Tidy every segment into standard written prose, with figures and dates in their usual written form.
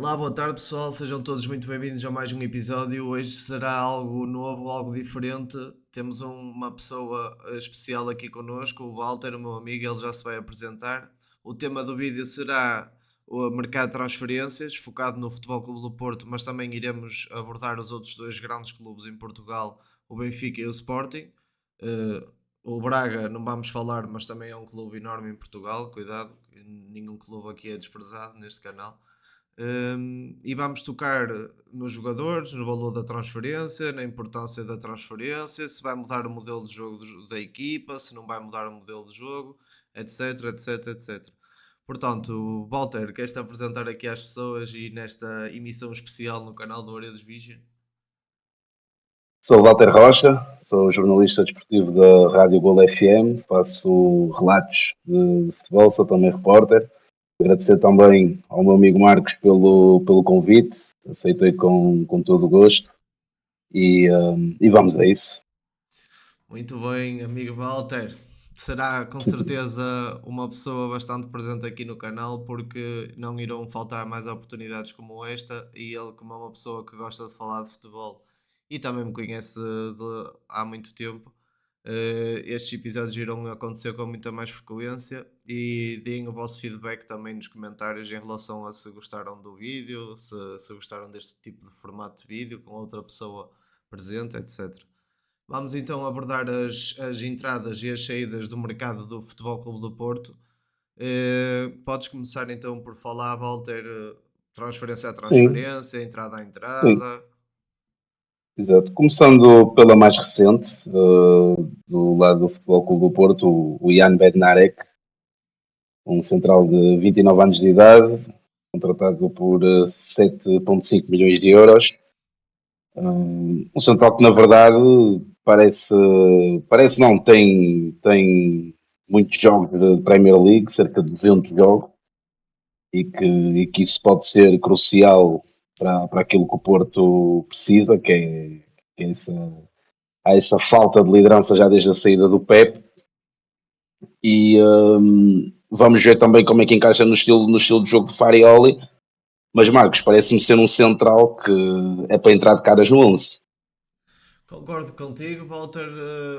Olá, boa tarde pessoal, sejam todos muito bem-vindos a mais um episódio. Hoje será algo novo, algo diferente. Temos uma pessoa especial aqui connosco, o Walter, o meu amigo, ele já se vai apresentar. O tema do vídeo será o mercado de transferências, focado no Futebol Clube do Porto, mas também iremos abordar os outros dois grandes clubes em Portugal, o Benfica e o Sporting. Eh, o Braga não vamos falar, mas também é um clube enorme em Portugal, cuidado, nenhum clube aqui é desprezado neste canal. E vamos tocar nos jogadores, no valor da transferência, na importância da transferência, se vai mudar o modelo de jogo da equipa, se não vai mudar o modelo de jogo, etc, etc, etc. Portanto, Walter, queres-te apresentar aqui às pessoas e nesta emissão especial no canal do Oredos Vision? Sou o Walter Rocha, sou jornalista desportivo da Rádio Gol FM, faço relatos de futebol, sou também repórter. Agradecer também ao meu amigo Marcos pelo convite, aceitei com todo o gosto e vamos a isso. Muito bem, amigo Walter. Será com certeza uma pessoa bastante presente aqui no canal, porque não irão faltar mais oportunidades como esta. E ele, como é uma pessoa que gosta de falar de futebol e também me conhece há muito tempo, estes episódios irão acontecer com muita mais frequência. E deem o vosso feedback também nos comentários em relação a se gostaram do vídeo, se gostaram deste tipo de formato de vídeo com outra pessoa presente, etc. Vamos então abordar as entradas e as saídas do mercado do Futebol Clube do Porto. Podes começar então por falar, Walter, transferência a Sim, transferência, entrada a sim, entrada. exato. Começando pela mais recente, do lado do Futebol Clube do Porto, o Jan Bednarek, um central de 29 anos de idade, contratado por 7,5 milhões de euros. Um central que na verdade parece não, tem muitos jogos de Premier League, cerca de 200 jogos, e que isso pode ser crucial para aquilo que o Porto precisa, que é há essa falta de liderança já desde a saída do Pep, e vamos ver também como é que encaixa no estilo de jogo de Farioli, mas Marcos, parece-me ser um central que é para entrar de caras no 11. Concordo contigo, Walter.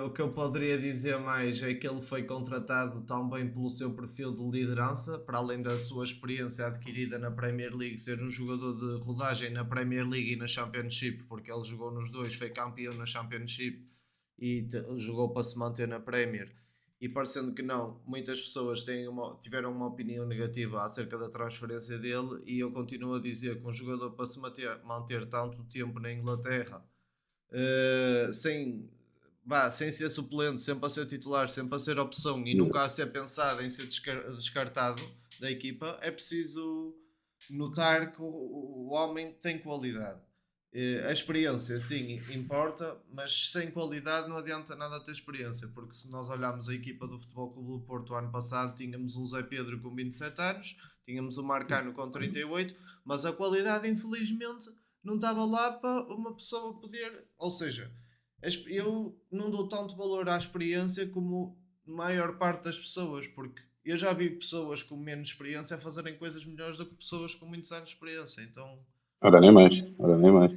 O que eu poderia dizer mais é que ele foi contratado também pelo seu perfil de liderança, para além da sua experiência adquirida na Premier League, ser um jogador de rodagem na Premier League e na Championship, porque ele jogou nos dois, foi campeão na Championship e jogou para se manter na Premier. E parecendo que não, muitas pessoas tiveram uma opinião negativa acerca da transferência dele, e eu continuo a dizer que um jogador para se manter tanto tempo na Inglaterra, sem, sem ser suplente, sempre a ser titular, sempre a ser opção e nunca a ser pensado em ser descartado da equipa, é preciso notar que o homem tem qualidade. A experiência, sim, importa, mas sem qualidade não adianta nada ter experiência, porque se nós olharmos a equipa do Futebol Clube do Porto ano passado, tínhamos um Zé Pedro com 27 anos, tínhamos o Marcano com 38, mas a qualidade, infelizmente, não estava lá para uma pessoa poder. Ou seja, eu não dou tanto valor à experiência como a maior parte das pessoas, porque eu já vi pessoas com menos experiência a fazerem coisas melhores do que pessoas com muitos anos de experiência. Então, Ora nem mais, ora nem mais.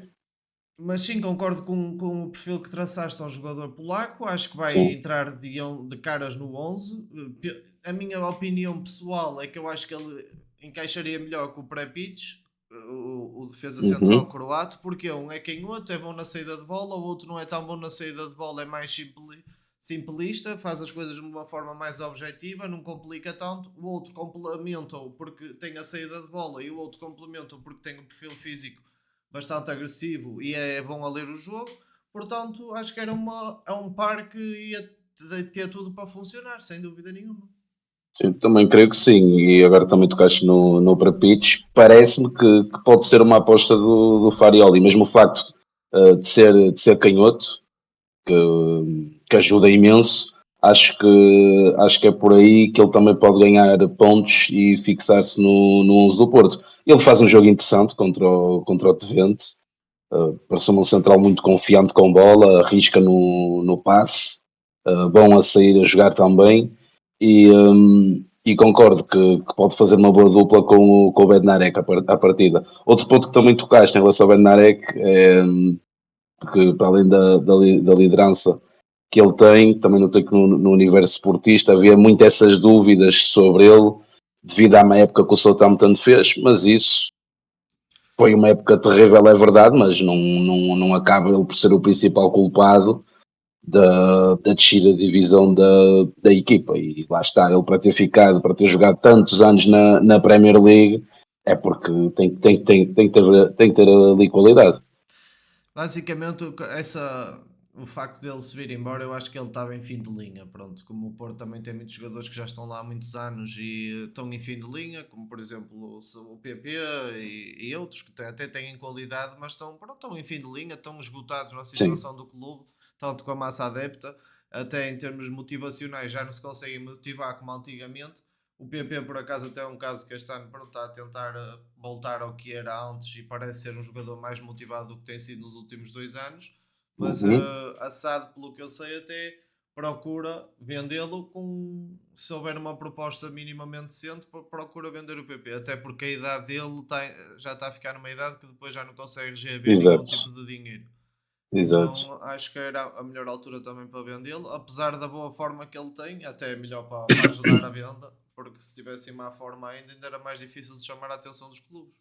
mas sim, concordo com o perfil que traçaste ao jogador polaco. Acho que vai Sim. entrar de caras no 11. A minha opinião pessoal é que eu acho que ele encaixaria melhor com o Prepic, o defesa central Uhum. croata, porque um é canhoto, é bom na saída de bola, o outro não é tão bom na saída de bola, é mais simplista, faz as coisas de uma forma mais objetiva, não complica tanto. O outro complementa-o porque tem a saída de bola e o outro complementa-o porque tem o perfil físico bastante agressivo e é bom a ler o jogo. Portanto, acho que é um par que ia ter tudo para funcionar, sem dúvida nenhuma. Sim, também creio que sim, e agora também tocaste no Prapitch, parece-me que pode ser uma aposta do Farioli, mesmo o facto de ser canhoto, que ajuda imenso, acho que é por aí que ele também pode ganhar pontos e fixar-se no 11 do Porto. Ele faz um jogo interessante contra o Twente, parece-me um central muito confiante com bola, arrisca no passe, bom a sair a jogar também. e concordo que pode fazer uma boa dupla com o Bednarek à partida. Outro ponto que também tocaste em relação ao Bednarek é que, para além da liderança que ele tem, também notei que no universo esportista havia muito essas dúvidas sobre ele, devido à má época que o Southampton fez, mas isso foi uma época terrível, é verdade, mas não acaba ele por ser o principal culpado da descida de divisão da equipa. E lá está, ele para ter jogado tantos anos na Premier League, é porque tem que ter ali qualidade. Basicamente, o facto dele se vir embora, eu acho que ele estava em fim de linha. Pronto, como o Porto também tem muitos jogadores que já estão lá há muitos anos e estão em fim de linha, como por exemplo o PP e outros que até têm qualidade, mas estão em fim de linha, estão esgotados na Sim. situação do clube, tanto com a massa adepta, até em termos motivacionais já não se conseguem motivar como antigamente. O PP, por acaso, até é um caso que este ano está a tentar voltar ao que era antes e parece ser um jogador mais motivado do que tem sido nos últimos 2 anos. Mas Uhum. a SAD, pelo que eu sei, até procura vendê-lo se houver uma proposta minimamente decente, procura vender o PP. Até porque a idade dele já está a ficar numa idade que depois já não consegue rever nenhum Exato, tipo de dinheiro. exato. Então acho que era a melhor altura também para vendê-lo, apesar da boa forma que ele tem, até é melhor para ajudar a venda, porque se tivesse em má forma ainda era mais difícil de chamar a atenção dos clubes.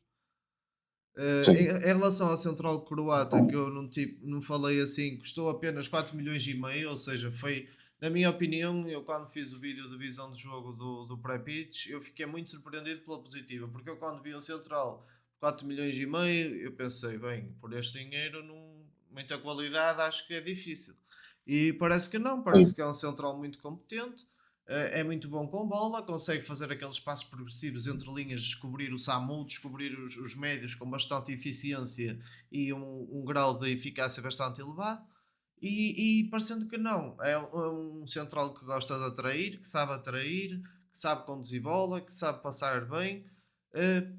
Em Sim. relação ao central croata, que eu não falei assim, custou apenas 4 milhões e meio, ou seja, foi, na minha opinião, eu quando fiz o vídeo de visão de jogo do pré-pitch, eu fiquei muito surpreendido pela positiva, porque eu quando vi o central 4 milhões e meio, eu pensei, bem, por este dinheiro, muita qualidade, acho que é difícil. E parece que não, parece Sim. que é um central muito competente, é muito bom com bola, consegue fazer aqueles passos progressivos entre linhas, descobrir o SAMU, descobrir os médios com bastante eficiência e um grau de eficácia bastante elevado. E parecendo que não, é um central que gosta de atrair, que sabe conduzir bola, que sabe passar bem.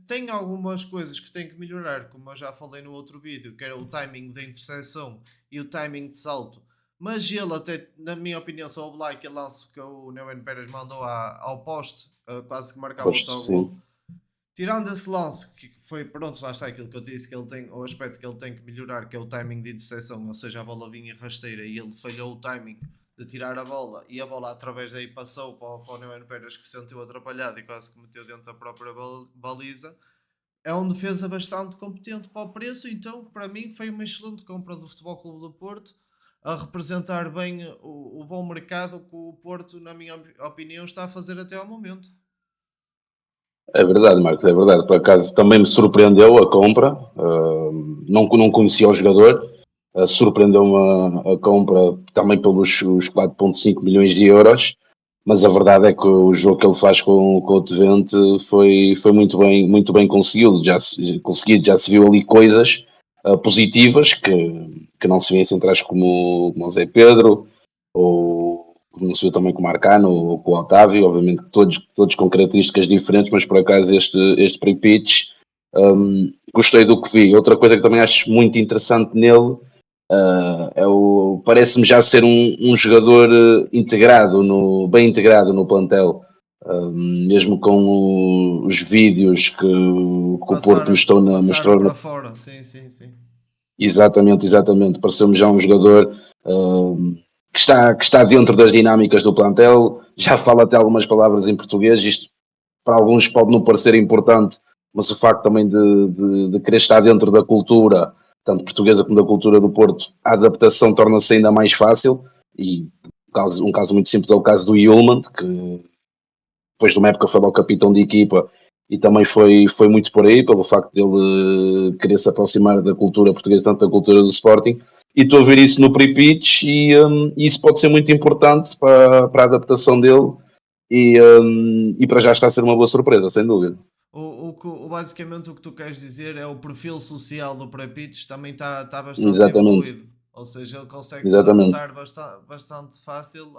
Tem algumas coisas que tem que melhorar, como eu já falei no outro vídeo, que era o timing da interseção e o timing de salto, mas ele até, na minha opinião, só houve lá aquele lance que o Neuen Pérez mandou ao poste, quase que marcava o Posto, sim. autogol. Tirando esse lance, que foi, pronto, lá está aquilo que eu disse, que ele tem, o aspecto que ele tem que melhorar, que é o timing de interseção, ou seja, a bola vinha rasteira e ele falhou o timing de tirar a bola e a bola através daí passou para o Neuen Pérez, que se sentiu atrapalhado e quase que meteu dentro da própria baliza. É um defesa bastante competente para o preço, então para mim foi uma excelente compra do Futebol Clube do Porto, a representar bem o bom mercado que o Porto, na minha opinião, está a fazer até ao momento. É verdade, Marcos, é verdade. Por acaso também me surpreendeu a compra. Não conhecia o jogador. Surpreendeu-me a compra também pelos os 4,5 milhões de euros. Mas a verdade é que o jogo que ele faz com o Twente foi muito bem conseguido. Já se viu ali coisas positivas que não se vêem centrais como o Zé Pedro, ou como se viu também com o Marcano, ou com o Otávio, obviamente todos com características diferentes, mas por acaso este Pripitch, gostei do que vi. Outra coisa que também acho muito interessante nele parece-me já ser um jogador integrado, bem integrado no plantel. Mesmo com os vídeos que o Porto Passaram mostrou para fora, sim, sim, sim. exatamente. Pareceu-me já um jogador que está dentro das dinâmicas do plantel, já fala até algumas palavras em português. Isto para alguns pode não parecer importante, mas o facto também de querer estar dentro da cultura, tanto portuguesa como da cultura do Porto, a adaptação torna-se ainda mais fácil. E um caso muito simples é o caso do Yulman, que depois de uma época foi logo capitão de equipa e também foi muito por aí, pelo facto dele querer se aproximar da cultura portuguesa, tanto da cultura do Sporting. E estou a ver isso no pre-pitch e isso pode ser muito importante para a adaptação dele e para já está a ser uma boa surpresa, sem dúvida. Basicamente o que tu queres dizer é o perfil social do Prepitch também está bastante Exatamente, evoluído. Ou seja, ele consegue se exatamente, adaptar bastante fácil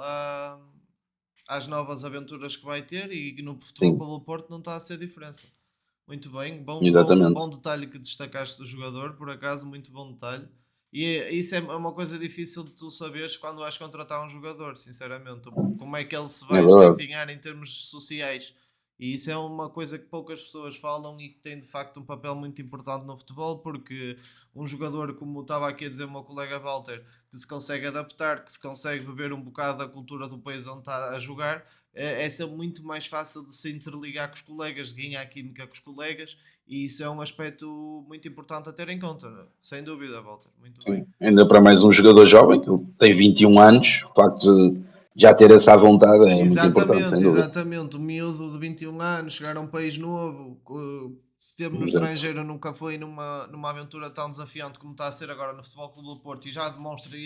às novas aventuras que vai ter e no Futebol sim, Clube do Porto não está a ser diferença. Muito bem, bom exatamente. detalhe que destacaste do jogador, por acaso, muito bom detalhe. E isso é uma coisa difícil de tu saberes quando vais contratar um jogador, sinceramente. Como é que ele se É vai verdade. desempenhar em termos sociais. E isso é uma coisa que poucas pessoas falam e que tem de facto um papel muito importante no futebol, porque um jogador, como estava aqui a dizer o meu colega Walter, que se consegue adaptar, que se consegue beber um bocado da cultura do país onde está a jogar, é sempre muito mais fácil de se interligar com os colegas, de ganhar química com os colegas, e isso é um aspecto muito importante a ter em conta, sem dúvida, Walter. Muito bem. Sim. Ainda para mais um jogador jovem, que tem 21 anos, o facto de já ter essa vontade é muito importante, sem Exatamente, dúvida. exatamente. O miúdo de 21 anos, chegar a um país novo, se esteve no Exato. estrangeiro, nunca foi numa aventura tão desafiante como está a ser agora no Futebol Clube do Porto e já demonstra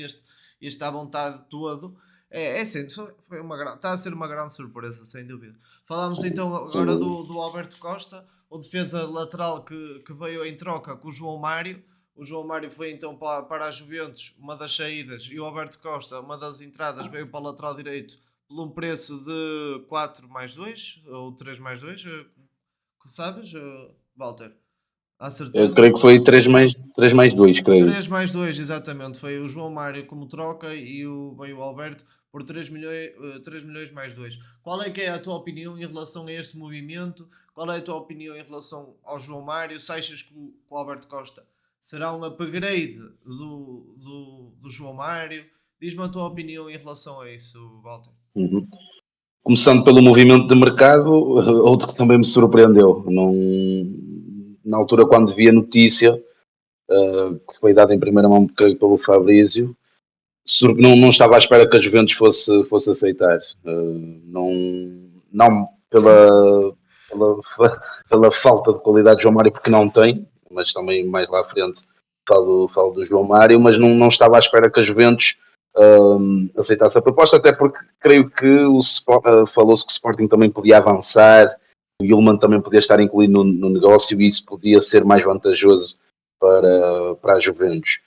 este à vontade todo. É sim, está a ser uma grande surpresa, sem dúvida. Falámos então Sem agora dúvida. do Alberto Costa, o defesa lateral que veio em troca com o João Mário. O João Mário foi então para a Juventus, uma das saídas, e o Alberto Costa, uma das entradas, veio para o lateral direito por um preço de 4 mais 2 ou 3 mais 2, sabes, Walter? Há Eu certeza? creio que foi 3 mais 2, creio. 3 mais 2 exatamente. Foi o João Mário como troca e veio o Alberto por 3 milhões, 3 milhões mais 2. Qual é que é a tua opinião em relação a este movimento? Qual é a tua opinião em relação ao João Mário? Se achas que o Alberto Costa será um upgrade do João Mário? Diz-me a tua opinião em relação a isso, Walter. Uhum. Começando pelo movimento de mercado, outro que também me surpreendeu. Não, na altura, quando vi a notícia, que foi dada em primeira mão, creio, pelo Fabrício, não estava à espera que a Juventus fosse aceitar. Não, não pela falta de qualidade de João Mário, porque não tem, mas também mais lá à frente falo do João Mário, mas não estava à espera que a Juventus aceitasse a proposta, até porque creio que falou-se que o Sporting também podia avançar, o Yulman também podia estar incluído no negócio e isso podia ser mais vantajoso para a Juventus.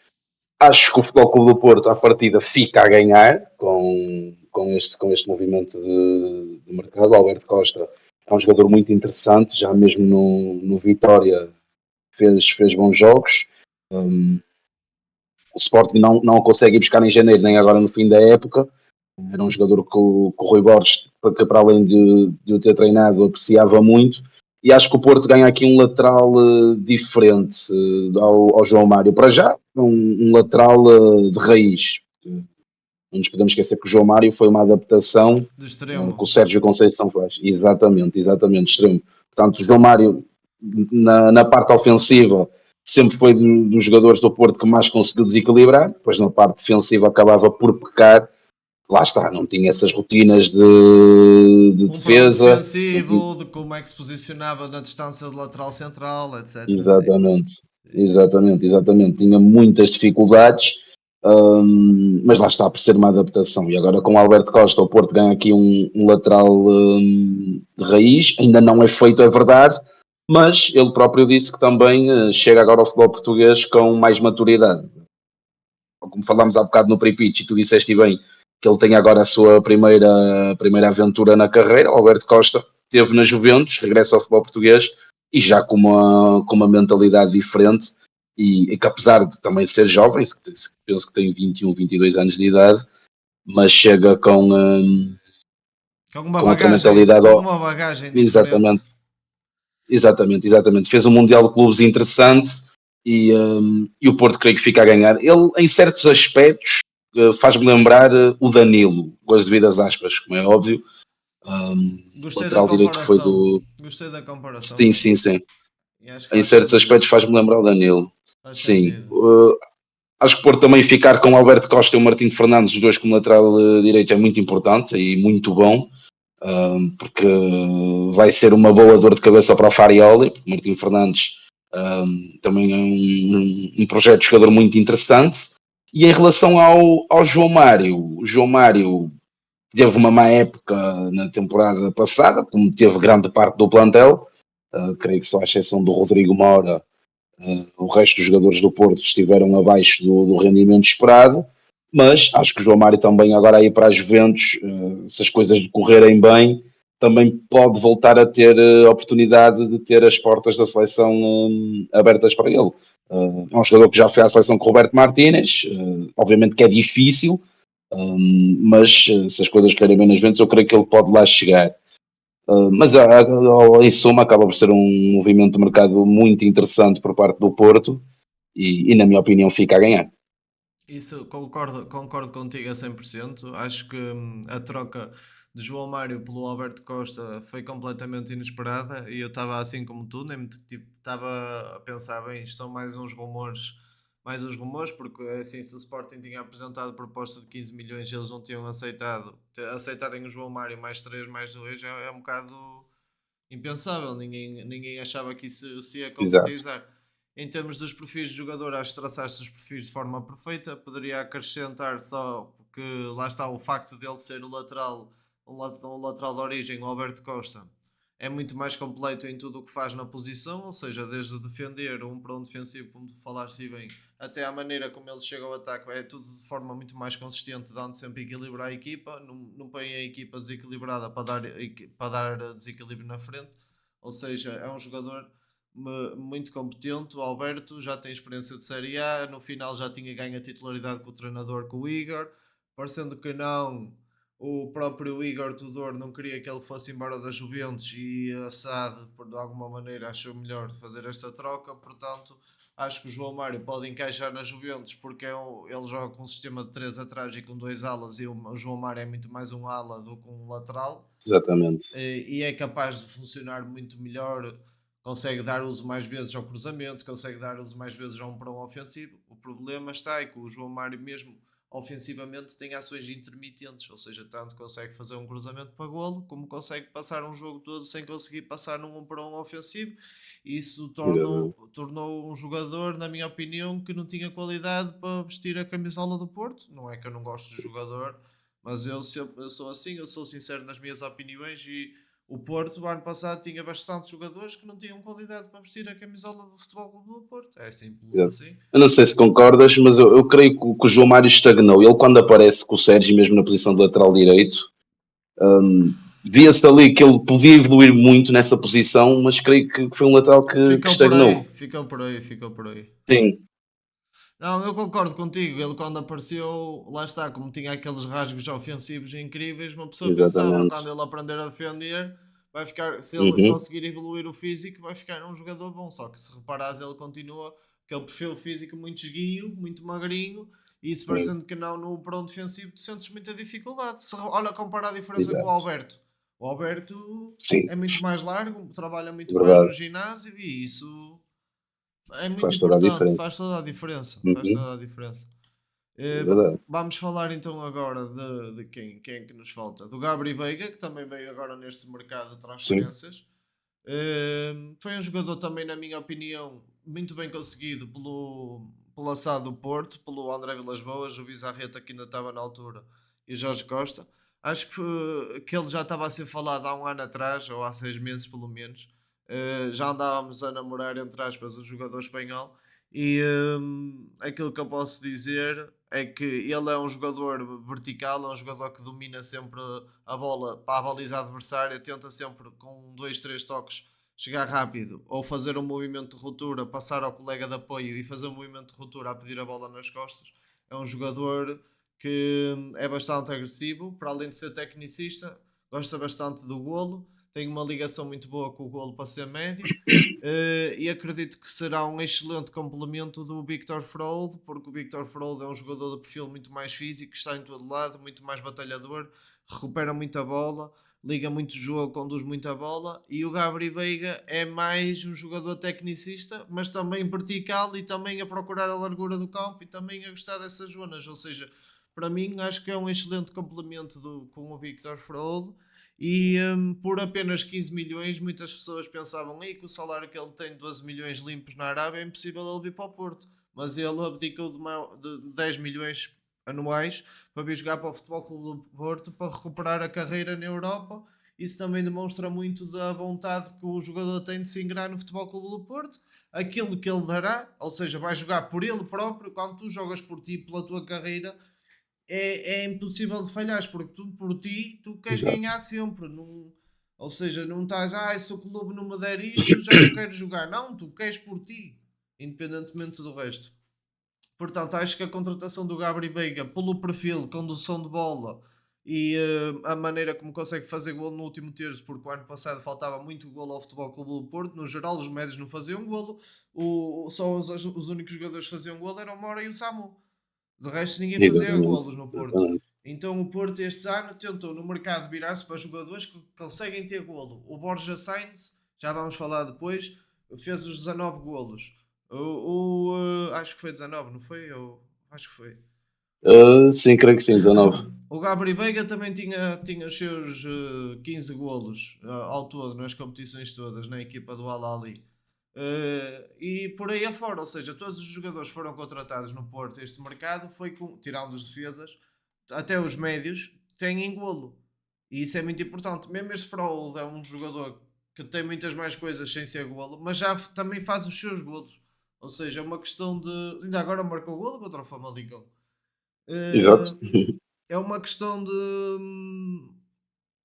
Acho que o Futebol Clube do Porto, à partida, fica a ganhar com este movimento de mercado. O Alberto Costa é um jogador muito interessante, já mesmo no Vitória fez bons jogos. O Sporting não consegue ir buscar em janeiro, nem agora no fim da época. Era um jogador que o Rui Borges, que para além de o ter treinado, apreciava muito. E acho que o Porto ganha aqui um lateral diferente ao João Mário. Para já, um lateral de raiz. Não nos podemos esquecer que o João Mário foi uma adaptação De que o extremo. Sérgio Conceição faz. Exatamente, extremo. Portanto, o João Mário, na parte ofensiva, sempre foi dos jogadores do Porto que mais conseguiu desequilibrar, depois na parte defensiva acabava por pecar. Lá está, não tinha essas rotinas de Um plano defesa. Não tinha, defensivo, de como é que se posicionava na distância de lateral central, etc. Sim, exatamente, sim, sim. exatamente. Tinha muitas dificuldades, mas lá está por ser uma adaptação. E agora com o Alberto Costa, o Porto ganha aqui um lateral de raiz, ainda não é feito, é verdade, mas ele próprio disse que também chega agora ao futebol português com mais maturidade. Como falámos há bocado no pre-pitch, e tu disseste bem que ele tem agora a sua primeira aventura na carreira. O Alberto Costa esteve na Juventus, regressa ao futebol português e já com uma mentalidade diferente e que apesar de também ser jovem, penso que tem 21, 22 anos de idade, mas chega com outra mentalidade. Com uma bagagem diferente. Exatamente, exatamente. Fez um Mundial de Clubes interessante e o Porto creio que fica a ganhar. Ele, em certos aspectos, faz-me lembrar o Danilo, com as devidas aspas, como é óbvio. Gostei da Lateral direito que foi comparação. do. Gostei da comparação Sim, e, sim, sim. e acho que Em faz certos sentido. aspectos faz-me lembrar o Danilo. Faz Sim. sentido. Acho que o Porto também ficar com o Alberto Costa e o Martim Fernandes, os dois como lateral direito, é muito importante e muito bom. Porque vai ser uma boa dor de cabeça para o Farioli. Martim Fernandes também é um projeto de jogador muito interessante. E em relação ao João Mário, o João Mário teve uma má época na temporada passada, como teve grande parte do plantel. Creio que só à exceção do Rodrigo Moura, o resto dos jogadores do Porto estiveram abaixo do rendimento esperado. Mas acho que o João Mário também agora aí para a Juventus, se as coisas correrem bem, também pode voltar a ter a oportunidade de ter as portas da seleção abertas para ele. É um jogador que já foi à seleção com o Roberto Martínez, obviamente que é difícil, mas se as coisas querem bem nas ventas, eu creio que ele pode lá chegar. Mas em suma acaba por ser um movimento de mercado muito interessante por parte do Porto e na minha opinião fica a ganhar. Isso concordo contigo a 100%. Acho que a troca de João Mário pelo Alberto Costa foi completamente inesperada e eu estava assim como tu, nem tipo, estava a pensar, bem, isto são mais uns rumores, porque assim, se o Sporting tinha apresentado proposta de 15 milhões e eles não tinham aceitado, aceitarem o João Mário mais 3 mais 2 é um bocado impensável, ninguém achava que isso se ia Exato, concretizar. Em termos dos perfis de jogador, acho que traçaste os perfis de forma perfeita. Poderia acrescentar só porque lá está o facto dele ser o lateral, um lateral de origem, o Alberto Costa. É muito mais completo em tudo o que faz na posição, ou seja, desde defender um para um defensivo, como tu falaste bem, até a maneira como ele chega ao ataque, é tudo de forma muito mais consistente, dando sempre equilíbrio à equipa, não põe a equipa desequilibrada para dar desequilíbrio na frente, ou seja, é um jogador muito competente. O Alberto já tem experiência de Série A, no final já tinha ganho a titularidade com o treinador, com o Igor, parecendo que não, o próprio Igor Tudor não queria que ele fosse embora da Juventus e a SAD, por de alguma maneira, achou melhor fazer esta troca. Portanto, acho que o João Mário pode encaixar na Juventus porque ele joga com um sistema de 3 atrás e com 2 alas, e o João Mário é muito mais um ala do que um lateral, exatamente, e é capaz de funcionar muito melhor. Consegue dar uso mais vezes ao cruzamento, consegue dar uso mais vezes a um para um ofensivo. O problema está é que o João Mário, mesmo ofensivamente, tem ações intermitentes, ou seja, tanto consegue fazer um cruzamento para golo, como consegue passar um jogo todo sem conseguir passar num um para um ofensivo. E isso exatamente. tornou um jogador, na minha opinião, que não tinha qualidade para vestir a camisola do Porto. Não é que eu não gosto do jogador, mas eu sou assim, eu sou sincero nas minhas opiniões. E o Porto, ano passado, tinha bastantes jogadores que não tinham qualidade para vestir a camisola do Futebol Clube do Porto. É simples Exato. assim. Eu não sei se concordas, mas eu creio que o João Mário estagnou. Ele, quando aparece com o Sérgio, mesmo na posição de lateral direito, via-se ali que ele podia evoluir muito nessa posição, mas creio que foi um lateral que Ficou por aí, estagnou. ficou por aí, ficou por aí. Sim, Não, eu concordo contigo. Ele, quando apareceu, lá está, como tinha aqueles rasgos ofensivos incríveis, uma pessoa pensava, exatamente. quando ele aprender a defender, vai ficar, se ele Uhum, conseguir evoluir o físico, vai ficar um jogador bom. Só que se reparares, ele continua aquele perfil físico muito esguio, muito magrinho, e isso sim, parecendo que não no para um defensivo, tu sentes muita dificuldade. Olha, compara a diferença com o exato. Alberto. O Alberto Sim, é muito mais largo, trabalha muito mais no verdade. ginásio, e isso é muito Faz toda a importante, diferença. faz toda a diferença, faz Uhum, toda a diferença. é verdade. Vamos falar então agora de quem é que nos falta? Do Gabri Veiga, que também veio agora neste mercado de Sim, transferências. Foi um jogador também, na minha opinião, muito bem conseguido pelo assado do Porto, pelo André Vilas Boas, o Bizarreta que ainda estava na altura, e o Jorge Costa. Acho que ele já estava a ser falado há um ano atrás, ou há 6 meses pelo menos. Já andávamos a namorar, entre aspas, o jogador espanhol. E aquilo que eu posso dizer é que ele é um jogador vertical, é um jogador que domina sempre a bola para a baliza adversária, tenta sempre com dois, três toques chegar rápido ou fazer um movimento de ruptura, passar ao colega de apoio e fazer um movimento de ruptura a pedir a bola nas costas. É um jogador que é bastante agressivo, para além de ser tecnicista, gosta bastante do golo, tem uma ligação muito boa com o golo para ser médio. E acredito que será um excelente complemento do Victor Froud, porque o Victor Froud é um jogador de perfil muito mais físico, está em todo lado, muito mais batalhador, recupera muita bola, liga muito jogo, conduz muita bola. E o Gabri Veiga é mais um jogador tecnicista, mas também vertical e também a procurar a largura do campo e também a gostar dessas zonas. Ou seja, para mim, acho que é um excelente complemento com o Victor Froud. E por apenas 15 milhões, muitas pessoas pensavam aí que o salário que ele tem de 12 milhões limpos na Arábia é impossível ele vir para o Porto. Mas ele abdicou de 10 milhões anuais para vir jogar para o Futebol Clube do Porto para recuperar a carreira na Europa. Isso também demonstra muito da vontade que o jogador tem de se ingrar no Futebol Clube do Porto. Aquilo que ele dará, ou seja, vai jogar por ele próprio. Quando tu jogas por ti, pela tua carreira, é impossível de falhares, porque tu por ti, tu queres exato. ganhar sempre. Não, ou seja, não estás, se o clube não me der isto, já não quero jogar. Não, tu queres por ti. independentemente do resto. Portanto, acho que a contratação do Gabri Veiga, pelo perfil, condução de bola e a maneira como consegue fazer golo no último terço, porque o ano passado faltava muito golo ao Futebol Clube do Porto, no geral os médios não faziam golo, só os únicos jogadores que faziam golo eram o Mora e o Samu. De resto, ninguém fazia Exatamente. golos no Porto. Exatamente. Então o Porto este ano tentou no mercado virar-se para jogadores que conseguem ter golo. O Borja Sainz, já vamos falar depois, fez os 19 golos. Acho que foi 19, não foi? Acho que foi. Sim, creio que sim, 19. O Gabri Veiga também tinha os seus 15 golos ao todo nas competições todas, na equipa do Al-Ahly. E por aí afora, ou seja, todos os jogadores foram contratados no Porto. Este mercado foi tirando os defesas, até os médios têm golo. E isso é muito importante. Mesmo este Frolls é um jogador que tem muitas mais coisas sem ser golo, mas já também faz os seus golos. Ou seja, é uma questão de. Ainda agora marcou golo contra o Famalicão. Exato. Uh, é uma questão de.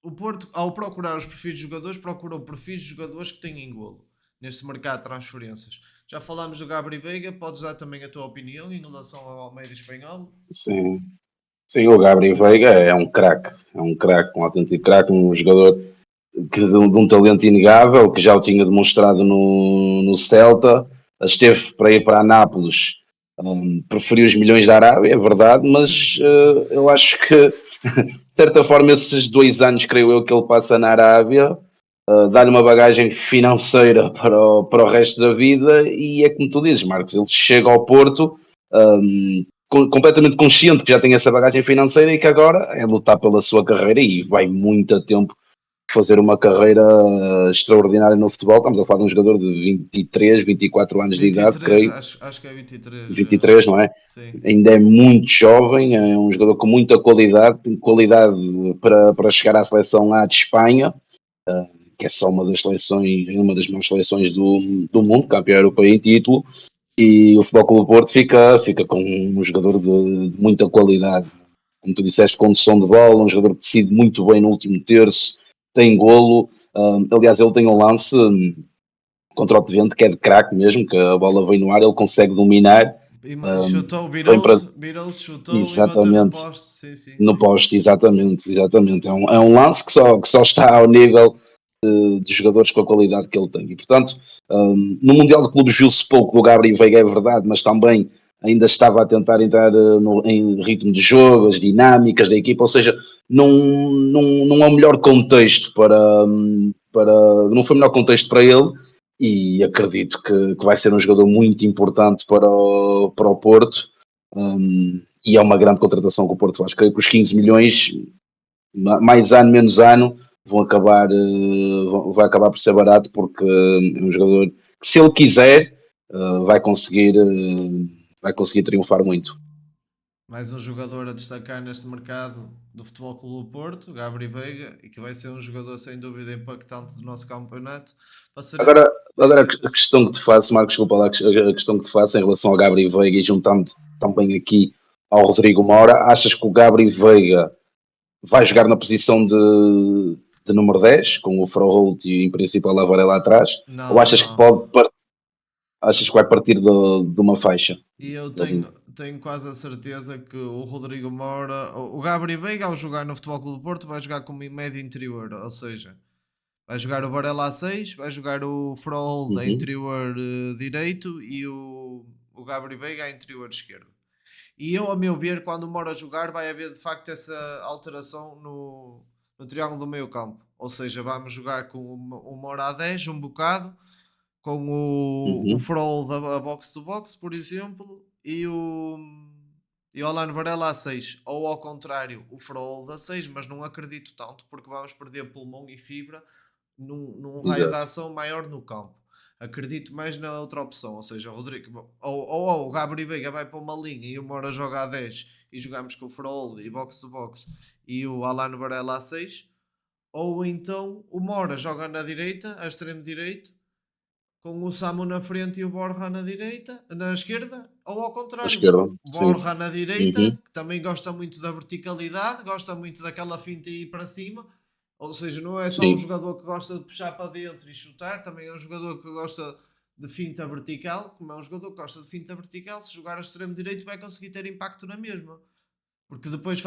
O Porto, ao procurar os perfis de jogadores, procurou perfis de jogadores que têm golo neste mercado de transferências. Já falámos do Gabri Veiga, podes dar também a tua opinião em relação ao médio espanhol? Sim. Sim, o Gabriel Veiga é um craque, um autêntico craque, um jogador de um talento inegável, que já o tinha demonstrado no Celta, esteve para ir para a Nápoles, preferiu os milhões da Arábia, é verdade, mas eu acho que, de certa forma, esses 2 anos, creio eu, que ele passa na Arábia, dá-lhe uma bagagem financeira para o resto da vida, e é como tu dizes, Marcos, ele chega ao Porto completamente consciente que já tem essa bagagem financeira e que agora é lutar pela sua carreira e vai muito a tempo fazer uma carreira extraordinária no futebol. Estamos a falar de um jogador de 23, 24 anos de idade, 23, creio, acho que é 23. 23, não é? Sim. Ainda é muito jovem, é um jogador com muita qualidade, tem qualidade para chegar à seleção A de Espanha, que é só uma das seleções, uma das maiores seleções do mundo, campeão europeu em título, e o Futebol Clube do Porto fica com um jogador de muita qualidade. Como tu disseste, condução de bola, um jogador que decide muito bem no último terço, tem golo. Aliás, ele tem um lance contra o Twente que é de craque mesmo, que a bola vem no ar, ele consegue dominar. Chutou, Vem para virou-se, chutou e bateu no exatamente poste. Sim, sim, no sim. poste, exatamente, exatamente. É um lance que só está ao nível de jogadores com a qualidade que ele tem. E, portanto, no Mundial de Clubes viu-se pouco do Gabriel Veiga, é verdade, mas também ainda estava a tentar entrar em ritmo de jogo, as dinâmicas da equipa, ou seja, não é o melhor contexto não foi o melhor contexto para ele, e acredito que vai ser um jogador muito importante para o Porto, e é uma grande contratação que o Porto faz. Creio que os 15 milhões, mais ano, menos ano, vai acabar por ser barato, porque é um jogador que, se ele quiser, vai conseguir triunfar muito. Mais um jogador a destacar neste mercado do Futebol Clube do Porto, Gabriel Veiga, e que vai ser um jogador sem dúvida impactante do nosso campeonato. Passaremos. Agora Diz, diz, a diz. questão que te faço, Marcos, desculpa lá, a questão que te faço em relação ao Gabriel Veiga e juntando também aqui ao Rodrigo Moura, achas que o Gabriel Veiga vai jogar na posição de número 10, com o Froholt e em princípio a Lavaré lá atrás, ou Não, achas que não. achas que vai partir de uma faixa? E eu tenho quase a certeza que o Rodrigo Moura, o Gabriel Veiga, ao jogar no Futebol Clube do Porto, vai jogar como médio interior, ou seja, vai jogar o Varela a 6, vai jogar o Froholt a Uhum, interior direito e o Gabriel Veiga a interior esquerdo. E eu, a meu ver, quando o Mora jogar, vai haver de facto essa alteração no triângulo do meio campo. Ou seja, vamos jogar com o Mora a 10 um bocado, com o uhum, Froll da box to box, por exemplo, e o Alan Varela a 6. Ou ao contrário, o Froll a 6, mas não acredito tanto, porque vamos perder pulmão e fibra num raio de exato. ação maior no campo. Acredito mais na outra opção, ou seja, o Rodrigo ou o Gabriel Veiga vai para uma linha e o Mora joga a 10 e jogamos com o Frollo e box to box e o Alan Varela a 6, ou então o Mora joga na direita, a extremo direito, com o Samu na frente e o Borja na direita, na esquerda, ou ao À contrário, esquerda, sim. Borja na direita, Uhum, que também gosta muito da verticalidade, gosta muito daquela finta e ir para cima, ou seja, não é só um sim. jogador que gosta de puxar para dentro e chutar, também é um jogador que gosta de finta vertical, como é um jogador que gosta de finta vertical, se jogar a extremo direito vai conseguir ter impacto na mesma. Porque depois sim,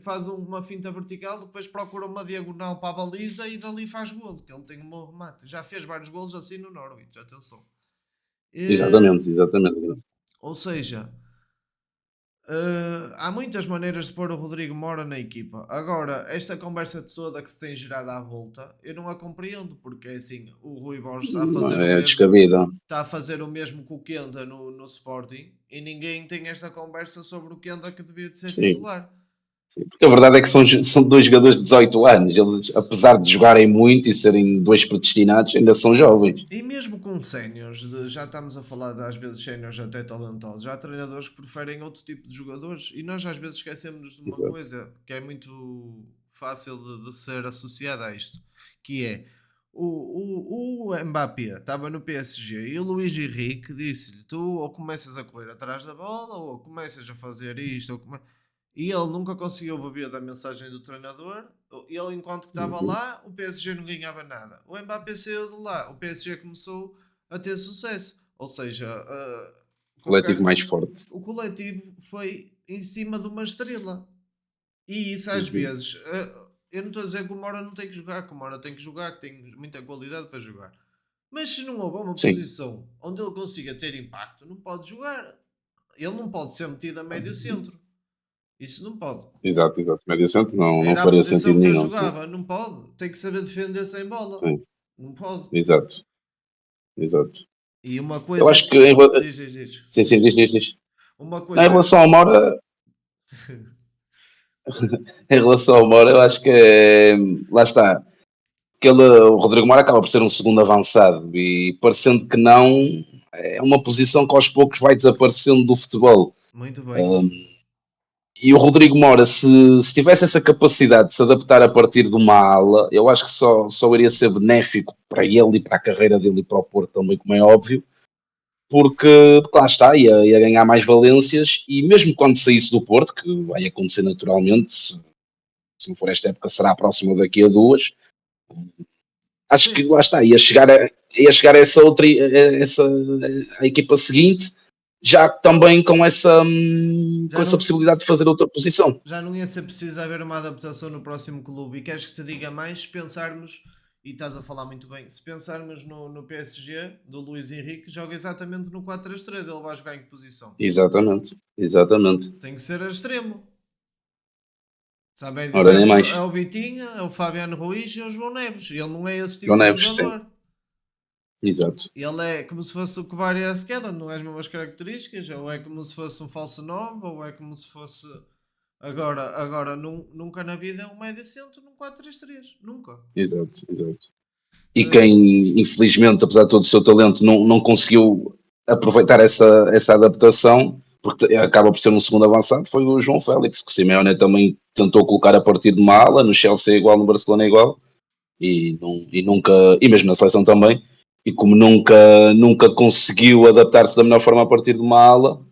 faz uma finta vertical, depois procura uma diagonal para a baliza e dali faz golo, que ele tem um bom remate. Já fez vários golos assim no Norwich, atenção. Eh, exatamente, exatamente. ou seja, há muitas maneiras de pôr o Rodrigo Mora na equipa. Agora, esta conversa toda que se tem gerado à volta, eu não a compreendo, porque é assim, o Rui Borges está a Não fazer o é mesmo, descabido. está a fazer o mesmo que o Kenda no Sporting, e ninguém tem esta conversa sobre o Kenda que devia de ser Sim. titular. Porque a verdade é que são dois jogadores de 18 anos. Eles, apesar de jogarem muito e serem dois predestinados, ainda são jovens. E mesmo com séniores, já estamos a falar de, às vezes séniores até talentosos, já há treinadores que preferem outro tipo de jogadores e nós às vezes esquecemos de uma Exato. coisa que é muito fácil de ser associada a isto, que é o Mbappé estava no PSG e o Luís Henrique disse-lhe: tu ou começas a correr atrás da bola ou começas a fazer isto, e ele nunca conseguiu beber da mensagem do treinador. Ele, enquanto que estava Uhum. lá, o PSG não ganhava nada. O Mbappé saiu de lá, o PSG começou a ter sucesso. Ou seja, o que eu quero Coletivo mais dizer, forte. o coletivo foi em cima de uma estrela. E isso às Uhum. vezes, eu não estou a dizer que o Mora não tem que jogar, que o Mora tem que jogar, que tem muita qualidade para jogar. Mas se não houver uma Sim. posição onde ele consiga ter impacto, não pode jogar. Ele não pode ser metido a médio centro. Isso não pode. Exato, exato. Médio centro não Era a faria posição sentido que eu nenhum. Sim. jogava. Não pode. Tem que saber defender sem bola. Sim. Não pode. Exato, exato. E uma Eu coisa acho que. que Diz. sim, sim, Diz. diz. Uma Não, em coisa. relação ao Mora, em relação ao Mora, eu acho que lá está. O Rodrigo Mora acaba por ser um segundo avançado e parecendo que não, é uma posição que aos poucos vai desaparecendo do futebol. Muito bem. E o Rodrigo Mora, se tivesse essa capacidade de se adaptar a partir de uma ala, eu acho que só iria ser benéfico para ele e para a carreira dele e para o Porto também, como é óbvio, porque lá está, ia ganhar mais valências e mesmo quando saísse do Porto, que vai acontecer naturalmente, se não for esta época, será a próxima daqui a duas, acho que Sim. lá está, ia chegar a essa outra, a equipa seguinte, já também com Já essa não, possibilidade de fazer outra posição. já não ia ser preciso haver uma adaptação no próximo clube. E queres que te diga mais? Se pensarmos, e estás a falar muito bem, se pensarmos no PSG do Luís Henrique, joga exatamente no 4-3-3. Ele vai jogar em que posição? Exatamente, exatamente. Tem que ser a extremo. Sabe, é de Ora, nem centro é mais. o Vitinha, é o Fabiano Ruiz e é o João Neves. Ele não é esse João tipo de Neves, sim, jogador. exato. Ele é como se fosse o Kvaratskhelia, não é as mesmas características, ou é como se fosse um falso 9, ou é como se fosse. Agora nunca na vida é um médio centro num 4-3-3. Nunca. Exato, exato. E Eh, quem, infelizmente, apesar de todo o seu talento, não conseguiu aproveitar essa adaptação, porque acaba por ser um segundo avançado, foi o João Félix, que o Simeone também tentou colocar a partir de uma ala, no Chelsea é igual, no Barcelona é igual, e nunca, e mesmo na seleção também, e como nunca conseguiu adaptar-se da melhor forma a partir de uma ala,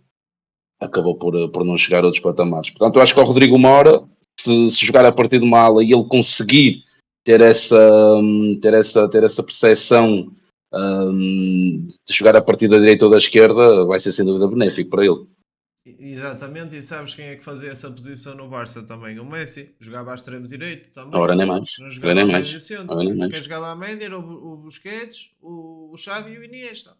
acabou por não chegar a outros patamares. Portanto, eu acho que o Rodrigo Mora, se jogar a partir de uma ala e ele conseguir ter essa percepção de jogar a partir da direita ou da esquerda, vai ser sem dúvida benéfico para ele. Exatamente, e sabes quem é que fazia essa posição no Barça também? O Messi. Jogava a extremo direito também. Ora nem mais, Não ora jogava nem a mais, médio centro. ora nem mais, Quem jogava a média era o Busquets, o Xavi e o Iniesta.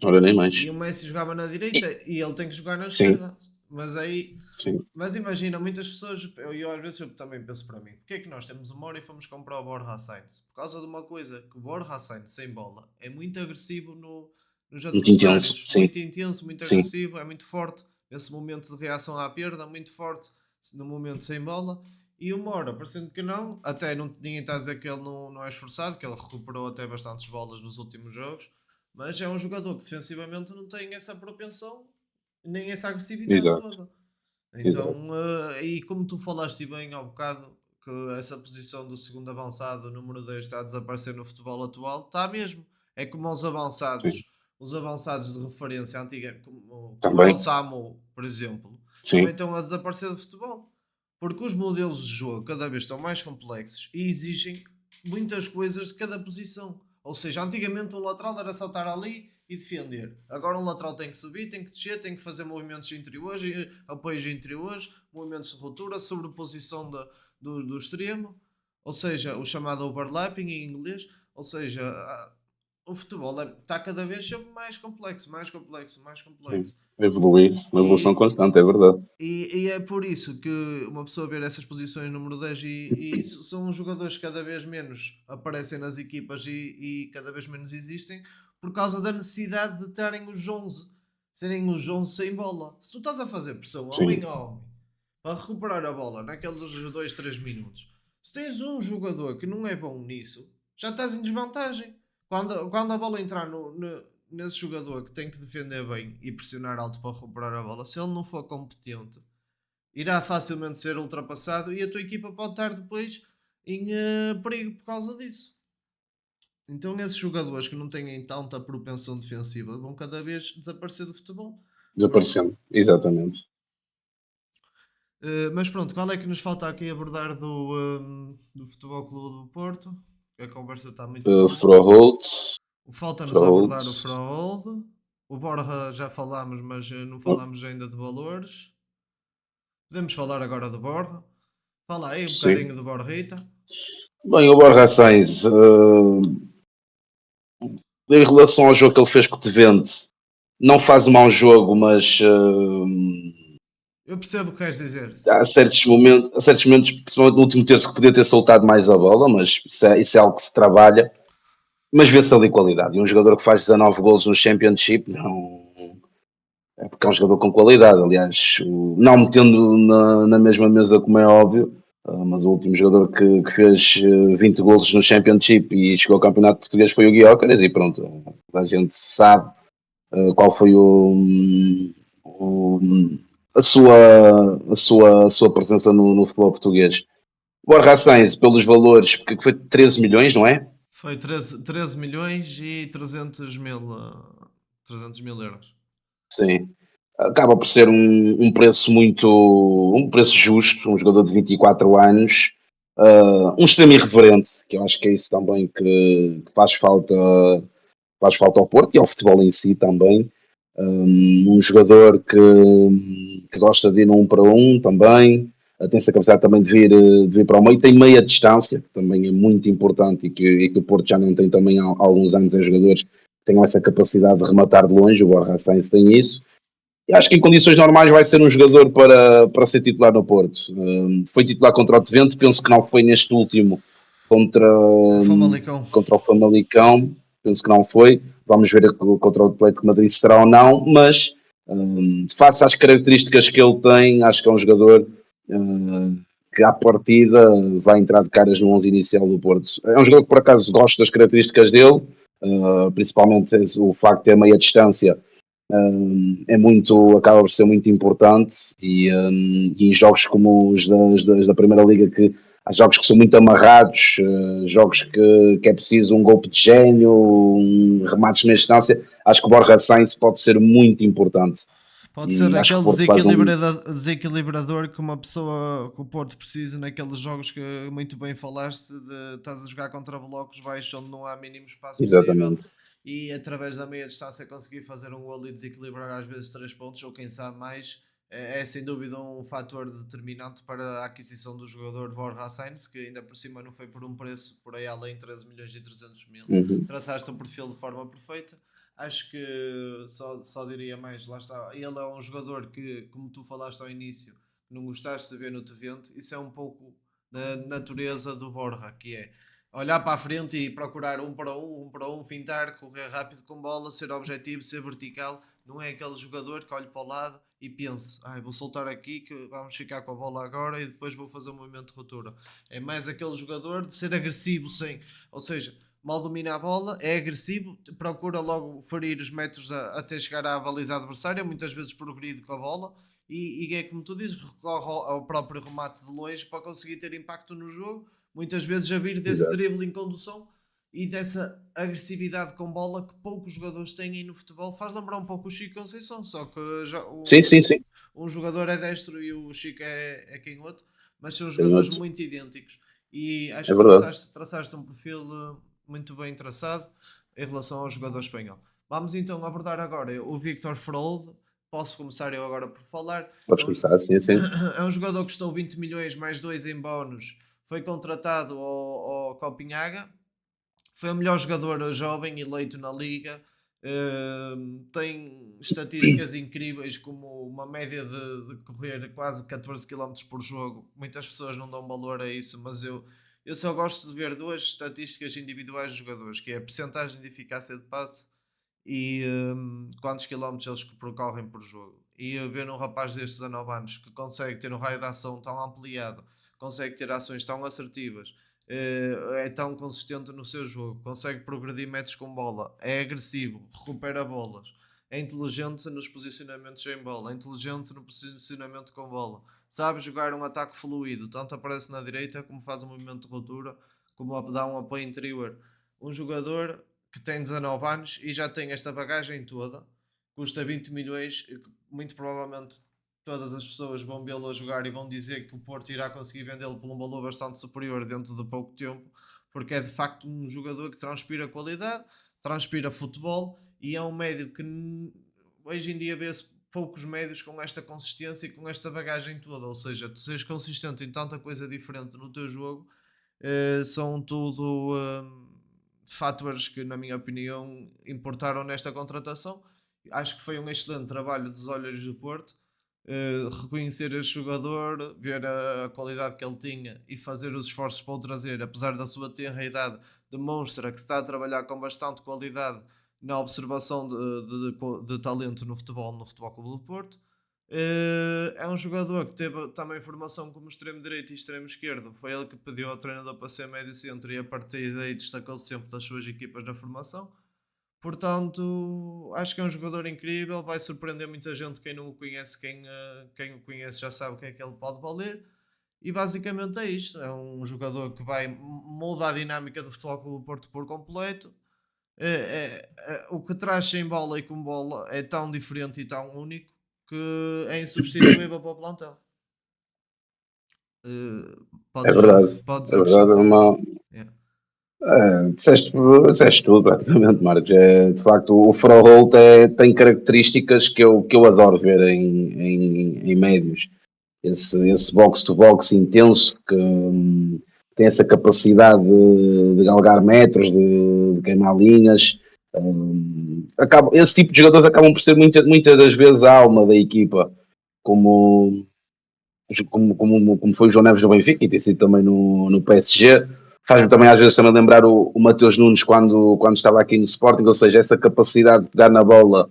ora nem mais. E o Messi jogava na E, direita e ele tem que jogar na sim, esquerda. Mas aí, sim, mas imagina, muitas pessoas, eu às vezes eu também penso para mim, porque é que nós temos o Mora e fomos comprar o Borja Sainz? Por causa de uma coisa, que o Borja Sainz sem bola é muito agressivo nos muito intenso, adversários, sim, muito intenso, muito sim, agressivo, é muito forte, esse momento de reação à perda, muito forte no momento sem bola. E o Mora, parecendo que não, até não, ninguém está a dizer que ele não é esforçado, que ele recuperou até bastantes bolas nos últimos jogos, mas é um jogador que defensivamente não tem essa propensão nem essa agressividade exato, toda. exato, Então, e como tu falaste bem há bocado, que essa posição do segundo avançado, número 2, está a desaparecer no futebol atual, está mesmo. É como sim, os avançados de referência antiga, como é o também, Samu, por exemplo, também sim, estão a desaparecer do futebol. Porque os modelos de jogo cada vez estão mais complexos e exigem muitas coisas de cada posição. Ou seja, antigamente um lateral era só estar ali e defender. Agora um lateral tem que subir, tem que descer, tem que fazer movimentos interiores, apoios interiores, movimentos de ruptura, sobreposição do extremo, ou seja, o chamado overlapping em inglês. Ou seja, o futebol está cada vez sempre mais complexo, mais complexo, mais Sim. complexo. Evoluir, uma evolução E, constante, é verdade. e é por isso que uma pessoa ver essas posições número 10 e são jogadores que cada vez menos aparecem nas equipas e cada vez menos existem por causa da necessidade de terem os 11, serem os 11 sem bola. Se tu estás a fazer pressão homem Sim, a homem para recuperar a bola naqueles 2 3 minutos, se tens um jogador que não é bom nisso, já estás em desvantagem. Quando a bola entrar nesse jogador que tem que defender bem e pressionar alto para recuperar a bola, se ele não for competente, irá facilmente ser ultrapassado e a tua equipa pode estar depois em perigo por causa disso. Então esses jogadores que não têm tanta propensão defensiva vão cada vez desaparecer do futebol. Pronto. desaparecendo, exatamente. Mas pronto, qual é que nos falta aqui abordar do Futebol Clube do Porto? A conversa está muito boa. Froholt, Falta-nos Froholt, abordar o Frohold. O Borja já falámos, mas não falámos ainda de valores. Podemos falar agora do Borja. Fala aí um sim. bocadinho do Borrita. Bem, o Borja Sainz, em relação ao jogo que ele fez com o Twente, não faz um mau jogo, mas Eu percebo o que queres dizer. há certos momentos, principalmente no último terço, que podia ter soltado mais a bola, mas isso é algo que se trabalha. Mas vê-se ali qualidade. E um jogador que faz 19 golos no Championship, não, é porque é um jogador com qualidade. Aliás, não metendo na mesma mesa, como é óbvio, mas o último jogador que fez 20 golos no Championship e chegou ao Campeonato Português foi o Gyökeres, e pronto, a gente sabe qual foi o- a sua presença no futebol português. O Borja Sainz, pelos valores, que foi 13 milhões, não é? Foi 13 milhões e 300 mil, 300 mil euros. Sim. Acaba por ser um preço justo, um jogador de 24 anos, um extremo irreverente, que eu acho que é isso também que faz falta ao Porto e ao futebol em si também. Um jogador que gosta de ir no 1 para 1 também, tem essa capacidade também de vir para o meio, tem meia distância, que também é muito importante e que o Porto já não tem também há alguns anos em jogadores que tenham essa capacidade de rematar de longe, o Borja Sainz tem isso. E acho que em condições normais vai ser um jogador para ser titular no Porto. Foi titular contra o Twente, penso que não foi neste último contra, O Famalicão. contra o Famalicão, penso que não foi. Vamos ver contra o Atlético de Madrid se será ou não, mas face às características que ele tem, acho que é um jogador que à partida vai entrar de caras no 11 inicial do Porto. É um jogador que por acaso gosto das características dele, principalmente o facto de ter meia distância acaba por ser muito importante e em jogos como os da Primeira Liga, que há jogos que são muito amarrados, jogos que é preciso um golpe de gênio, remates na distância, acho que o Borja Sainz pode ser muito importante Pode ser e acho que aquele o Porto faz um desequilibrador que uma pessoa, que o Porto precisa naqueles jogos que muito bem falaste, de estás a jogar contra blocos baixos onde não há mínimo espaço possível exatamente, e através da meia distância conseguir fazer um gol e desequilibrar às vezes 3 pontos ou quem sabe mais. É sem dúvida um fator determinante para a aquisição do jogador Borja Sainz, que ainda por cima não foi por um preço por aí além 13 milhões e 300 mil. uhum, Traçaste o perfil de forma perfeita. Acho que só diria mais, lá está. Ele é um jogador que, como tu falaste ao início, não gostaste de ver no Tevente. Isso é um pouco da natureza do Borja, que é olhar para a frente e procurar um para um, fintar, correr rápido com bola, ser objetivo, ser vertical. Não é aquele jogador que olhe para o lado e pense, vou soltar aqui que vamos ficar com a bola agora e depois vou fazer um movimento de ruptura. É mais aquele jogador de ser agressivo, sem, ou seja, mal domina a bola, é agressivo, procura logo ferir os metros até chegar à baliza adversária, muitas vezes progredido com a bola, e é como tu dizes, recorre ao próprio remate de longe para conseguir ter impacto no jogo, muitas vezes a vir desse exato. drible em condução e dessa agressividade com bola que poucos jogadores têm aí no futebol. Faz lembrar um pouco o Chico Conceição, só que já Sim, sim, sim, um jogador é destro e o Chico é canhoto, mas são tem jogadores outro, muito idênticos. E acho é que verdade. traçaste um perfil muito bem traçado em relação ao jogador espanhol. Vamos então abordar agora o Victor Frold. Posso começar eu agora por falar. Podes começar assim, sim. É um jogador que custou 20 milhões mais 2 em bónus. Foi contratado ao Copenhaga. Foi o melhor jogador jovem eleito na liga. Tem estatísticas incríveis, como uma média de correr quase 14 km por jogo. Muitas pessoas não dão valor a isso, mas eu só gosto de ver duas estatísticas individuais dos jogadores, que é a percentagem de eficácia de passe e quantos quilómetros eles percorrem por jogo. E ver um rapaz destes 19 anos que consegue ter um raio de ação tão ampliado, consegue ter ações tão assertivas, é tão consistente no seu jogo, consegue progredir metros com bola, é agressivo, recupera bolas, é inteligente nos posicionamentos em bola, é inteligente no posicionamento com bola, sabe jogar um ataque fluido, tanto aparece na direita como faz um movimento de ruptura, como dá um apoio interior. Um jogador que tem 19 anos e já tem esta bagagem toda, custa 20 milhões, muito provavelmente todas as pessoas vão vê-lo a jogar e vão dizer que o Porto irá conseguir vendê-lo por um valor bastante superior dentro de pouco tempo, porque é de facto um jogador que transpira qualidade, transpira futebol e é um médio que hoje em dia vê-se poucos médios com esta consistência e com esta bagagem toda, ou seja, tu seres consistente em tanta coisa diferente no teu jogo, são tudo fatores que, na minha opinião, importaram nesta contratação. Acho que foi um excelente trabalho dos olhos do Porto. Reconhecer este jogador, ver a qualidade que ele tinha e fazer os esforços para o trazer, apesar da sua tenra idade, demonstra que se está a trabalhar com bastante qualidade na observação de talento no Futebol Clube do Porto. É um jogador que teve também formação como extremo direito e extremo esquerdo. Foi ele que pediu ao treinador para ser médio centro e a partir daí destacou-se sempre das suas equipas na formação. Portanto, acho que é um jogador incrível, vai surpreender muita gente quem não o conhece, quem o conhece já sabe o que é que ele pode valer. E basicamente é isto, é um jogador que vai mudar a dinâmica do Futebol Clube do Porto por completo. O que traz sem bola e com bola é tão diferente e tão único que é insubstituível para o plantel. Eh, É podes, verdade. podes É verdade. acrescentar. Yeah. Disseste tudo praticamente, Marcos. De facto, o Froholt tem características que eu adoro ver em médios. Esse box-to-box intenso que tem essa capacidade de galgar metros, de queimar linhas. Esse tipo de jogadores acabam por ser muitas das vezes a alma da equipa, como, como foi o João Neves do Benfica e tem sido também no PSG. Faz-me também às vezes também lembrar o Mateus Nunes quando estava aqui no Sporting, ou seja, essa capacidade de pegar na bola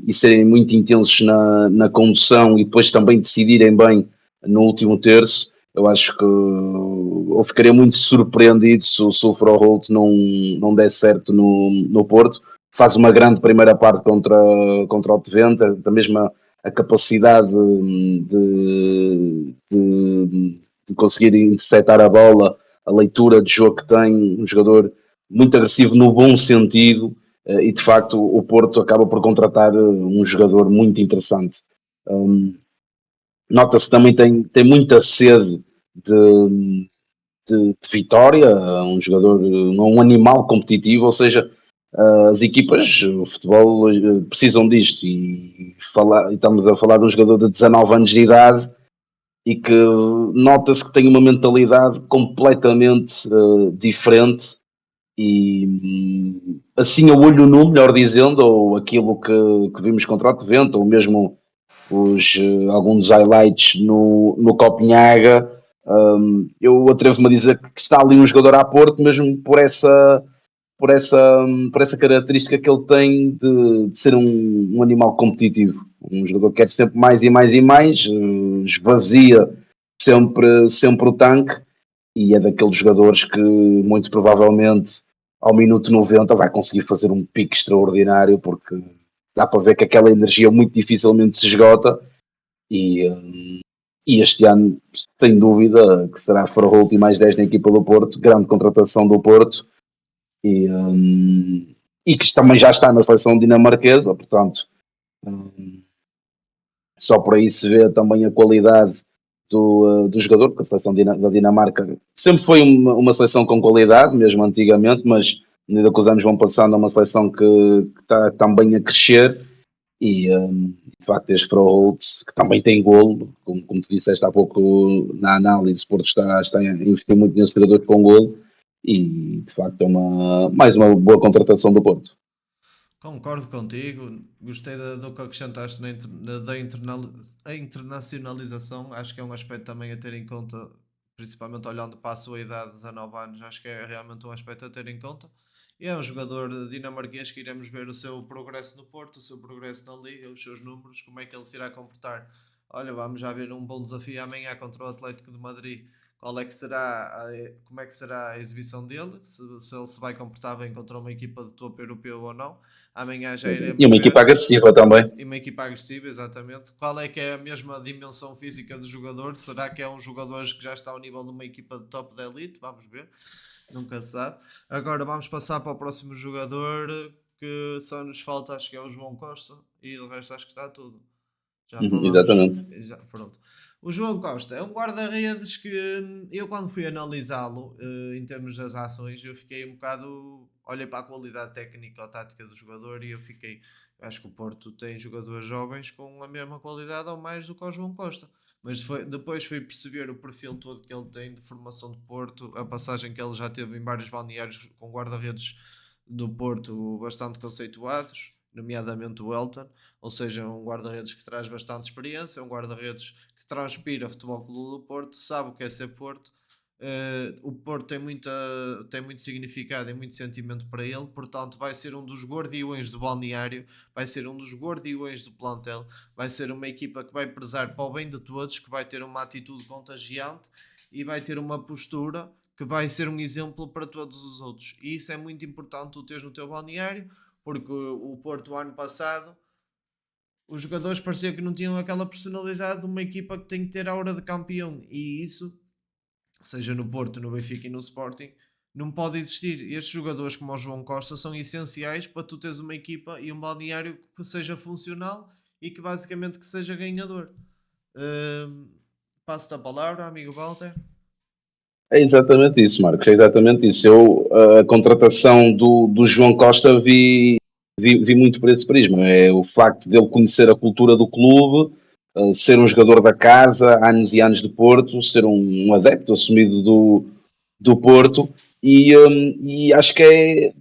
e serem muito intensos na condução e depois também decidirem bem no último terço. Eu acho que eu ficaria muito surpreendido se o Froholt não desse certo no Porto. Faz uma grande primeira parte contra o Twente, da mesma a capacidade de conseguir interceptar a bola, a leitura de jogo que tem, um jogador muito agressivo no bom sentido, e de facto o Porto acaba por contratar um jogador muito interessante. Nota-se que também tem muita sede de vitória, um jogador, um animal competitivo, ou seja, as equipas, o futebol precisam disto e estamos a falar de um jogador de 19 anos de idade e que nota-se que tem uma mentalidade completamente diferente e assim a olho nu, melhor dizendo, ou aquilo que vimos contra o Twente, ou mesmo alguns highlights no Copenhaga, eu atrevo-me a dizer que está ali um jogador a Porto, mesmo por essa característica que ele tem de ser um animal competitivo. Um jogador que quer sempre mais e mais e mais, esvazia sempre o tanque e é daqueles jogadores que muito provavelmente ao minuto 90 vai conseguir fazer um pique extraordinário porque dá para ver que aquela energia muito dificilmente se esgota e este ano sem dúvida que será Froholt e mais 10 na equipa do Porto, grande contratação do Porto e que também já está na seleção dinamarquesa, portanto só por aí se vê também a qualidade do jogador, porque a seleção da Dinamarca sempre foi uma seleção com qualidade, mesmo antigamente, mas à medida que os anos vão passando, é uma seleção que está também a crescer e de facto este Froholt, que também tem golo, como tu disseste há pouco na análise, o Porto está a investir muito nesses jogadores com golo e de facto é mais uma boa contratação do Porto. Concordo contigo, gostei do que acrescentaste a internacionalização, acho que é um aspecto também a ter em conta, principalmente olhando para a sua idade, 19 anos, acho que é realmente um aspecto a ter em conta. E é um jogador dinamarquês que iremos ver o seu progresso no Porto, o seu progresso na Liga, os seus números, como é que ele se irá comportar. Olha, vamos já ver um bom desafio amanhã contra o Atlético de Madrid. Qual é que será como é que será a exibição dele, se ele se vai comportar bem contra uma equipa de topo europeu ou não. Amanhã já E iremos uma equipa ver. agressiva também. E uma equipa agressiva, exatamente. Qual é que é a mesma dimensão física do jogador? Será que é um jogador que já está ao nível de uma equipa de top da elite? Vamos ver. Nunca se sabe. Agora vamos passar para o próximo jogador, que só nos falta, acho que é o João Costa. E do resto acho que está tudo. Já falamos. Exatamente. Pronto. O João Costa é um guarda-redes que eu, quando fui analisá-lo em termos das ações, eu fiquei um bocado. Olhei para a qualidade técnica ou tática do jogador e eu fiquei. Acho que o Porto tem jogadores jovens com a mesma qualidade ou mais do que o João Costa. Mas depois fui perceber o perfil todo que ele tem de formação de Porto, a passagem que ele já teve em vários balneários com guarda-redes do Porto bastante conceituados, nomeadamente o Elton, ou seja, um guarda-redes que traz bastante experiência, um guarda-redes que transpira Futebol Clube do Porto, sabe o que é ser Porto. O Porto tem muito significado e muito sentimento para ele, portanto vai ser um dos guardiões do balneário, vai ser um dos guardiões do plantel, vai ser uma equipa que vai prezar para o bem de todos, que vai ter uma atitude contagiante e vai ter uma postura que vai ser um exemplo para todos os outros. E isso é muito importante tu teres no teu balneário, porque o Porto ano passado os jogadores pareciam que não tinham aquela personalidade de uma equipa que tem que ter a aura de campeão, e isso, seja no Porto, no Benfica e no Sporting, não pode existir. Estes jogadores como o João Costa são essenciais para tu teres uma equipa e um balneário que seja funcional e que basicamente que seja ganhador. Hum, Passo-te a palavra, amigo Walter. É exatamente isso, Marcos, é exatamente isso. A contratação do João Costa vi muito por esse prisma. É o facto de ele conhecer a cultura do clube, ser um jogador da casa, anos e anos de Porto, ser um adepto assumido do Porto, e acho que é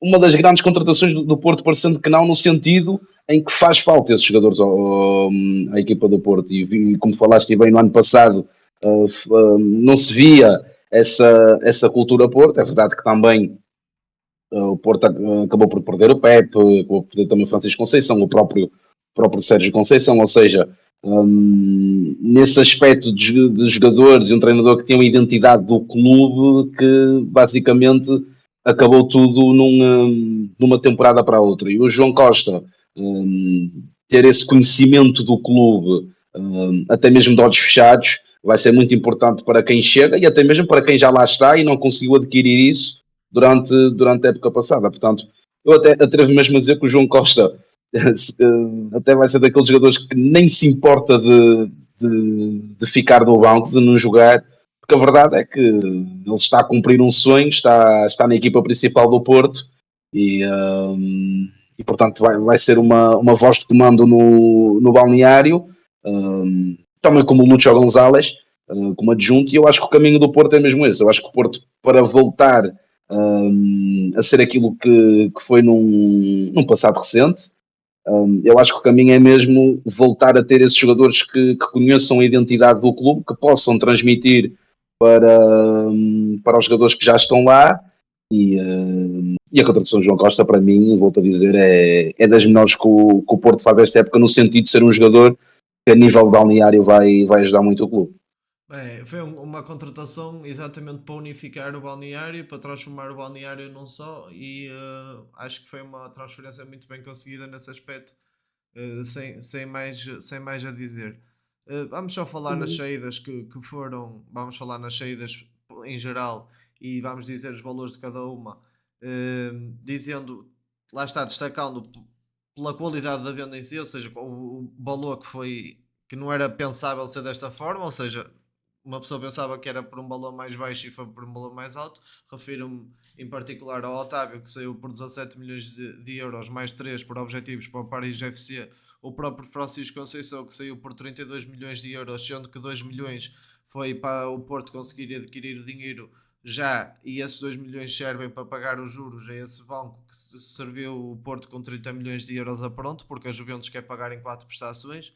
uma das grandes contratações do Porto, parecendo que não, no sentido em que faz falta esses jogadores à equipa do Porto. E como falaste bem no ano passado, não se via essa cultura Porto. É verdade que também o Porto acabou por perder o Pepe, acabou por perder também o Francisco Conceição, o próprio Sérgio Conceição, ou seja, nesse aspecto de jogadores e um treinador que tinha uma identidade do clube que basicamente acabou tudo numa temporada para a outra. E o João Costa ter esse conhecimento do clube, até mesmo de olhos fechados, vai ser muito importante para quem chega e até mesmo para quem já lá está e não conseguiu adquirir isso durante a época passada. Portanto, eu até atrevo mesmo a dizer que o João Costa até vai ser daqueles jogadores que nem se importa de ficar no banco, de não jogar, porque a verdade é que ele está a cumprir um sonho, está na equipa principal do Porto e portanto vai ser uma voz de comando no balneário, também como o Lúcio Gonzalez, como adjunto, e eu acho que o caminho do Porto é mesmo esse. Eu acho que o Porto, para voltar a ser aquilo que foi num passado recente, eu acho que o caminho é mesmo voltar a ter esses jogadores que conheçam a identidade do clube, que possam transmitir para os jogadores que já estão lá. E a contratação de João Costa, para mim, volto a dizer, é das melhores que o Porto faz esta época, no sentido de ser um jogador que, a nível balneário, vai ajudar muito o clube. Foi uma contratação exatamente para unificar o balneário, para transformar o balneário num só, e acho que foi uma transferência muito bem conseguida nesse aspecto, sem mais a dizer. Vamos só falar nas saídas que foram, vamos falar nas saídas em geral e vamos dizer os valores de cada uma, dizendo, lá está, destacando pela qualidade da venda em si, ou seja, o valor que foi que não era pensável ser desta forma, ou seja, uma pessoa pensava que era por um valor mais baixo e foi por um valor mais alto. Refiro-me em particular ao Otávio, que saiu por 17 milhões de euros, mais 3 por objetivos para o Paris FC. O próprio Francisco Conceição, que saiu por 32 milhões de euros, sendo que 2 milhões foi para o Porto conseguir adquirir o dinheiro já, e esses 2 milhões servem para pagar os juros a esse banco que serviu o Porto com 30 milhões de euros a pronto, porque a Juventus quer pagar em 4 prestações.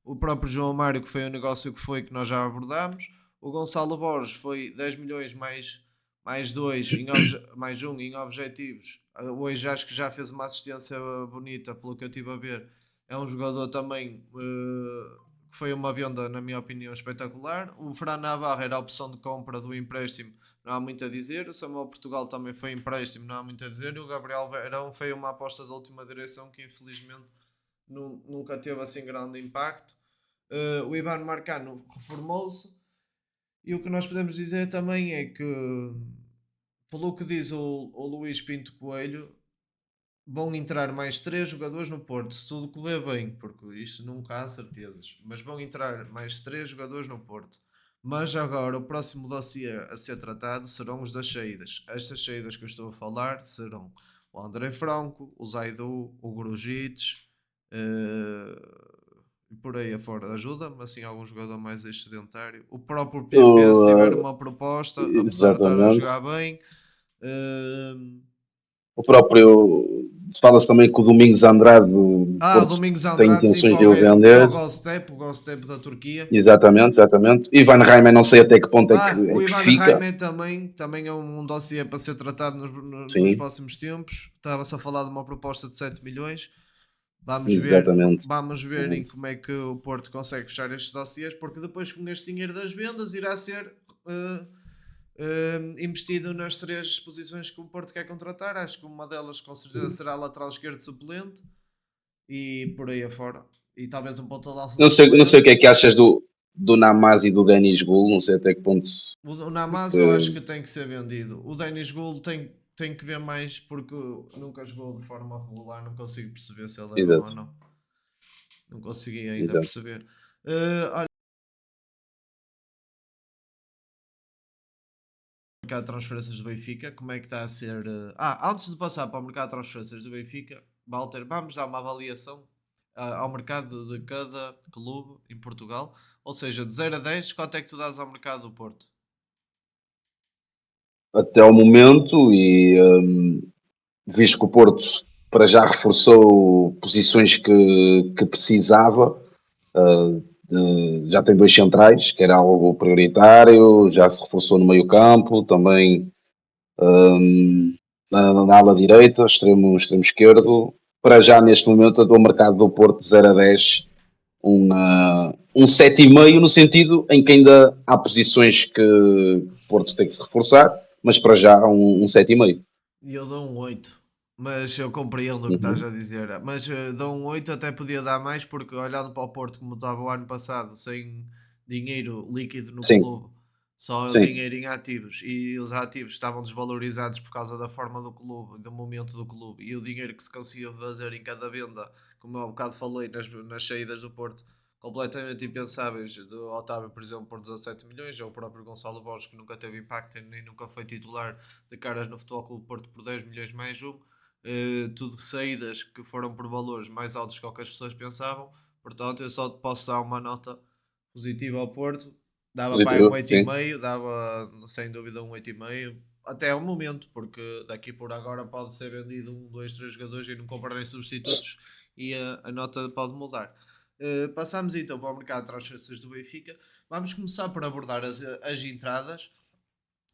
O próprio João Mário, que foi o negócio que foi, que nós já abordámos. O Gonçalo Borges foi 10 milhões mais 2 mais um em objetivos. Hoje acho que já fez uma assistência bonita, pelo que eu estive a ver. É um jogador também que foi uma venda, na minha opinião, espetacular. O Fran Navarro era a opção de compra do empréstimo, não há muito a dizer. O Samuel Portugal também foi empréstimo, não há muito a dizer. E o Gabriel Verão foi uma aposta da última direção que infelizmente nunca teve assim grande impacto. O Ivan Marcano reformou-se, e o que nós podemos dizer também é que, pelo que diz o Luís Pinto Coelho, vão entrar mais 3 jogadores no Porto, se tudo correr bem, porque isto nunca há certezas, mas vão entrar mais 3 jogadores no Porto. Mas agora o próximo dossiê a ser tratado serão os das saídas. Estas saídas que eu estou a falar serão o André Franco, o Zaidu, o Grujic, e por aí afora. Ajuda-me assim algum jogador mais excedentário. O próprio PP, se tiver uma proposta, apesar de estar a Exatamente. jogar bem. Uh, O próprio. Fala-se também que o Domingos Andrade do o Porto Domingos tem Andrade, sim, intenções de o para vender. O Gostep da Turquia. Exatamente, exatamente. Ivan Reimer, não sei até que ponto O é que Ivan fica. Reimer também é um dossiê para ser tratado nos Sim, próximos tempos. Estava-se a falar de uma proposta de 7 milhões. Vamos ver, exatamente. vamos ver em como é que o Porto consegue fechar estes dossiês, porque depois com este dinheiro das vendas irá ser investido nas 3 posições que o Porto quer contratar. Acho que uma delas com certeza será lateral esquerdo suplente e por aí afora. E talvez um ponta de lança Não sei o que suplente. é que achas do Namaz e do Denis Gul, não sei até que ponto O é Namaz eu acho que. que tem que ser vendido. O Denis Gould tem que ver mais, porque nunca jogou de forma regular, não consigo perceber se ele é bom ou Exato, não. Não consegui ainda exato. perceber. Olha, o mercado de transferências do Benfica, como é que está a ser? Antes de passar para o mercado de transferências do Benfica, Walter, vamos dar uma avaliação ao mercado de cada clube em Portugal. Ou seja, de 0 a 10, quanto é que tu dás ao mercado do Porto? Até ao momento, e visto que o Porto para já reforçou posições que precisava, já tem 2 centrais, que era algo prioritário, já se reforçou no meio campo, também na ala direita, extremo esquerdo. Para já, neste momento, eu dou o mercado do Porto de 0 a 10 um 7,5 no sentido em que ainda há posições que o Porto tem que se reforçar, mas para já um 7,5. E eu dou um 8. Mas eu compreendo o que estás Uhum. a dizer. Mas dou um 8, até podia dar mais, porque olhando para o Porto como estava o ano passado, sem dinheiro líquido no Sim, clube, só sim, dinheiro em ativos, e os ativos estavam desvalorizados por causa da forma do clube, do momento do clube, e o dinheiro que se conseguia fazer em cada venda, como eu há bocado falei nas saídas do Porto, completamente impensáveis. Do Otávio, por exemplo, por 17 milhões, ou o próprio Gonçalo Borges, que nunca teve impacto nem nunca foi titular, de caras no Futebol Clube Porto por 10 milhões mais um. Tudo saídas que foram por valores mais altos que o que as pessoas pensavam. Portanto, eu só posso dar uma nota positiva ao Porto. Dava para aí um positivo, oito e sim, meio, dava sem dúvida um 8,5 até o momento, porque daqui por agora pode ser vendido 2, 3 jogadores e não comprarem substitutos, e a nota pode mudar. Passamos então para o mercado de transferências do Benfica. Vamos começar por abordar as entradas.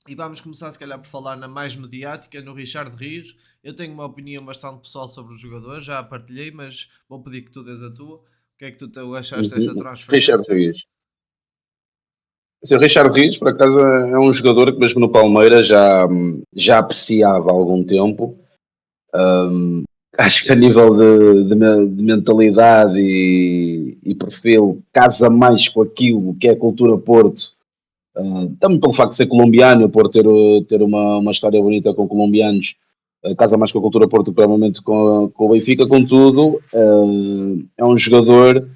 E vamos começar, se calhar, por falar na mais mediática, no Richard Rios. Eu tenho uma opinião bastante pessoal sobre o jogador, já a partilhei, mas vou pedir que tu des a tua. O que é que tu achaste desta uhum. Richard transferência? Rios. Assim, o Richard Rios, por acaso, é um jogador que mesmo no Palmeiras já apreciava há algum tempo. Acho que a nível de mentalidade e perfil casa mais com aquilo que é a cultura Porto. Também pelo facto de ser colombiano, por ter uma história bonita com colombianos, casa mais com a cultura Porto, provavelmente com o Benfica. Contudo, é um jogador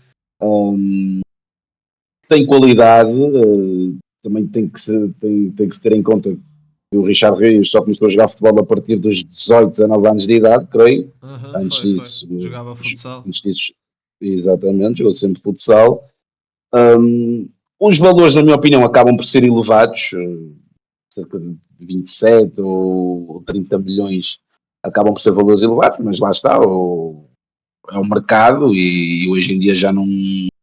tem qualidade, também tem que se ter em conta que o Richard Rios só começou a jogar futebol a partir dos 18, 19 anos de idade, creio. Aham, Antes foi. disso, Jogava futsal. antes disso, exatamente, jogou sempre futsal. Um, os valores, na minha opinião, acabam por ser elevados, cerca de 27 ou 30 milhões acabam por ser valores elevados, mas lá está, é o mercado e hoje em dia já não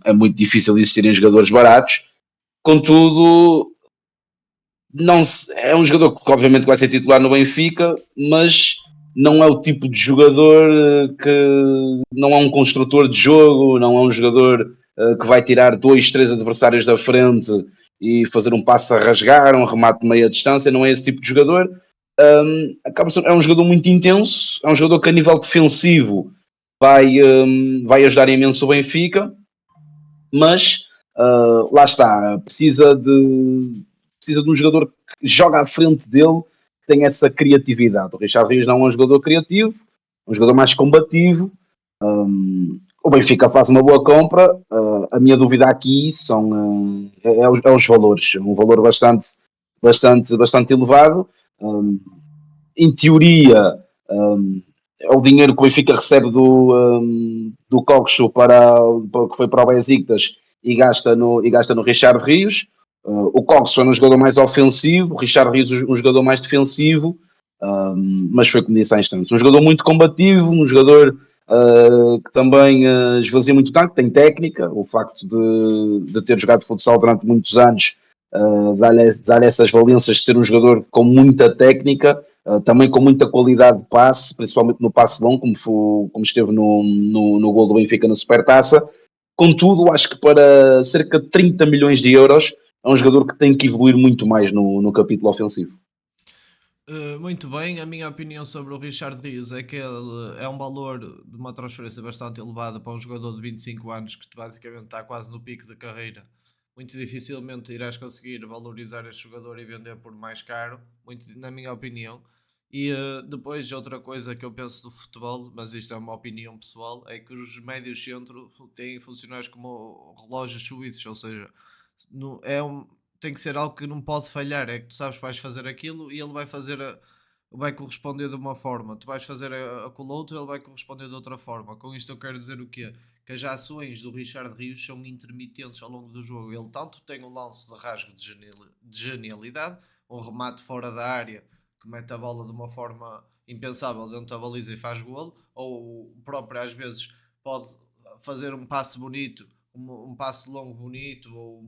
é muito difícil existirem jogadores baratos. Contudo, não é um jogador que obviamente vai ser titular no Benfica, mas não é o tipo de jogador que não é um construtor de jogo, não é um jogador que vai tirar dois, três adversários da frente e fazer um passo a rasgar, um remate de meia distância, não é esse tipo de jogador. É um jogador muito intenso, é um jogador que a nível defensivo vai ajudar imenso o Benfica, mas lá está, precisa de um jogador que joga à frente dele, que tem essa criatividade. O Richard Rios não é um jogador criativo, é um jogador mais combativo. O Benfica faz uma boa compra. A minha dúvida aqui é os valores. É um valor bastante elevado. Em teoria, é o dinheiro que o Benfica recebe do Coxo que foi para o Besiktas e gasta no Richard Rios. O Coxo é um jogador mais ofensivo, o Richard Rios um jogador mais defensivo, mas foi como disse há instantes, um jogador muito combativo, um jogador que também esvazia muito tanque, tem técnica, o facto de ter jogado futsal durante muitos anos dá-lhe essas valências de ser um jogador com muita técnica, também com muita qualidade de passe, principalmente no passe longo, como esteve no gol do Benfica na Supertaça. Contudo, acho que para cerca de 30 milhões de euros é um jogador que tem que evoluir muito mais no capítulo ofensivo. Muito bem, a minha opinião sobre o Richard Rios é que ele é um valor de uma transferência bastante elevada para um jogador de 25 anos que basicamente está quase no pico da carreira. Muito dificilmente irás conseguir valorizar este jogador e vender por mais caro, muito, na minha opinião. E depois, outra coisa que eu penso do futebol, mas isto é uma opinião pessoal, é que os médios centro têm funcionários como relógios suíços, ou seja, é tem que ser algo que não pode falhar. É que tu sabes que vais fazer aquilo e ele vai vai corresponder de uma forma. Tu vais fazer com o outro, ele vai corresponder de outra forma. Com isto eu quero dizer o quê? Que as ações do Richard Rios são intermitentes ao longo do jogo. Ele tanto tem um lance de rasgo de genialidade, um remate fora da área que mete a bola de uma forma impensável dentro da baliza e faz golo, ou o próprio às vezes pode fazer um passe bonito, um passe longo bonito, ou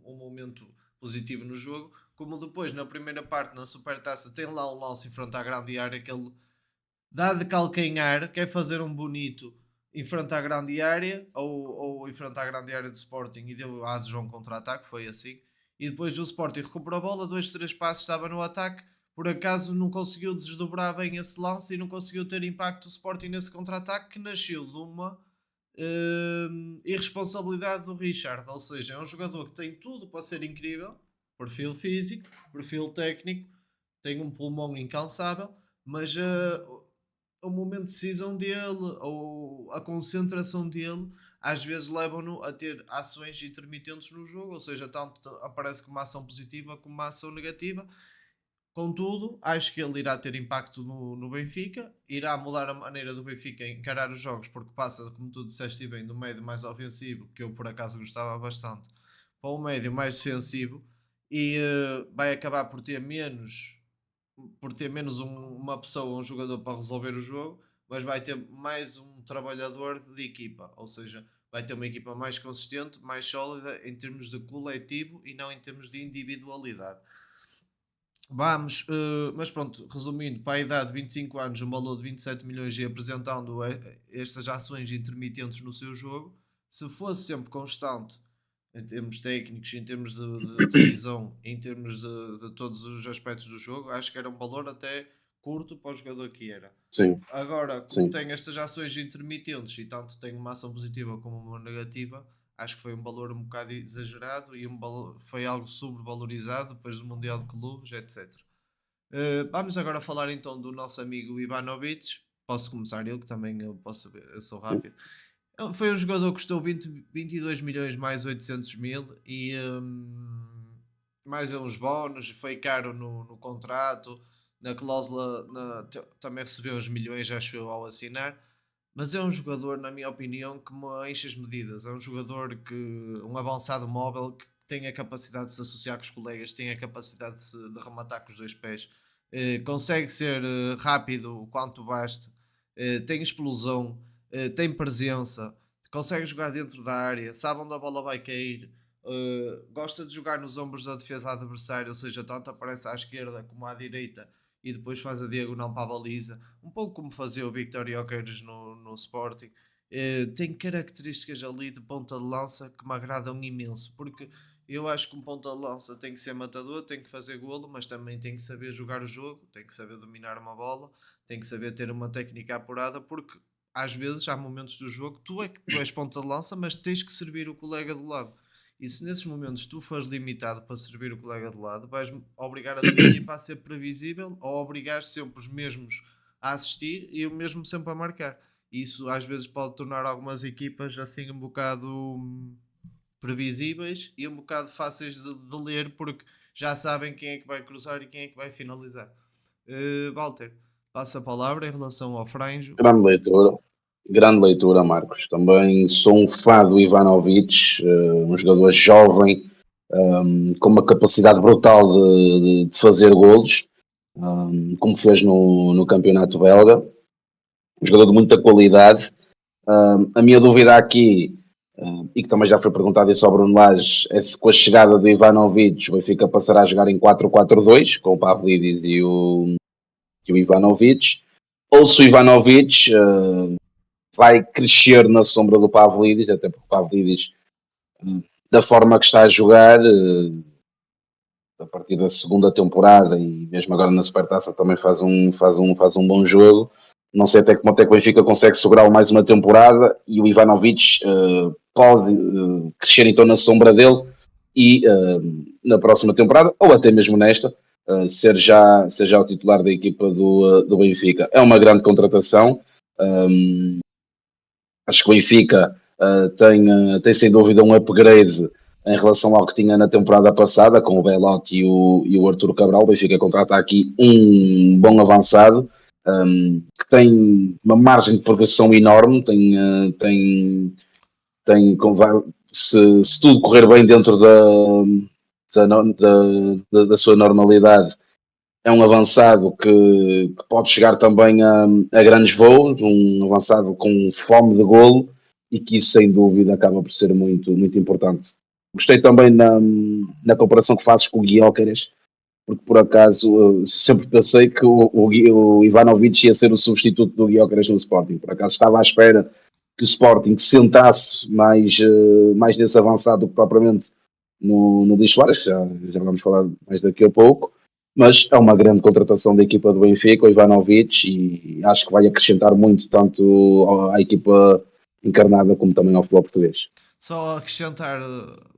um momento positivo no jogo, como depois na primeira parte na Supertaça tem lá um lance em frente à grande área que ele dá de calcanhar, quer fazer um bonito em frente à grande área ou em frente à grande área do Sporting e deu asas a um contra-ataque, foi assim. E depois o Sporting recuperou a bola, dois, três passos, estava no ataque. Por acaso não conseguiu desdobrar bem esse lance e não conseguiu ter impacto o Sporting nesse contra-ataque que nasceu de uma irresponsabilidade do Richard. Ou seja, é um jogador que tem tudo para ser incrível: perfil físico, perfil técnico, tem um pulmão incansável, mas o momento de decisão dele ou a concentração dele às vezes levam-no a ter ações intermitentes no jogo, ou seja, tanto aparece como uma ação positiva como uma ação negativa. Contudo, acho que ele irá ter impacto no Benfica, irá mudar a maneira do Benfica encarar os jogos, porque passa, como tu disseste bem, do médio mais ofensivo, que eu por acaso gostava bastante, para um médio mais defensivo, e vai acabar por ter menos uma pessoa, um jogador para resolver o jogo, mas vai ter mais um trabalhador de equipa, ou seja, vai ter uma equipa mais consistente, mais sólida em termos de coletivo e não em termos de individualidade. Vamos, mas pronto, resumindo, para a idade de 25 anos, um valor de 27 milhões e apresentando estas ações intermitentes no seu jogo, se fosse sempre constante em termos técnicos, em termos de decisão, em termos de todos os aspectos do jogo, acho que era um valor até curto para o jogador que era. Sim, Agora, como sim. tem estas ações intermitentes e tanto tem uma ação positiva como uma negativa, acho que foi um valor um bocado exagerado e foi algo sobrevalorizado depois do Mundial de Clubes, etc. Vamos agora falar então do nosso amigo Ivanovic. Posso começar eu, que também eu posso ver, eu sou Sim. rápido. Foi um jogador que custou 22 milhões mais 800 mil e mais uns bónus, foi caro no contrato, na cláusula também recebeu uns milhões, acho eu, ao assinar. Mas é um jogador, na minha opinião, que me enche as medidas. É um jogador um avançado móvel que tem a capacidade de se associar com os colegas, tem a capacidade de rematar com os dois pés, consegue ser rápido quanto basta, tem explosão, tem presença, consegue jogar dentro da área, sabe onde a bola vai cair, gosta de jogar nos ombros da defesa adversária, ou seja, tanto aparece à esquerda como à direita e depois faz a diagonal para a baliza, um pouco como fazia o Victor Gyökeres no Sporting. Tem características ali de ponta de lança que me agradam imenso, porque eu acho que um ponta de lança tem que ser matador, tem que fazer golo, mas também tem que saber jogar o jogo, tem que saber dominar uma bola, tem que saber ter uma técnica apurada, porque às vezes há momentos do jogo tu és ponta de lança, mas tens que servir o colega do lado. E se nesses momentos tu fores limitado para servir o colega do lado, vais obrigar a tua equipa a ser previsível ou obrigar sempre os mesmos a assistir e o mesmo sempre a marcar. Isso às vezes pode tornar algumas equipas assim um bocado previsíveis e um bocado fáceis de ler porque já sabem quem é que vai cruzar e quem é que vai finalizar. Walter, passa a palavra em relação ao Franjo. Grande leitura, Marcos. Também sou um fã do Ivanovic, um jogador jovem, com uma capacidade brutal de fazer golos, como fez no campeonato belga. Um jogador de muita qualidade. A minha dúvida aqui, e que também já foi perguntado isso ao Bruno Lage, é se com a chegada do Ivanovic o Benfica passará a jogar em 4-4-2, com o Pavlidis e o Ivanovic, ou se o Ivanovic vai crescer na sombra do Pavlidis, até porque o Pavlidis, da forma que está a jogar, a partir da segunda temporada e mesmo agora na Supertaça também faz um bom jogo. Não sei até que ponto é que o Benfica consegue segurar mais uma temporada e o Ivanovic pode crescer então na sombra dele e na próxima temporada, ou até mesmo nesta, ser já o titular da equipa do Benfica. É uma grande contratação. Acho que o Benfica tem sem dúvida um upgrade em relação ao que tinha na temporada passada, com o Belotti e o Arturo Cabral. O Benfica contrata aqui um bom avançado, que tem uma margem de progressão enorme, se tudo correr bem dentro da sua normalidade, é um avançado que pode chegar também a grandes voos, um avançado com fome de golo e que isso sem dúvida acaba por ser muito, muito importante. Gostei também na comparação que fazes com o Gyökeres, porque por acaso sempre pensei que o Ivanovic ia ser o substituto do Gyökeres no Sporting. Por acaso estava à espera que o Sporting sentasse mais nesse avançado do que propriamente no Luís Soares, que já vamos falar mais daqui a pouco, mas é uma grande contratação da equipa do Benfica, o Ivanovic, e acho que vai acrescentar muito tanto à equipa encarnada como também ao futebol português. Só acrescentar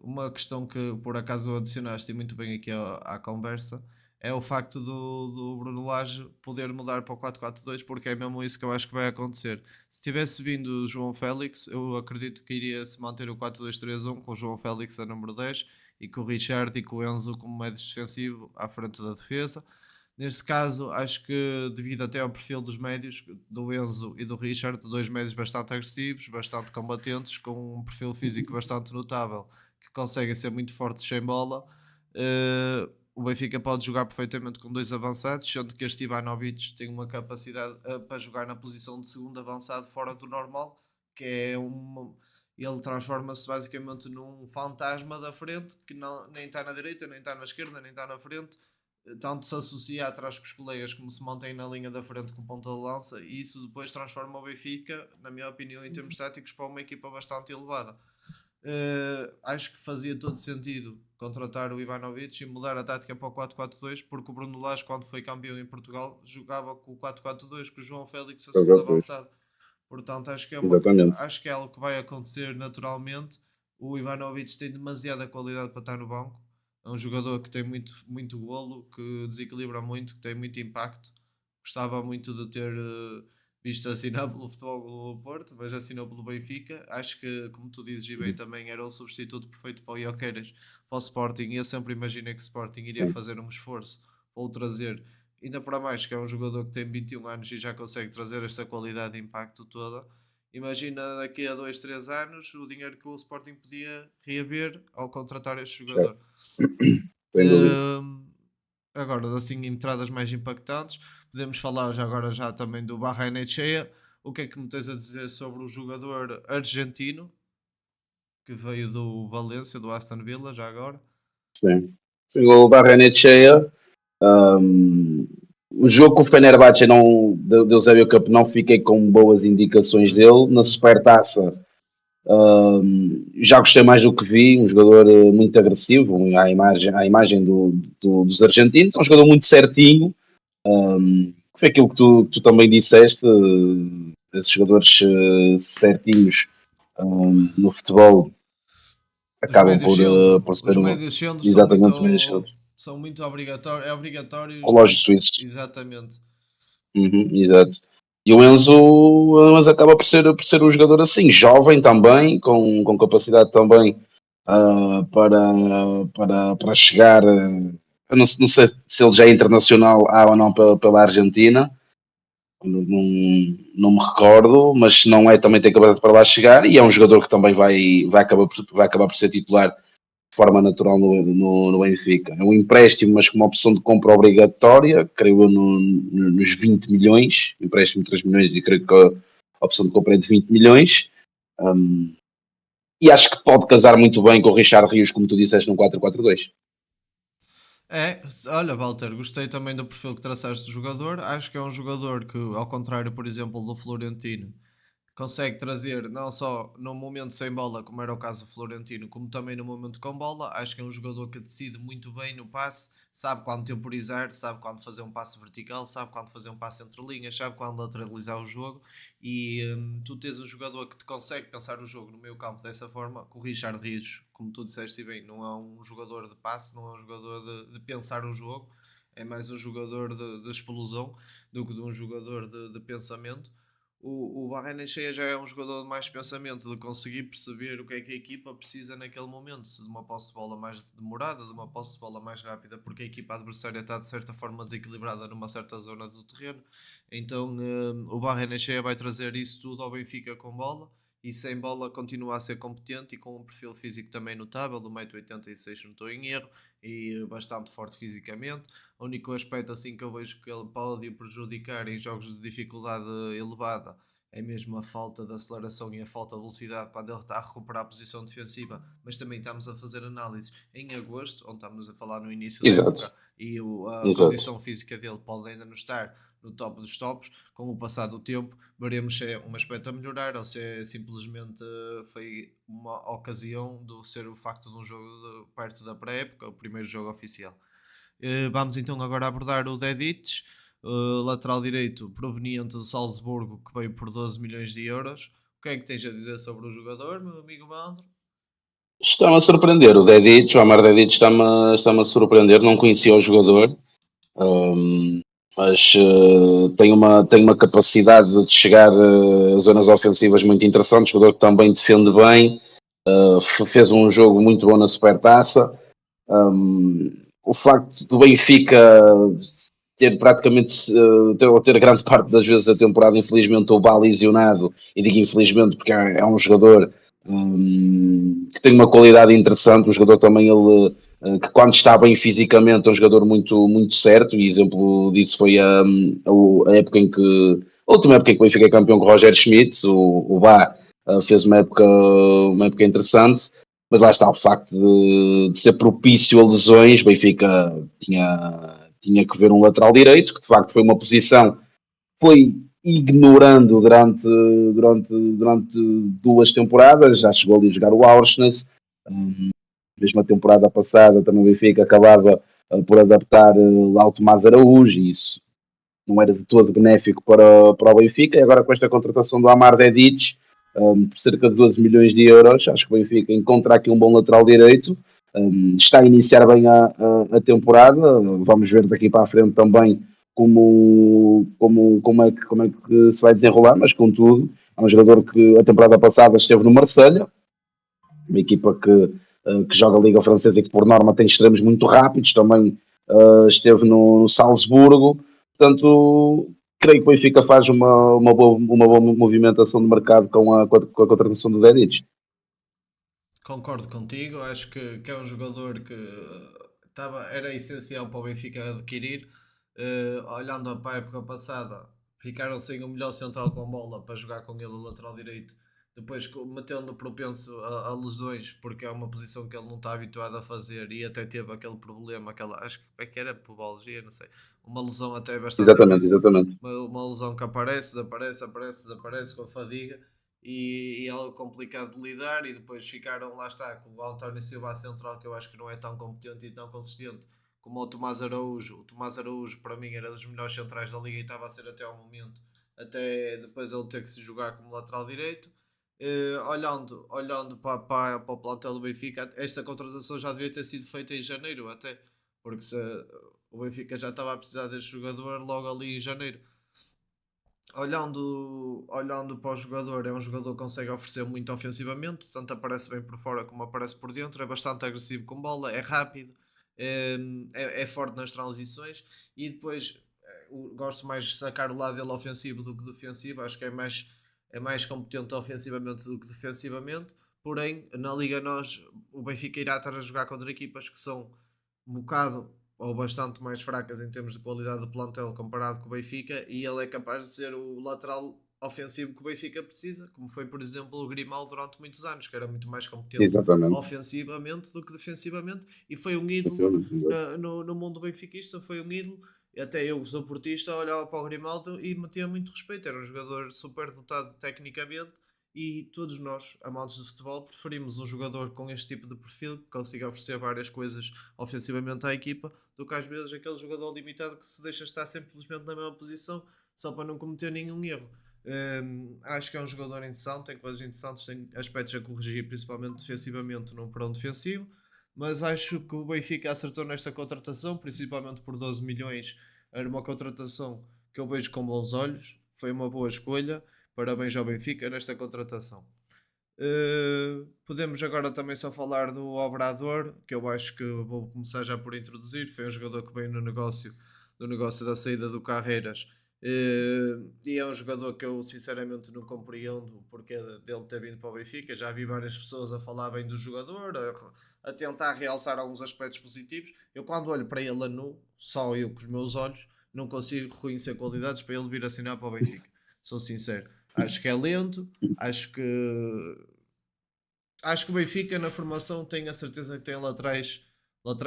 uma questão que por acaso adicionaste e muito bem aqui à conversa, é o facto do Bruno Lage poder mudar para o 4-4-2, porque é mesmo isso que eu acho que vai acontecer. Se tivesse vindo o João Félix, eu acredito que iria se manter o 4-2-3-1 com o João Félix a número 10 e com o Richard e com o Enzo como médio defensivo à frente da defesa. Neste caso, acho que devido até ao perfil dos médios, do Enzo e do Richard, dois médios bastante agressivos, bastante combatentes, com um perfil físico bastante notável, que conseguem ser muito fortes sem bola, o Benfica pode jogar perfeitamente com dois avançados, sendo que este Ivanovic tem uma capacidade para jogar na posição de segundo avançado fora do normal, que é ele transforma-se basicamente num fantasma da frente, que nem está na direita, nem está na esquerda, nem está na frente, tanto se associa atrás com os colegas como se mantém na linha da frente com ponta de lança, e isso depois transforma o Benfica, na minha opinião, em termos táticos, para uma equipa bastante elevada. Acho que fazia todo sentido contratar o Ivanovic e mudar a tática para o 4-4-2, porque o Bruno Lage, quando foi campeão em Portugal, jogava com o 4-4-2 com o João Félix a segundo avançado. Portanto, Exatamente. acho que é algo que vai acontecer naturalmente. O Ivanovic tem demasiada qualidade para estar no banco. É um jogador que tem muito, muito golo, que desequilibra muito, que tem muito impacto. Gostava muito de ter visto assinar pelo Futebol Clube do Porto, mas assinou pelo Benfica. Acho que, como tu dizes e bem, também era o substituto perfeito para o Gyökeres, para o Sporting. E eu sempre imaginei que o Sporting iria Sim, fazer um esforço para o trazer, ainda para mais que é um jogador que tem 21 anos e já consegue trazer esta qualidade de impacto toda. Imagina daqui a 2 3 anos o dinheiro que o Sporting podia reaver ao contratar este certo. jogador. Sem dúvida. Hum, Agora, assim, entradas mais impactantes, podemos falar já agora já também do Barrenechea. O que é que me tens a dizer sobre o jogador argentino que veio do Valência, do Aston Villa, já agora? Sim. Sim, o Barrenechea, um, o jogo com o Fenerbahçe não, do Eusébio Cup não fiquei com boas indicações Sim. dele. Na Supertaça, já gostei mais do que vi, um jogador muito agressivo, à imagem dos argentinos, é um jogador muito certinho, foi aquilo que tu também disseste, esses jogadores certinhos no futebol Os acabam médios centro. por Os ser médios centro exatamente mesmo, são muito obrigatórios. É obrigatório. relógios suíços. Exatamente. Uhum, exato. E o Enzo acaba por ser um jogador assim, jovem também, com capacidade também para chegar. Eu não sei se ele já é internacional há ou não pela Argentina, não me recordo, mas se não é, também tem capacidade para lá chegar. E é um jogador que também vai acabar por ser titular de forma natural no Benfica. É um empréstimo, mas com uma opção de compra obrigatória, creio eu, nos 20 milhões, empréstimo de 3 milhões e creio que a opção de compra é de 20 milhões. Um, e acho que pode casar muito bem com o Richard Rios, como tu disseste, no 4-4-2. Olha, Walter, gostei também do perfil que traçaste do jogador. Acho que é um jogador que, ao contrário, por exemplo, do Florentino, consegue trazer não só no momento sem bola, como era o caso do Florentino, como também no momento com bola. Acho que é um jogador que decide muito bem no passe, sabe quando temporizar, sabe quando fazer um passe vertical, sabe quando fazer um passe entre linhas, sabe quando lateralizar o jogo. E tu tens um jogador que te consegue pensar o jogo no meio campo dessa forma, com o Richard Rios, como tu disseste bem, não é um jogador de passe, não é um jogador de pensar o jogo, é mais um jogador de explosão do que de um jogador de pensamento. O Barrenechea já é um jogador de mais pensamento, de conseguir perceber o que é que a equipa precisa naquele momento, se de uma posse de bola mais demorada, de uma posse de bola mais rápida, porque a equipa adversária está de certa forma desequilibrada numa certa zona do terreno. Então o Barrenechea vai trazer isso tudo ao Benfica com bola, e sem bola continua a ser competente e com um perfil físico também notável, do 1,86m não estou em erro, e bastante forte fisicamente. O único aspecto assim que eu vejo que ele pode prejudicar em jogos de dificuldade elevada é mesmo a falta de aceleração e a falta de velocidade quando ele está a recuperar a posição defensiva, mas também estamos a fazer análises em agosto, onde estamos a falar no início da Exato, época, e a exato. condição física dele pode ainda não estar no top dos tops. Com o passar do tempo veremos se é um aspecto a melhorar ou se é simplesmente foi uma ocasião de ser o facto de um jogo perto da pré-época, o primeiro jogo oficial. Vamos então agora abordar o Dedic, lateral direito proveniente do Salzburgo, que veio por 12 milhões de euros. O que é que tens a dizer sobre o jogador, meu amigo Bandro? Está-me a surpreender. O Amar Dedic está-me a surpreender. Não conhecia o jogador, um, mas tem uma capacidade de chegar a zonas ofensivas muito interessante. Jogador que também defende bem. Fez um jogo muito bom na Supertaça. O facto do Benfica ter praticamente ter grande parte das vezes da temporada, infelizmente, ou vá lesionado, e digo infelizmente porque é um jogador que tem uma qualidade interessante, um jogador também ele que quando está bem fisicamente é um jogador muito certo, e exemplo disso foi a época em que a última época em que o Benfica é campeão com o Roger Schmidt, o Bá fez uma época interessante, mas lá está o facto de ser propício a lesões. Benfica tinha que ver um lateral direito, que de facto foi uma posição que foi ignorando durante 2 temporadas. Já chegou ali a jogar o Aursnes, mesmo a temporada passada também o Benfica acabava por adaptar lá o Tomás Araújo, e isso não era de todo benéfico para o Benfica. E agora com esta contratação do Amar Dedic, por cerca de 12 milhões de euros, acho que o Benfica encontra aqui um bom lateral direito. Está a iniciar bem a temporada. Vamos ver daqui para a frente também como é que se vai desenrolar, mas contudo, é um jogador que a temporada passada esteve no Marselha, uma equipa que joga a Liga Francesa e que por norma tem extremos muito rápidos, também esteve no Salzburgo, portanto creio que o Benfica faz uma boa movimentação de mercado com a contratação do Dedic. Concordo contigo, acho que é um jogador que era essencial para o Benfica adquirir. Olhando para a época passada, ficaram sem o melhor central com bola para jogar com ele o lateral direito, depois metendo propenso a lesões, porque é uma posição que ele não está habituado a fazer e até teve aquele problema, acho que é que era pubalgia, não sei, uma lesão até bastante Exatamente, difícil, exatamente. uma lesão que aparece, desaparece com a fadiga e é algo complicado de lidar. E depois ficaram, lá está, com o António Silva à central, que eu acho que não é tão competente e tão consistente como o Tomás Araújo. O Tomás Araújo para mim era dos melhores centrais da liga e estava a ser até ao momento, até depois ele ter que se jogar como lateral direito. Olhando para o plantel do Benfica, esta contratação já devia ter sido feita em janeiro até, porque o Benfica já estava a precisar deste jogador logo ali em janeiro. Olhando para o jogador, é um jogador que consegue oferecer muito ofensivamente, tanto aparece bem por fora como aparece por dentro, é bastante agressivo com bola, é rápido, é forte nas transições e depois gosto mais de sacar o lado dele ofensivo do que defensivo, acho que é mais competente ofensivamente do que defensivamente, porém na Liga o Benfica irá estar a jogar contra equipas que são um bocado ou bastante mais fracas em termos de qualidade de plantel comparado com o Benfica, e ele é capaz de ser o lateral ofensivo que o Benfica precisa, como foi, por exemplo, o Grimaldo durante muitos anos, que era muito mais competente Exatamente. ofensivamente do que defensivamente, e foi um ídolo Exatamente. no mundo benfiquista, foi um ídolo. Até eu, que sou portista, olhava para o Grimaldo e metia muito respeito. Era um jogador super dotado tecnicamente e todos nós, amantes de futebol, preferimos um jogador com este tipo de perfil que consiga oferecer várias coisas ofensivamente à equipa, do que às vezes aquele jogador limitado que se deixa estar simplesmente na mesma posição só para não cometer nenhum erro. Acho que é um jogador interessante, tem coisas interessantes, tem aspectos a corrigir, principalmente defensivamente, não para um defensivo, mas acho que o Benfica acertou nesta contratação, principalmente por 12 milhões. Era uma contratação que eu vejo com bons olhos, foi uma boa escolha. Parabéns ao Benfica nesta contratação. Podemos agora também só falar do Obrador, que eu acho que vou começar já por introduzir. Foi um jogador que veio do negócio da saída do Carreiras. E é um jogador que eu sinceramente não compreendo o porquê dele ter vindo para o Benfica. Já vi várias pessoas a falar bem do jogador, a tentar realçar alguns aspectos positivos. Eu, quando olho para ele a nu, só eu com os meus olhos, não consigo reconhecer qualidades para ele vir assinar para o Benfica. Sou sincero. Acho que é lento, acho que acho que o Benfica na formação tem a certeza que tem laterais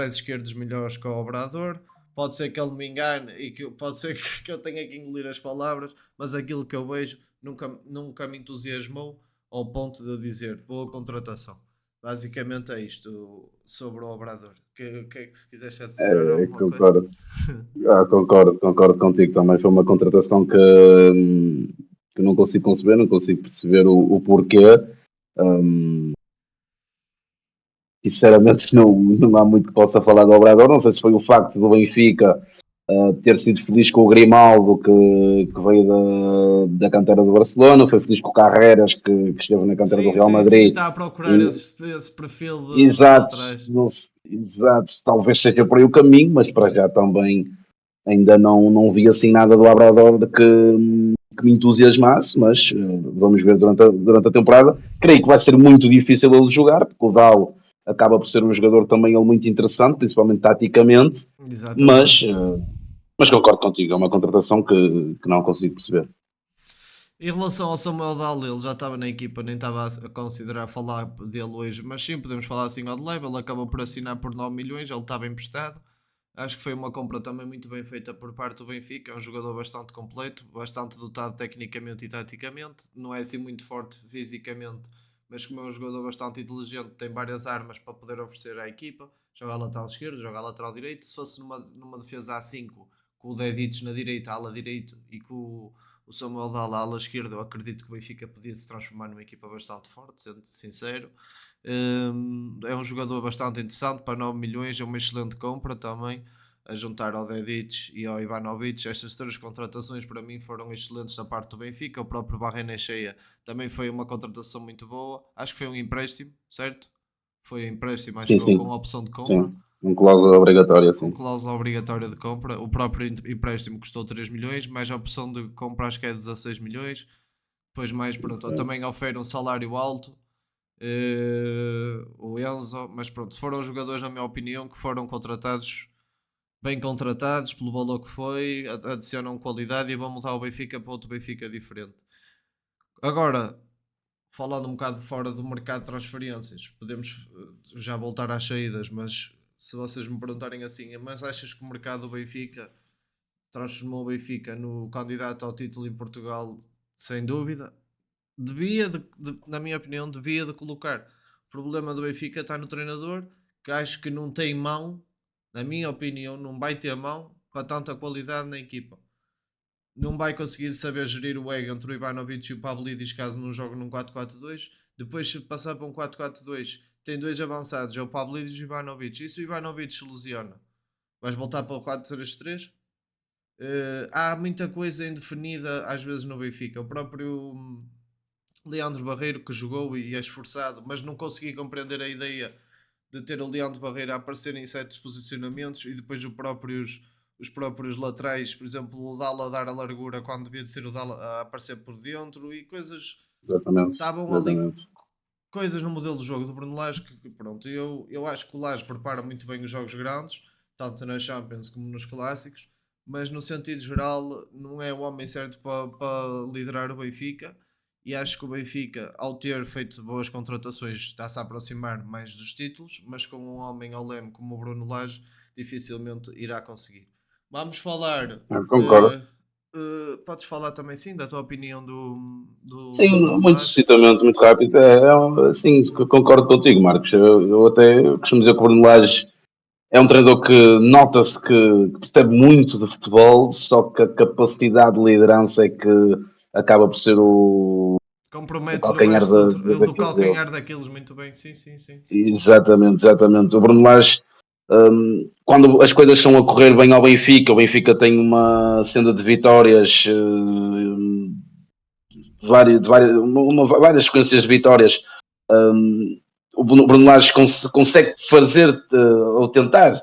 esquerdos melhores que o Obrador. Pode ser que ele me engane e pode ser que eu tenha que engolir as palavras, mas aquilo que eu vejo nunca me entusiasmou ao ponto de eu dizer boa contratação. Basicamente é isto sobre o Obrador. Que é que se quiseres adicionar alguma coisa? Concordo. Concordo contigo também. Foi uma contratação que não consigo conceber, não consigo perceber o porquê. Hum, Sinceramente, não há muito que possa falar do Obrador. Não sei se foi o facto do Benfica ter sido feliz com o Grimaldo, que veio da cantera do Barcelona, foi feliz com o Carreras, que esteve na cantera do Sim, Real sim, sim. Madrid. Está a procurar E, esse perfil de exato, laterais. exato, talvez seja por aí o caminho, mas para já também ainda não vi assim nada do Obrador que me entusiasmasse, mas vamos ver durante a temporada. Creio que vai ser muito difícil ele jogar, porque o Dal acaba por ser um jogador também ele muito interessante, principalmente taticamente, mas, Exatamente. mas concordo contigo, é uma contratação que não consigo perceber. Em relação ao Samuel Dal, ele já estava na equipa, nem estava a considerar falar dele hoje, mas sim, podemos falar assim ao de leve. Ele acabou por assinar por 9 milhões, ele estava emprestado. Acho que foi uma compra também muito bem feita por parte do Benfica. É um jogador bastante completo, bastante dotado tecnicamente e taticamente. Não é assim muito forte fisicamente, mas como é um jogador bastante inteligente, tem várias armas para poder oferecer à equipa. Joga lateral esquerdo, joga lateral direito. Se fosse numa defesa A5, com o Dedic na direita, ala direito, e com o Samuel Dalla, ala esquerda, eu acredito que o Benfica podia se transformar numa equipa bastante forte, sendo sincero. É um jogador bastante interessante para 9 milhões, é uma excelente compra também. a juntar ao Dedic e ao Ivanovic. Estas 3 contratações para mim foram excelentes da parte do Benfica. O próprio Barrenechea também foi uma contratação muito boa. Acho que foi um empréstimo, certo? Foi um empréstimo, acho Sim, eu, com sim, opção de compra. sim. Um cláusula obrigatória, Com sim. cláusula obrigatória de compra. O próprio empréstimo custou 3 milhões, mais a opção de compra acho que é 16 milhões. Depois mais, pronto, também oferece um salário alto. O Enzo, mas pronto, foram jogadores, na minha opinião, que foram contratados, bem contratados, pelo valor que foi, adicionam qualidade e vão mudar o Benfica para outro Benfica diferente. Agora, falando um bocado fora do mercado de transferências, podemos já voltar às saídas, mas se vocês me perguntarem assim, mas achas que o mercado do Benfica transformou o Benfica no candidato ao título em Portugal? Sem dúvida. Na minha opinião, devia de colocar. O problema do Benfica está no treinador, que acho que não tem mão, na minha opinião, não vai ter mão para tanta qualidade na equipa. Não vai conseguir saber gerir o ego entre o Ivanovic e o Pavlidis caso não jogue num 4-4-2. Depois, se passar para um 4-4-2, tem 2 avançados, é o Pavlidis e o Ivanovic. E se o Ivanovic se lesiona, vais voltar para o 4-3-3? Há muita coisa indefinida às vezes no Benfica. O próprio Leandro Barreiro que jogou e é esforçado, mas não consegui compreender a ideia de ter o Leandro Barreiro a aparecer em certos posicionamentos e depois os próprios laterais, por exemplo, o Dala a dar a largura quando devia de ser o Dala a aparecer por dentro e coisas Exatamente, estavam ali, exatamente. coisas no modelo de jogo do Bruno Lage que pronto, eu acho que o Lage prepara muito bem os jogos grandes, tanto na Champions como nos clássicos, mas no sentido geral não é o homem certo para liderar o Benfica. E acho que o Benfica, ao ter feito boas contratações, está-se a aproximar mais dos títulos, mas com um homem ao leme como o Bruno Lage, dificilmente irá conseguir. Vamos falar. Eu concordo. Podes falar também, sim, da tua opinião do Sim, Bruno muito Lage? sucintamente, muito rápido. Assim, que concordo contigo, Marcos. Eu até costumo dizer que o Bruno Lage é um treinador que nota-se que percebe muito de futebol, só que a capacidade de liderança é que acaba por ser o Compromete do calcanhar resto do daquilo dele. calcanhar daqueles, muito bem, sim, sim, sim, sim. Exatamente, exatamente. O Bruno Lage, quando as coisas estão a correr bem ao Benfica, o Benfica tem uma senda de vitórias, várias sequências de vitórias. O Bruno Lage consegue fazer ou tentar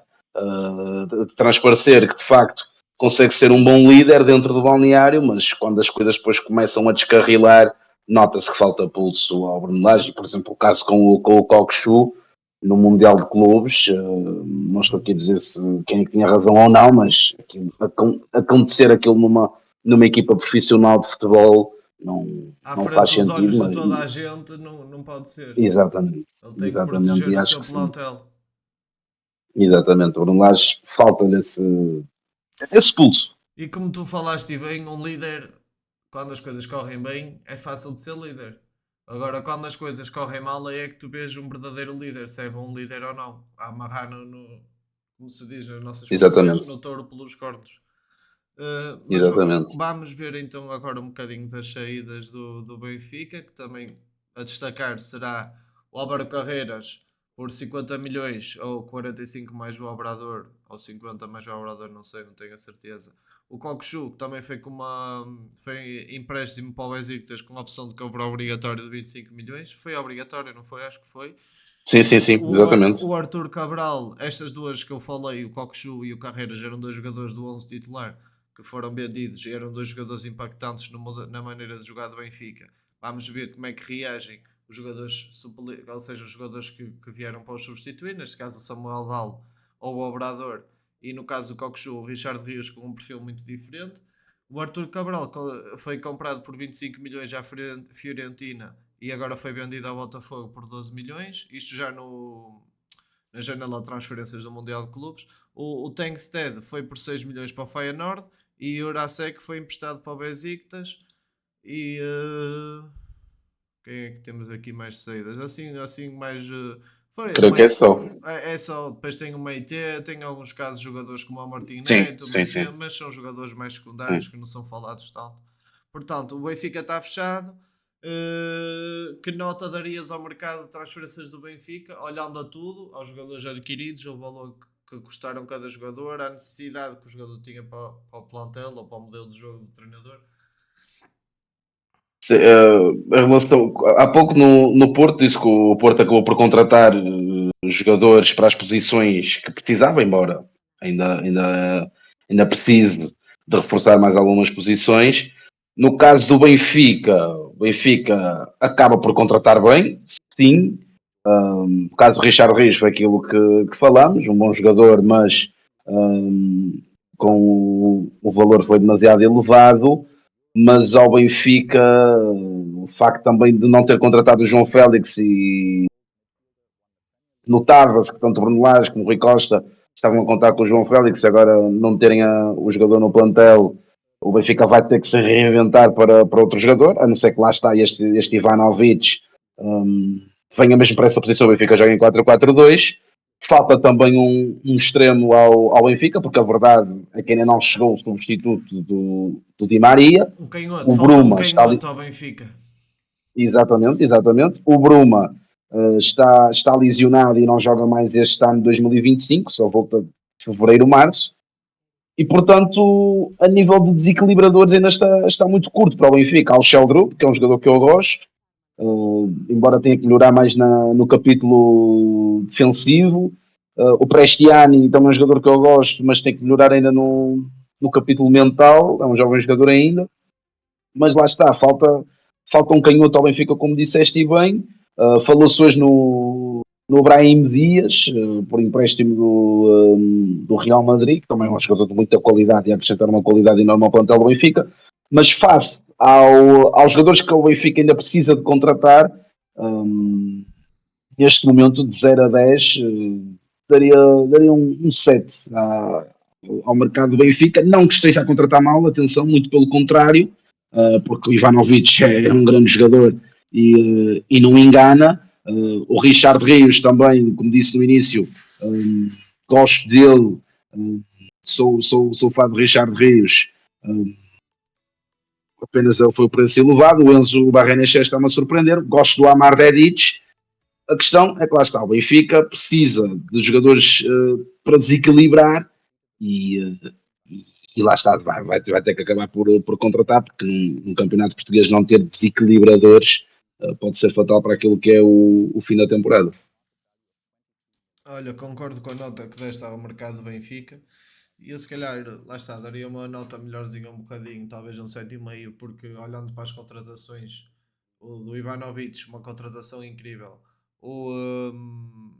transparecer que de facto consegue ser um bom líder dentro do balneário, mas quando as coisas depois começam a descarrilar, nota-se que falta pulso ao Bruno Lage. Por exemplo, o caso com o Cockchu no Mundial de Clubes, não estou aqui a dizer quem é que tinha razão ou não, mas acontecer aquilo numa equipa profissional de futebol À não frente faz dos sentido, olhos de mas toda a gente, não pode ser. exatamente, Ele tem que exatamente, proteger e o acho seu que sim, plantel. exatamente, o Bruno Lage falta-lhe esse pulso, E como tu falaste bem, um líder, quando as coisas correm bem, é fácil de ser líder. Agora, quando as coisas correm mal, aí é que tu vês um verdadeiro líder, se é bom líder ou não. A amarrar como se diz nas nossas expressões, exatamente, no touro pelos cornos. Mas exatamente. vamos ver então agora um bocadinho das saídas do Benfica, que também a destacar será o Álvaro Carreiras por 50 milhões ou 45 mais o Obrador, ou 50 mais o Obrador, não sei, não tenho a certeza. O Cockchu, que também foi empréstimo para o Besiktas com a opção de compra obrigatória de 25 milhões. Foi obrigatório, não foi? Acho que foi. Sim, sim, sim, exatamente. O Arthur Cabral, estas duas que eu falei, o Cockchu e o Carreiras, eram 2 jogadores do 11 titular que foram vendidos e eram 2 jogadores impactantes na maneira de jogar do Benfica. Vamos ver como é que reagem os jogadores, ou seja, os jogadores que vieram para os substituir, neste caso o Samuel Dal ou o Obrador, e no caso do Cockchu, o Richard Rios com um perfil muito diferente. O Arthur Cabral foi comprado por 25 milhões à Fiorentina e agora foi vendido ao Botafogo por 12 milhões, isto já na janela de transferências do Mundial de Clubes. O Tankstead foi por 6 milhões para o Feyenoord e o Urasek foi emprestado para o Besiktas. E quem é que temos aqui mais saídas? Assim mais. Creio que é só. É só, depois tem o Meite, tem alguns casos de jogadores como o Martin Sim, Neto, o sim, Meite, sim, mas são jogadores mais secundários sim. que não são falados tanto. Portanto, o Benfica está fechado. Que nota darias ao mercado de transferências do Benfica, olhando a tudo, aos jogadores adquiridos, ao valor que custaram cada jogador, a necessidade que o jogador tinha para o plantel ou para o modelo de jogo do treinador. A relação, há pouco no Porto disse que o Porto acabou por contratar jogadores para as posições que precisava, embora ainda precise de reforçar mais algumas posições. No caso do Benfica, o Benfica acaba por contratar bem, sim. O caso do Richard Rios foi aquilo que falamos, um bom jogador, mas com o valor foi demasiado elevado. Mas ao Benfica, o facto também de não ter contratado o João Félix, e notava-se que tanto o Bruno Lage como o Rui Costa estavam a contar com o João Félix, agora não terem o jogador no plantel, o Benfica vai ter que se reinventar para outro jogador, a não ser que lá está este Ivanovic, venha mesmo para essa posição. O Benfica joga em 4-4-2. Falta também um extremo ao Benfica, porque a verdade é que ainda não chegou o substituto do Di Maria. Um canhoto, O falta um Bruma está ali. canhoto ao Benfica. Exatamente. O Bruma está lesionado e não joga mais este ano de 2025, só volta de fevereiro, março. E, portanto, a nível de desequilibradores ainda está muito curto para o Benfica. Há o Sheldrup, que é um jogador que eu gosto, embora tenha que melhorar mais no capítulo defensivo. O Prestiani também é um jogador que eu gosto, mas tem que melhorar ainda no capítulo mental. É um jovem jogador ainda. Mas lá está, falta um canhoto ao Benfica, como disseste e bem. Falou-se hoje no Brahim Dias, por empréstimo do Real Madrid, que também é um jogador de muita qualidade e acrescentar uma qualidade enorme ao plantel do Benfica. Mas face aos jogadores que o Benfica ainda precisa de contratar, neste momento de 0 a 10, daria um 7 ao mercado do Benfica. Não que esteja a contratar mal, atenção, muito pelo contrário, porque o Ivanovic é um grande jogador e não engana. O Richard Rios também, como disse no início, gosto dele, sou fã de Richard Rios, apenas ele foi o preço elevado. O Enzo Barrenechea está-me a surpreender. Gosto do Amar Dedic. A questão é que lá está, o Benfica precisa de jogadores para desequilibrar e, e lá está, vai ter que acabar por contratar, porque num campeonato português não ter desequilibradores pode ser fatal para aquilo que é o fim da temporada. Olha, concordo com a nota que deste ao mercado do Benfica. E eu se calhar, lá está, daria uma nota melhorzinha um bocadinho, talvez um 7,5, porque olhando para as contratações, o do Ivanovic, uma contratação incrível. O, hum,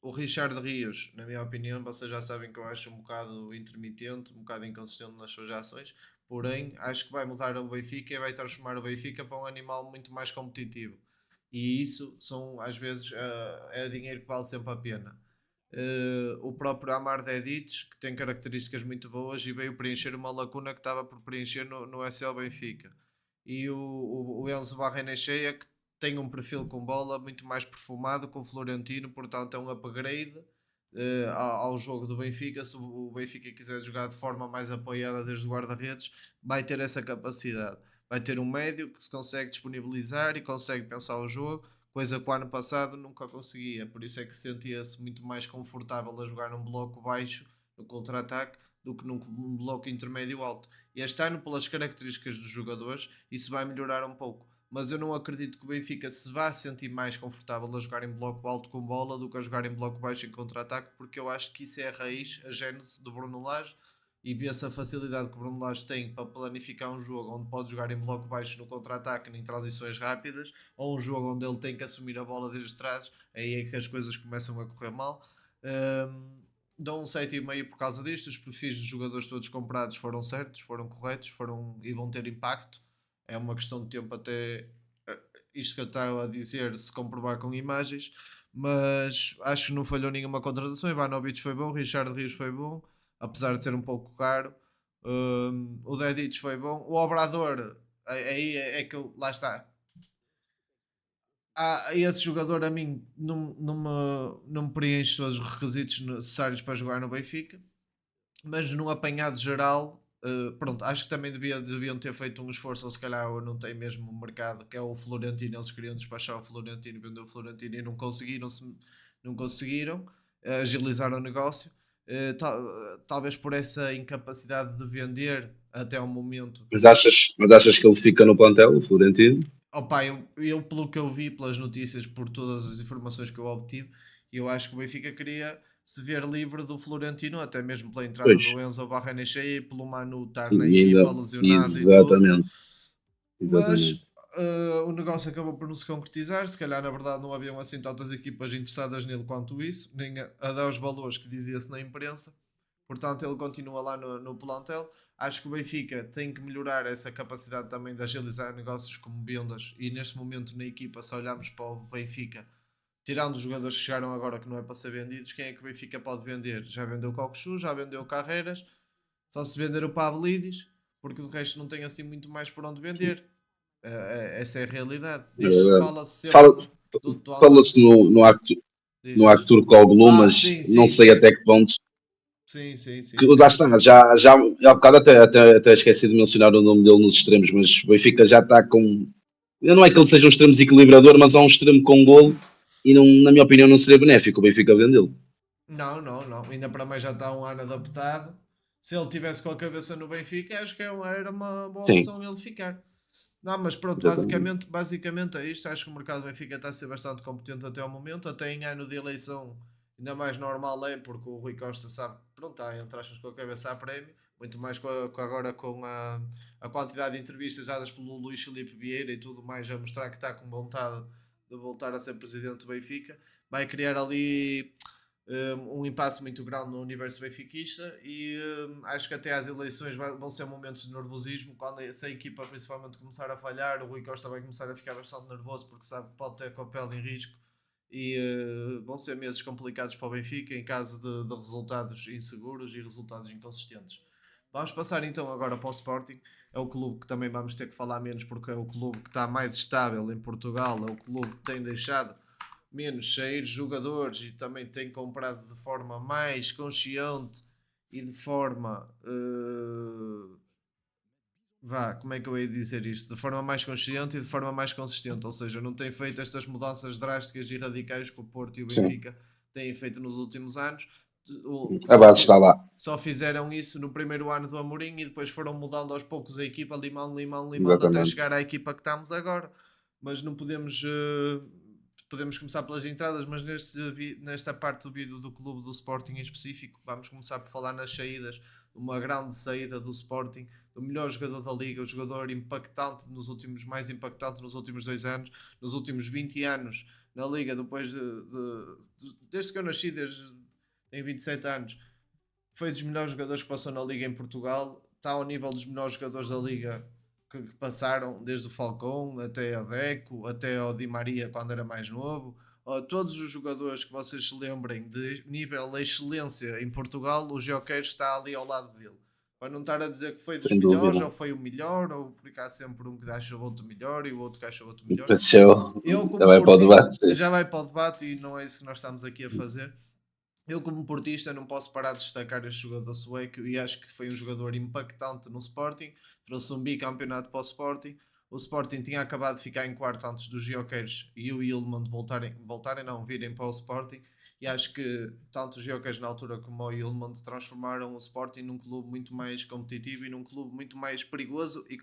o Richard Rios, na minha opinião, vocês já sabem que eu acho um bocado intermitente, um bocado inconsistente nas suas ações, porém acho que vai mudar o Benfica e vai transformar o Benfica para um animal muito mais competitivo. E isso são, às vezes, é dinheiro que vale sempre a pena. O próprio Amar Dedic, que tem características muito boas e veio preencher uma lacuna que estava por preencher no SL Benfica. E o Enzo Barrenechea, que tem um perfil com bola muito mais perfumado que o Florentino, portanto é um upgrade ao jogo do Benfica. Se o Benfica quiser jogar de forma mais apoiada desde o guarda-redes, vai ter essa capacidade. Vai ter um médio que se consegue disponibilizar e consegue pensar o jogo, coisa que o ano passado nunca conseguia. Por isso é que sentia-se muito mais confortável a jogar num bloco baixo, no contra-ataque, do que num bloco intermédio alto. Este ano, pelas características dos jogadores, isso vai melhorar um pouco. Mas eu não acredito que o Benfica se vá sentir mais confortável a jogar em bloco alto com bola do que a jogar em bloco baixo em contra-ataque, porque eu acho que isso é a raiz, a gênese do Bruno Lage, e vê-se a facilidade que o Bruno Lage tem para planificar um jogo onde pode jogar em bloco baixo no contra-ataque, em transições rápidas, ou um jogo onde ele tem que assumir a bola desde trás, aí é que as coisas começam a correr mal. Dou um 7,5 por causa disto. Os perfis dos jogadores todos comprados foram certos, foram corretos, e vão ter impacto. É uma questão de tempo até isto que eu estava a dizer se comprovar com imagens, mas acho que não falhou nenhuma contratação. Ivanovic foi bom, Richard Rios foi bom, apesar de ser um pouco caro. O Dedic foi bom. O Obrador, aí é que lá está. Esse jogador a mim não me preenche todos os requisitos necessários para jogar no Benfica, mas num apanhado geral, pronto, acho que também deviam ter feito um esforço, ou se calhar eu não tenho mesmo o mercado, que é o Florentino. Eles queriam despachar o Florentino, vender o Florentino e não conseguiram agilizar o negócio. talvez por essa incapacidade de vender até ao momento. Mas achas que ele fica no plantel, o Florentino? Opa, eu, pelo que eu vi, pelas notícias, por todas as informações que eu obtive, eu acho que o Benfica queria se ver livre do Florentino, até mesmo pela entrada Pois, do Enzo Barrenechea e pelo Manu estar sim, na e equipa ainda, lesionado e tudo. exatamente, Mas exatamente. o negócio acabou por não se concretizar. Se calhar, na verdade, não haviam assim tantas equipas interessadas nele quanto isso, nem a dar os valores que dizia-se na imprensa. Portanto, ele continua lá no plantel. Acho que o Benfica tem que melhorar essa capacidade também de agilizar negócios como vendas. E neste momento, na equipa, se olharmos para o Benfica, tirando os jogadores que chegaram agora que não é para ser vendidos, quem é que o Benfica pode vender? Já vendeu o Cockchu, já vendeu o Carreiras, só se vender o Pavlidis, porque de resto não tem assim muito mais por onde vender. Essa é a realidade. É verdade. Fala-se sempre Fala- do Fala-se Alex. no Diz. Arthur Koglu, mas Sim, não sim, sei sim. até que ponto. Sim, sim, sim, Que, lá sim. está, já há bocado até esqueci de mencionar o nome dele nos extremos, mas o Benfica já está com. Eu não é que ele seja um extremo desequilibrador, mas há um extremo com golo e, não, na minha opinião, não seria benéfico o Benfica vendê-lo. Não, não, não. Ainda para mais já está um ano adaptado. Se ele tivesse com a cabeça no Benfica, acho que era uma boa Sim, opção ele ficar. Não, mas pronto, exatamente. basicamente é isto. Acho que o mercado do Benfica está a ser bastante competente até ao momento. Até em ano de eleição, ainda mais normal é, porque o Rui Costa sabe, pronto, está entre aspas com a cabeça a prémio. Muito mais agora com a quantidade de entrevistas dadas pelo Luís Filipe Vieira e tudo mais a mostrar que está com vontade de voltar a ser presidente do Benfica. Vai criar ali um impasse muito grande no universo benfiquista e acho que até às eleições vão ser momentos de nervosismo quando se a equipa principalmente começar a falhar, o Rui Costa vai começar a ficar bastante nervoso porque sabe que pode ter com a pele em risco e vão ser meses complicados para o Benfica em caso de resultados inseguros e resultados inconsistentes. Vamos passar então agora para o Sporting. É o clube que também vamos ter que falar menos porque é o clube que está mais estável em Portugal, é o clube que tem deixado menos sair jogadores e também tem comprado de forma mais consciente e de forma como é que eu ia dizer isto? De forma mais consciente e de forma mais consistente, ou seja, não tem feito estas mudanças drásticas e radicais que o Porto e o Sim, Benfica têm feito nos últimos anos. O- a Só, base fi- está lá. só fizeram isso no primeiro ano do Amorim e depois foram mudando aos poucos a equipa, limão, limão, limão, até Exatamente. chegar à equipa que estamos agora. Mas não podemos. Podemos começar pelas entradas, mas nesta parte do vídeo do clube do Sporting em específico, vamos começar por falar nas saídas. Uma grande saída do Sporting, o melhor jogador da liga, o jogador impactante mais impactante nos últimos 2 anos, nos últimos 20 anos na liga, depois desde que eu nasci, tenho 27 anos, foi dos melhores jogadores que passou na liga em Portugal, está ao nível dos melhores jogadores da liga que passaram, desde o Falcão até ao Deco, até ao Di Maria quando era mais novo. Todos os jogadores que vocês se lembrem de nível de excelência em Portugal, o Joker está ali ao lado dele. Para não estar a dizer que foi dos Sem melhores, dúvida. ou foi o melhor, ou porque há sempre um que acha o outro melhor e o outro que acha o outro melhor. Depois eu Eu, já como vai para o portista, debate. Sim. já vai para o debate e não é isso que nós estamos aqui a fazer. Eu, como portista, não posso parar de destacar este jogador sueco e acho que foi um jogador impactante no Sporting. Trouxe um bicampeonato para o Sporting. O Sporting tinha acabado de ficar em quarto antes dos Jokers e o Ilman voltarem não, virem para o Sporting. E acho que tanto os Jokers na altura como o Ilman transformaram o Sporting num clube muito mais competitivo e num clube muito mais perigoso e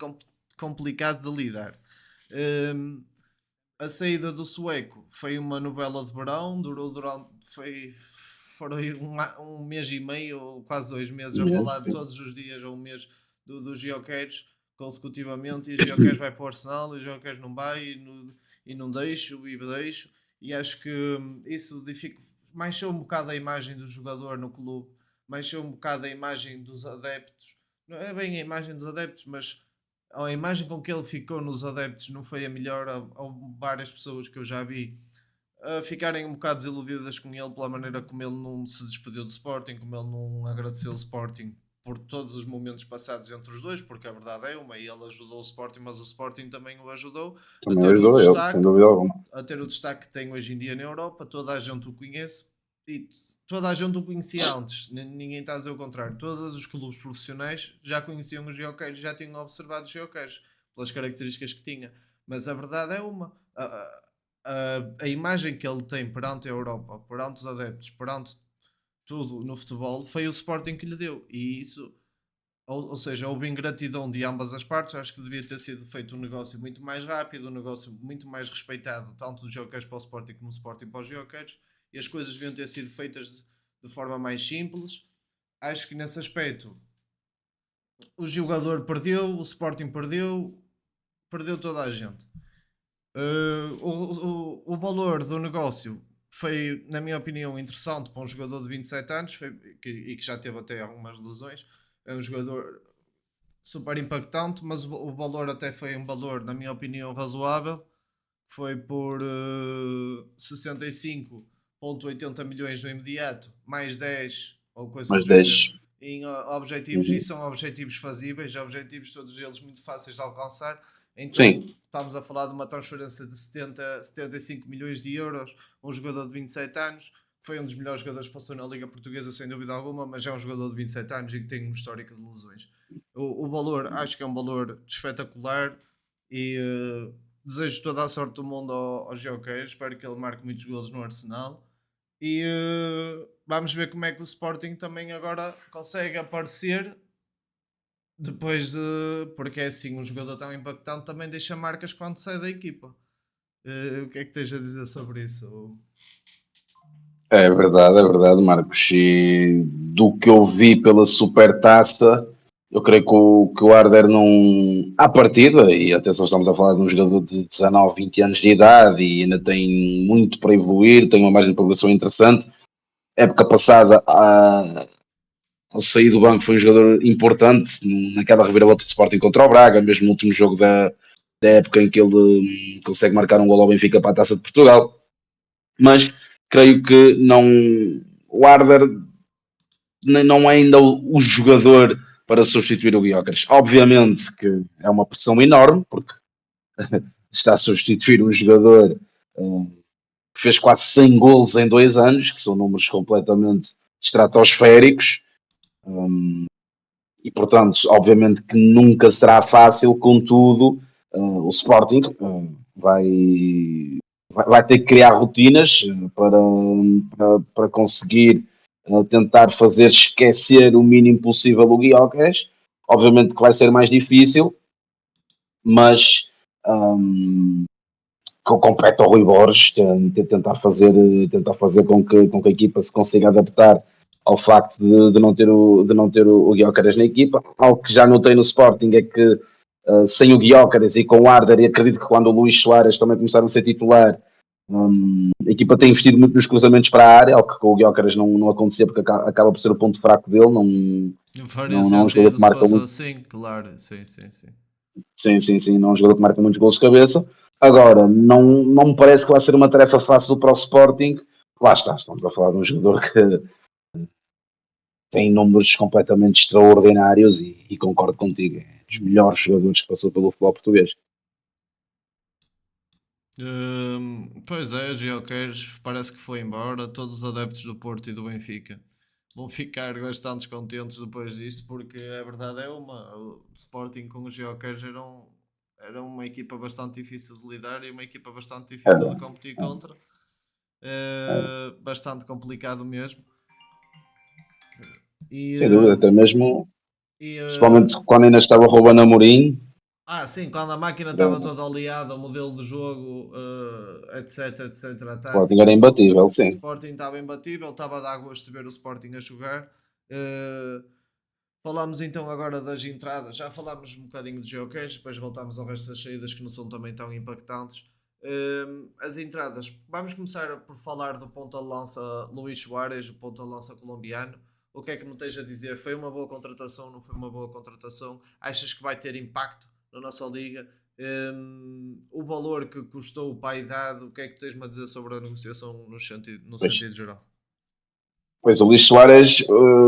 complicado de lidar. Um, a saída do sueco foi uma novela de verão, durou durante. Foram um mês e meio, ou quase 2 meses, a Mesmo, falar sim. todos os dias, ou um mês dos Gyökeres consecutivamente. E os Gyökeres vai para o Arsenal, e os Gyökeres não vai, e não deixo, e deixo. E acho que isso manchou um bocado a imagem do jogador no clube, manchou um bocado a imagem dos adeptos. Não é bem a imagem dos adeptos, mas a imagem com que ele ficou nos adeptos não foi a melhor. Há várias pessoas que eu já vi a ficarem um bocado desiludidas com ele pela maneira como ele não se despediu do Sporting, como ele não agradeceu o Sporting por todos os momentos passados entre os dois, porque a verdade é uma, e ele ajudou o Sporting, mas o Sporting também o ajudou a Também ter o ajudou eu, sem destaque, dúvida alguma. que tem hoje em dia na Europa. Toda a gente o conhece e toda a gente o conhecia antes, ninguém está a dizer o contrário. Todos os clubes profissionais já conheciam os geoqueiros, já tinham observado os geoqueiros pelas características que tinha, mas a verdade é uma. A imagem que ele tem perante a Europa, perante os adeptos, perante tudo no futebol, foi o Sporting que lhe deu. E isso, ou seja, houve ingratidão de ambas as partes. Acho que devia ter sido feito um negócio muito mais rápido, um negócio muito mais respeitado, tanto dos jokers para o Sporting como do Sporting para os jokers. E as coisas deviam ter sido feitas de forma mais simples. Acho que nesse aspecto o jogador perdeu, o Sporting perdeu, perdeu toda a gente. O valor do negócio foi, na minha opinião, interessante para um jogador de 27 anos e que já teve até algumas lesões. É um jogador super impactante, mas o valor até foi um valor, na minha opinião, razoável. Foi por 65,80 milhões no imediato, mais 10 ou coisa do Mas género 10. em objetivos, e Uhum. são objetivos fazíveis, objetivos todos eles muito fáceis de alcançar. Então Sim, estamos a falar de uma transferência de 75 milhões de euros, um jogador de 27 anos, que foi um dos melhores jogadores que passou na Liga Portuguesa, sem dúvida alguma, mas é um jogador de 27 anos e que tem um histórico de lesões. O valor, acho que é um valor espetacular e desejo toda a sorte do mundo ao Joker. Espero que ele marque muitos golos no Arsenal. E vamos ver como é que o Sporting também agora consegue aparecer depois de. Porque é assim, um jogador tão impactante também deixa marcas quando sai da equipa. O que é que tens a dizer sobre isso? é verdade, Marcos. E do que eu vi pela Supertaça, eu creio que o Arder não. À partida, e atenção, estamos a falar de um jogador de 19, 20 anos de idade e ainda tem muito para evoluir, tem uma margem de progressão interessante. Época passada, ao sair do banco, foi um jogador importante naquela reviravolta de Sporting contra o Braga, mesmo no último jogo da época em que ele consegue marcar um gol ao Benfica para a Taça de Portugal. Mas creio que não. O Arder não é ainda o jogador para substituir o Gyökeres. Obviamente que é uma pressão enorme, porque está a substituir um jogador que fez quase 100 gols em 2 anos, que são números completamente estratosféricos, e portanto, obviamente que nunca será fácil, contudo, o Sporting vai ter que criar rotinas para conseguir tentar fazer esquecer o mínimo possível o Gyökeres. Obviamente que vai ser mais difícil, mas compete ao Rui Borges tentar fazer com que a equipa se consiga adaptar ao facto de não ter o Gyökeres na equipa. Algo que já notei no Sporting é que sem o Gyökeres e com o Arder, e acredito que quando o Luís Soares também começaram a ser titular, a equipa tem investido muito nos cruzamentos para a área, algo que com o Gyökeres não acontecia, porque acaba por ser o ponto fraco dele. Não, Não faria não, não é um jogador sentido que se marca fosse muito. assim, claro. Sim, sim, sim. Sim, sim, sim, não é um jogador que marca muitos gols de cabeça. Agora, não me parece que vai ser uma tarefa fácil para o Sporting. Lá está, estamos a falar de um jogador que tem números completamente extraordinários e concordo contigo, é dos melhores jogadores que passou pelo futebol português. Pois é, Gyökeres parece que foi embora. Todos os adeptos do Porto e do Benfica vão ficar bastante contentes depois disto, porque a verdade é uma. O Sporting com os Gyökeres era uma equipa bastante difícil de lidar e uma equipa bastante difícil de É, competir contra. é, Bastante complicado mesmo. E, sem dúvida, uh, até mesmo, e principalmente quando ainda estava Ruben Amorim, sim, quando a máquina estava o toda oleada, o modelo de jogo, etc, etc, a Sporting tática, era tudo. imbatível, O sim. Sporting estava imbatível, estava a dar gosto de ver o Sporting a jogar. Uh, Falamos então agora das entradas. Já falámos um bocadinho de jokers, depois voltámos ao resto das saídas que não são também tão impactantes. As entradas, vamos começar por falar do ponta de lança Luís Soares, o ponta de lança colombiano. O que é que me tens a dizer? Foi uma boa contratação? Não foi uma boa contratação? Achas que vai ter impacto na nossa liga? O valor que custou para a idade, o que é que tens-me a dizer sobre a negociação no Pois, sentido geral? pois o Luís Soares,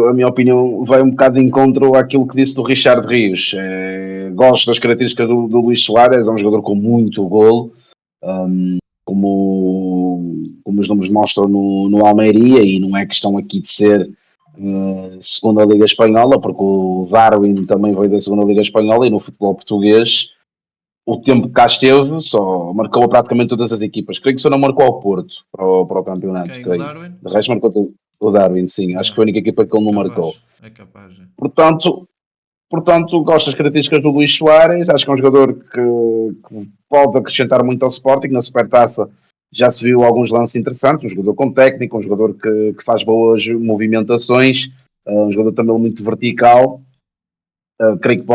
a minha opinião, vai um bocado de encontro àquilo que disse do Richard Rios. Gosto das características do Luís Soares, é um jogador com muito golo, como os números mostram no Almeria, e não é questão aqui de ser segunda Liga Espanhola, porque o Darwin também veio da segunda Liga Espanhola, e no futebol português o tempo que cá esteve só marcou praticamente todas as equipas. Creio que só não marcou ao Porto para o campeonato, Quem? O creio. Darwin? De resto marcou tudo. O Darwin, sim. Acho que Yeah, foi a única equipa que ele não marcou. é capaz. É. Portanto, gosto das características do Luís Soares. Acho que é um jogador que pode acrescentar muito ao Sporting. Na Supertaça já se viu alguns lances interessantes. Um jogador com técnica, um jogador que faz boas movimentações, um jogador também muito vertical. Creio que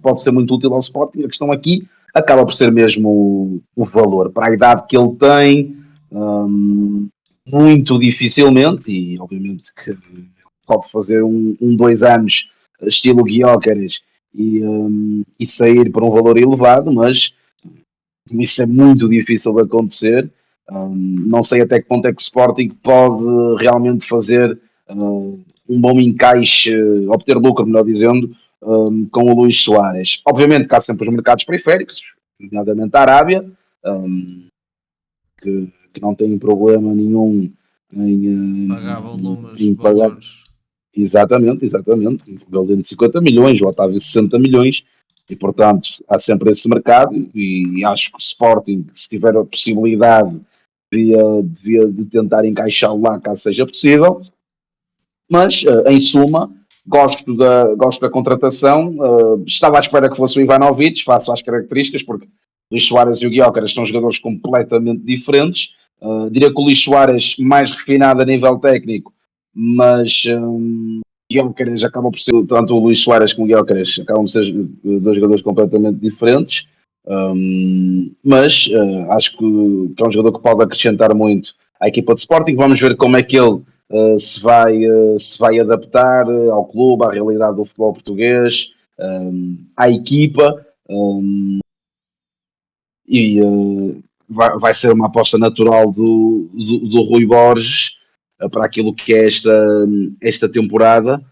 pode ser muito útil ao Sporting. A questão aqui acaba por ser mesmo o valor. Para a idade que ele tem, muito dificilmente, e obviamente que pode fazer 2 anos estilo Guiócaras e sair por um valor elevado, mas isso é muito difícil de acontecer. Não sei até que ponto é que o Sporting pode realmente fazer um bom encaixe, obter lucro, melhor dizendo, com o Luís Soares. Obviamente que há sempre os mercados periféricos, nomeadamente a Arábia, um, que não tem problema nenhum Pagava volumes, em pagar. valores. Exatamente, exatamente. O Galdino de 50 milhões, o Otávio 60 milhões, e portanto há sempre esse mercado. E acho que o Sporting, se tiver a possibilidade, devia de tentar encaixá-lo lá, caso seja possível. Mas, em suma, gosto da contratação. Estava à espera que fosse o Ivanovic, face às características, porque o Luís Soares e o Gyökeres são jogadores completamente diferentes. Diria que o Luís Soares mais refinado a nível técnico, mas Gyökeres acabam por ser, tanto o Luís Soares como o Gyökeres acabam por ser dois jogadores completamente diferentes. Mas acho que é um jogador que pode acrescentar muito à equipa de Sporting. Vamos ver como é que ele se vai adaptar ao clube, à realidade do futebol português, à equipa, e vai ser uma aposta natural do Rui Borges para aquilo que é esta temporada.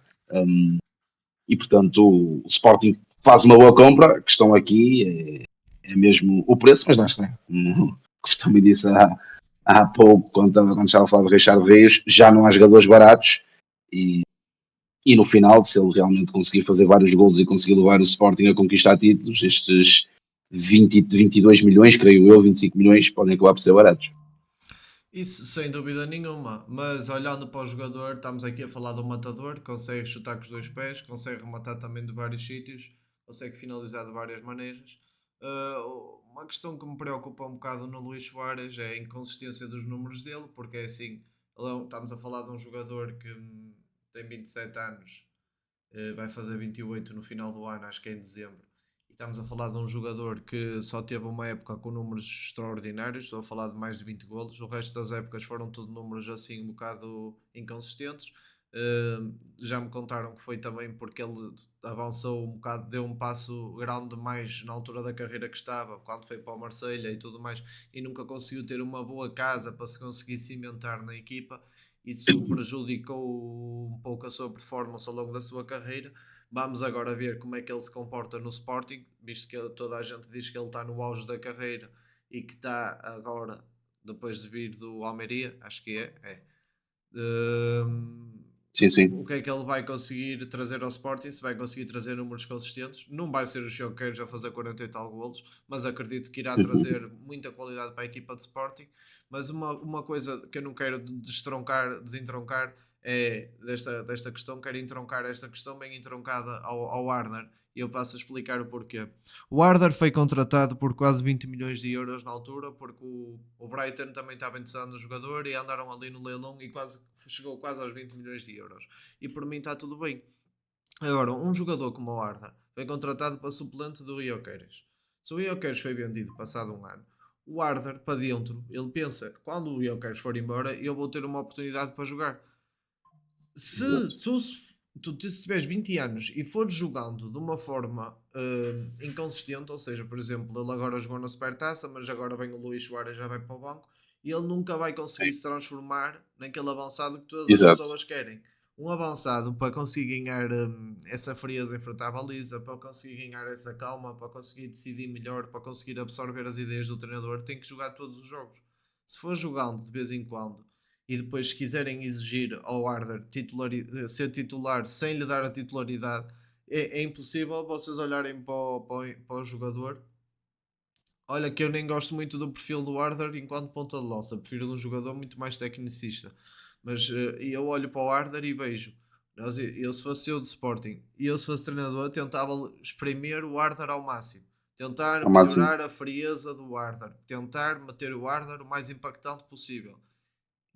E portanto o Sporting faz uma boa compra. A questão aqui é mesmo o preço, mas não está. Como também disse há pouco, quando estava a falar de Richard Reis, já não há jogadores baratos. E, e no final, se ele realmente conseguir fazer vários gols e conseguir levar o Sporting a conquistar títulos, estes 22 milhões, creio eu, 25 milhões, podem acabar por ser baratos. Isso sem dúvida nenhuma, mas olhando para o jogador, estamos aqui a falar de um matador, consegue chutar com os dois pés, consegue rematar também de vários sítios, consegue finalizar de várias maneiras. Uma questão que me preocupa um bocado no Luís Soares é a inconsistência dos números dele, porque é assim, estamos a falar de um jogador que tem 27 anos, vai fazer 28 no final do ano, acho que é em dezembro. E estamos a falar de um jogador que só teve uma época com números extraordinários, estou a falar de mais de 20 golos. O resto das épocas foram tudo números assim um bocado inconsistentes. Já me contaram que foi também porque ele avançou um bocado, deu um passo grande mais na altura da carreira que estava, quando foi para o Marselha e tudo mais, e nunca conseguiu ter uma boa casa para se conseguir cimentar na equipa. Isso prejudicou um pouco a sua performance ao longo da sua carreira. Vamos agora ver como é que ele se comporta no Sporting, visto que toda a gente diz que ele está no auge da carreira e que está agora, depois de vir do Almeria, acho que é. Sim, sim. O que é que ele vai conseguir trazer ao Sporting? Se vai conseguir trazer números consistentes? Não vai ser o Choqueiros a fazer 40 e tal golos, mas acredito que irá trazer muita qualidade para a equipa de Sporting. Mas uma coisa que eu não quero desentroncar é desta questão, quero entroncar esta questão bem entroncada ao Arner. E eu passo a explicar o porquê. O Arder foi contratado por quase 20 milhões de euros na altura, porque o Brighton também estava interessado no jogador e andaram ali no leilão e chegou quase aos 20 milhões de euros. E por mim está tudo bem. Agora, um jogador como o Arder foi contratado para suplente do Ioqueiras. Se o Ioqueiras foi vendido passado um ano, o Arder para dentro, ele pensa que quando o Ioqueiras for embora, eu vou ter uma oportunidade para jogar. Se tu tiveres 20 anos e fores jogando de uma forma inconsistente, ou seja, por exemplo, ele agora jogou na Supertaça, mas agora vem o Luís Soares já vai para o banco, e ele nunca vai conseguir se transformar naquele avançado que todas as Exato. pessoas querem. Um avançado para conseguir ganhar essa frieza em frente à baliza, para conseguir ganhar essa calma, para conseguir decidir melhor, para conseguir absorver as ideias do treinador, tem que jogar todos os jogos. Se for jogando de vez em quando e depois se quiserem exigir ao Arder ser titular sem lhe dar a titularidade, é impossível vocês olharem para o jogador. Olha que eu nem gosto muito do perfil do Arder enquanto ponta de lança, prefiro de um jogador muito mais tecnicista. Mas eu olho para o Arder e vejo, eu se fosse eu de Sporting e eu se fosse treinador, tentava exprimir o Arder ao máximo. Tentar ao máximo. melhorar a frieza do Arder. Tentar meter o Arder o mais impactante possível.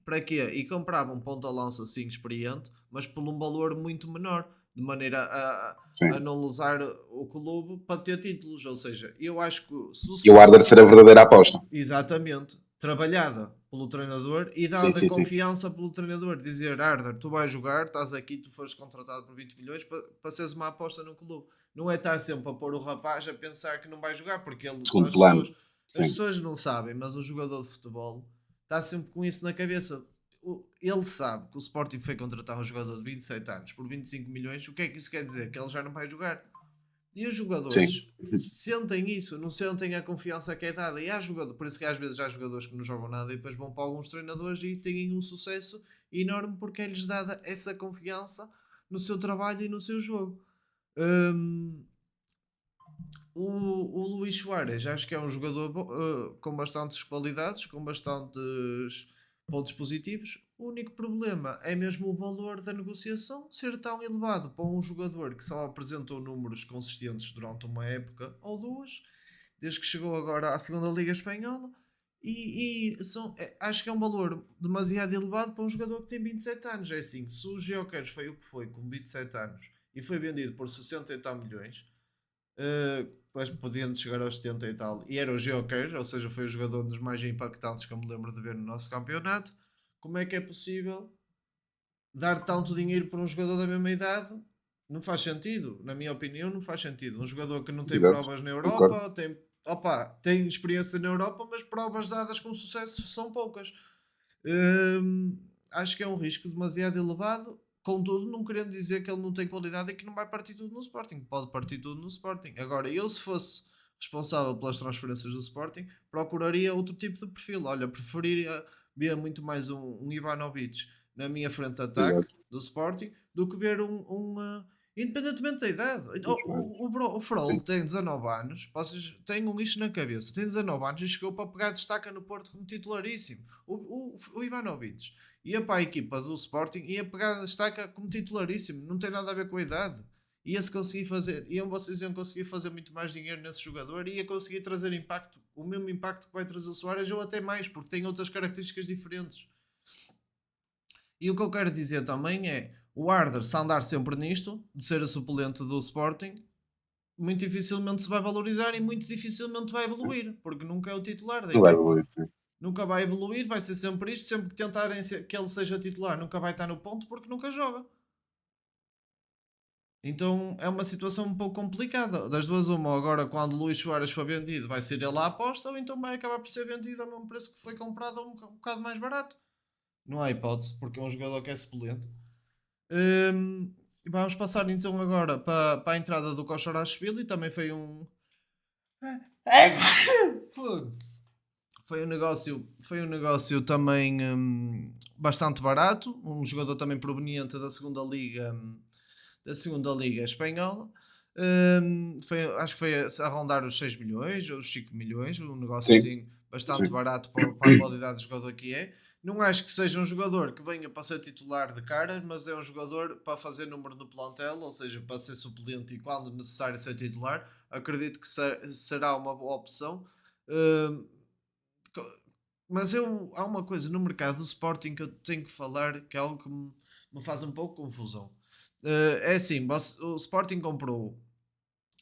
Para quê? E comprava um ponta-lança assim experiente, mas por um valor muito menor, de maneira a Sim. não lesar o clube para ter títulos. Ou seja, eu acho que se o E o Arder Sporting, ser a verdadeira aposta. exatamente, trabalhada pelo treinador e Sim, dada sim, sim. confiança pelo treinador, dizer: Arder, tu vais jogar, estás aqui, tu foste contratado por 20 milhões para seres uma aposta no clube. Não é estar sempre a pôr o rapaz a pensar que não vai jogar, porque Segundo plano. as Sim. pessoas não sabem, mas o jogador de futebol está sempre com isso na cabeça. Ele sabe que o Sporting foi contratar um jogador de 27 anos por 25 milhões. O que é que isso quer dizer? Que ele já não vai jogar. E os Sim. jogadores sentem isso, não sentem a confiança que é dada. E há jogador, por isso que às vezes há jogadores que não jogam nada e depois vão para alguns treinadores e têm um sucesso enorme porque é-lhes dada essa confiança no seu trabalho e no seu jogo. Hum, o Luís Soares acho que é um jogador com bastantes qualidades, com bastantes pontos positivos. O único problema é mesmo o valor da negociação ser tão elevado para um jogador que só apresentou números consistentes durante uma época ou duas, desde que chegou agora à segunda Liga Espanhola. Acho que é um valor demasiado elevado para um jogador que tem 27 anos. É assim, se o Gyökeres foi o que foi com 27 anos e foi vendido por 60 e tal milhões, depois podendo chegar aos 70 e tal, e era o Gyökeres, ou seja, foi o jogador dos mais impactantes que eu me lembro de ver no nosso campeonato. Como é que é possível dar tanto dinheiro por um jogador da mesma idade? Não faz sentido, na minha opinião, não faz sentido. Um jogador que não tem Exato. provas na Concordo. Europa, tem experiência na Europa, mas provas dadas com sucesso são poucas. Acho que é um risco demasiado elevado. Contudo, não querendo dizer que ele não tem qualidade e que não vai partir tudo no Sporting. Pode partir tudo no Sporting. Agora, eu se fosse responsável pelas transferências do Sporting, procuraria outro tipo de perfil. Olha, preferiria ver muito mais um Ivanovic na minha frente de ataque Exato. do Sporting do que ver independentemente da idade. Muito bem. O Frollo Sim. tem 19 anos, vocês tenham isto na cabeça. Tem 19 anos e chegou para pegar destaca no Porto como titularíssimo. O Ivanovic ia para a equipa do Sporting e ia pegar destaca como titularíssimo. Não tem nada a ver com a idade. Ia-se conseguir fazer, vocês iam conseguir fazer muito mais dinheiro nesse jogador e ia conseguir trazer impacto, o mesmo impacto que vai trazer o Soares ou até mais, porque tem outras características diferentes. E o que eu quero dizer também é, o Arder, se andar sempre nisto, de ser a suplente do Sporting, muito dificilmente se vai valorizar e muito dificilmente vai evoluir, porque nunca é o titular da Não vai equipa. evoluir, sim. Nunca vai evoluir, vai ser sempre isto, sempre que tentarem que ele seja titular, nunca vai estar no ponto porque nunca joga. Então é uma situação um pouco complicada. Das duas, uma, agora quando o Luís Soares for vendido, vai ser ele a aposta, ou então vai acabar por ser vendido ao mesmo preço que foi comprado, ou um bocado mais barato. Não há hipótese, porque é um jogador que é suplente. Hum, Vamos passar então agora para a entrada do Koshorashvili. Também foi um. Fogo. Foi um negócio também bastante barato. Um jogador também proveniente da segunda liga espanhola. Acho que foi a rondar os 6 milhões ou os 5 milhões. Um negócio Sim, assim bastante sim. barato para a qualidade do jogador que é. Não acho que seja um jogador que venha para ser titular de cara, mas é um jogador para fazer número no plantel, ou seja, para ser suplente e quando necessário ser titular. Acredito que será uma boa opção. Hum, mas há uma coisa no mercado do Sporting que eu tenho que falar que é algo que me faz um pouco confusão. É assim, o Sporting comprou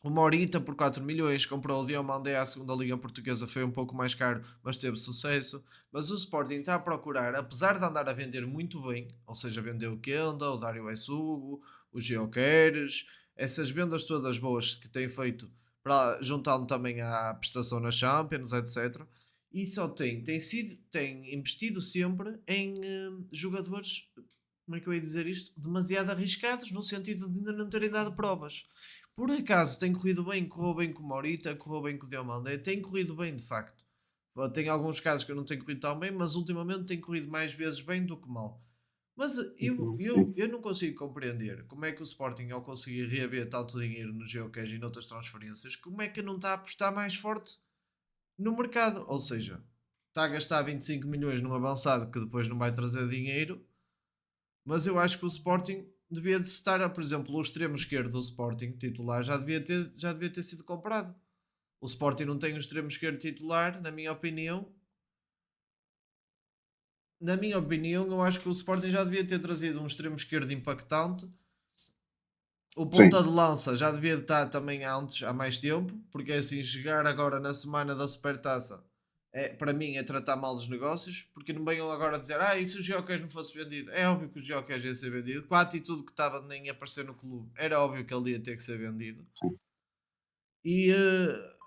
o Morita por 4 milhões, comprou o Diomandé à segunda Liga Portuguesa, foi um pouco mais caro, mas teve sucesso. Mas o Sporting está a procurar, apesar de andar a vender muito bem, ou seja, vendeu o Kenda, o Dário Essugo, o Gyökeres, essas vendas todas boas que tem feito, juntando também à prestação na Champions, etc. E só tem investido sempre em jogadores, como é que eu ia dizer isto? Demasiado arriscados, no sentido de ainda não terem dado provas. Por acaso tem correu bem com o Morita, correu bem com o Diomandé, tem corrido bem de facto. Tem alguns casos que eu não tenho corrido tão bem, mas ultimamente tem corrido mais vezes bem do que mal. Mas Sim. eu não consigo compreender como é que o Sporting, ao conseguir reaver tanto dinheiro no Geocage e noutras transferências, como é que não está a apostar mais forte no mercado? Ou seja, está a gastar 25 milhões num avançado que depois não vai trazer dinheiro, Mas eu acho que o Sporting devia de estar, por exemplo, o extremo esquerdo do Sporting titular já devia ter sido comprado. O Sporting não tem o extremo esquerdo titular, na minha opinião. Na minha opinião, eu acho que o Sporting já devia ter trazido um extremo esquerdo impactante. O ponta Sim, de lança já devia de estar também antes, há mais tempo, porque é assim, chegar agora na semana da Supertaça, para mim é tratar mal os negócios, porque não venham agora dizer, e se o Gyökeres não fosse vendido? É óbvio que o Gyökeres ia ser vendido, com a atitude que estava de nem aparecer no clube, era óbvio que ele ia ter que ser vendido. sim. E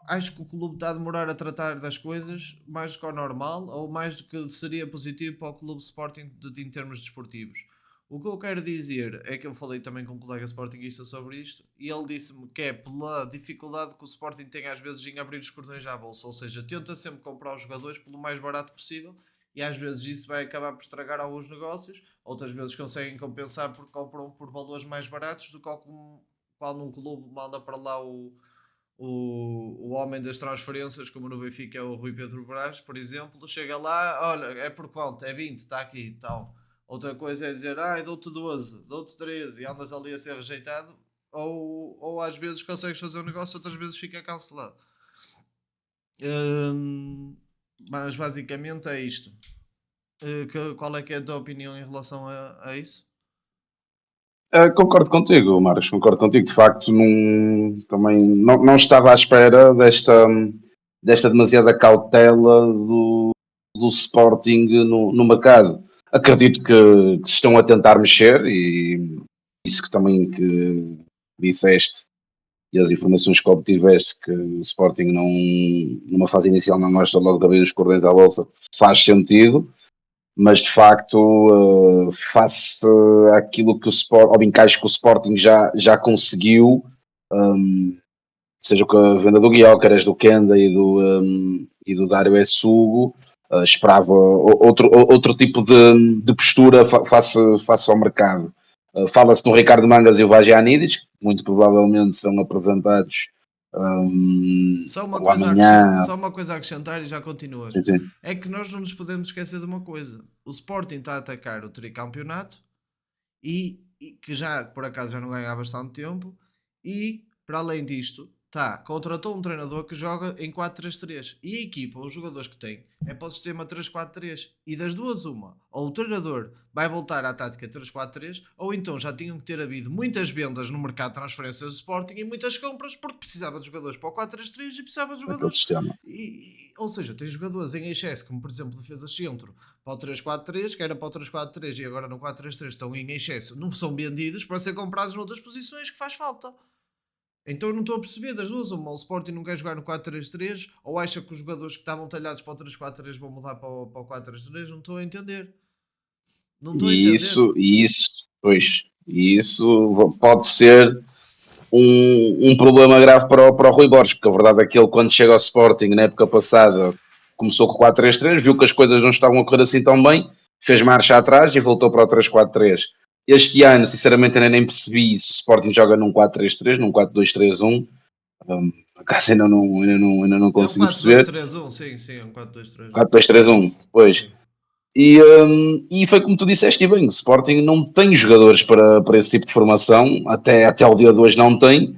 acho que o clube está a demorar a tratar das coisas mais do que ao normal, ou mais do que seria positivo para o clube Sporting em termos desportivos. O que eu quero dizer é que eu falei também com um colega sportinguista sobre isto e ele disse-me que é pela dificuldade que o Sporting tem às vezes em abrir os cordões à bolsa, ou seja, tenta sempre comprar os jogadores pelo mais barato possível e às vezes isso vai acabar por estragar alguns negócios, outras vezes conseguem compensar porque compram por valores mais baratos do que quando um clube manda para lá o homem das transferências, como no Benfica é o Rui Pedro Brás, por exemplo, chega lá, olha, é por quanto? É 20, está aqui e tal. Outra coisa é dizer, dou-te 12, dou-te 13 e andas ali a ser rejeitado, ou às vezes consegues fazer um negócio, outras vezes fica cancelado. Mas basicamente é isto. Qual é que é a tua opinião em relação a isso? Concordo contigo, Marcos, concordo contigo. De facto, também não estava à espera desta demasiada cautela do Sporting no mercado. Acredito que se estão a tentar mexer e isso que também que disseste e as informações que obtiveste que o Sporting numa fase inicial não gosta logo de abrir os cordões à bolsa faz sentido, mas de facto, face àquilo que ao encaixe que o Sporting já conseguiu, seja com a venda do Gyökeres, do Kenda e do Dário Essugo, esperava outro tipo de postura face ao mercado. Fala-se no Ricardo Mangas e o Vagianidis, que muito provavelmente são apresentados ou amanhã. Só uma coisa a acrescentar e já continuas. Sim, sim. É que nós não nos podemos esquecer de uma coisa. O Sporting está a atacar o tricampeonato e que já por acaso já não ganha há bastante tempo e para além disto contratou um treinador que joga em 4-3-3 e a equipa, os jogadores que tem é para o sistema 3-4-3 e das duas uma, ou o treinador vai voltar à tática 3-4-3 ou então já tinham que ter havido muitas vendas no mercado de transferências do Sporting e muitas compras porque precisava de jogadores para o 4-3-3 e precisava de Aquele jogadores sistema. ou seja, tem jogadores em excesso como por exemplo defesa centro para o 3-4-3, que era para o 3-4-3 e agora no 4-3-3 estão em excesso, não são vendidos para ser comprados noutras posições que faz falta. Então eu não estou a perceber das duas, uma, o Sporting não quer jogar no 4-3-3 ou acha que os jogadores que estavam talhados para o 3-4-3 vão mudar para o 4-3-3, não estou a entender. Não estou a E entender. isso pode ser um problema grave para o Rui Borges, porque a verdade é que ele, quando chega ao Sporting na época passada, começou com o 4-3-3, viu que as coisas não estavam a correr assim tão bem, fez marcha atrás e voltou para o 3-4-3. Este ano, sinceramente, ainda nem percebi se o Sporting joga num 4-3-3, num 4-2-3-1. Acaso ainda não É um consegui perceber. 4-2-3-1, sim, é um 4-2-3-1. 4-2-3-1, pois. Sim. E foi como tu disseste, e bem, o Sporting não tem jogadores para esse tipo de formação, até o dia de hoje não tem,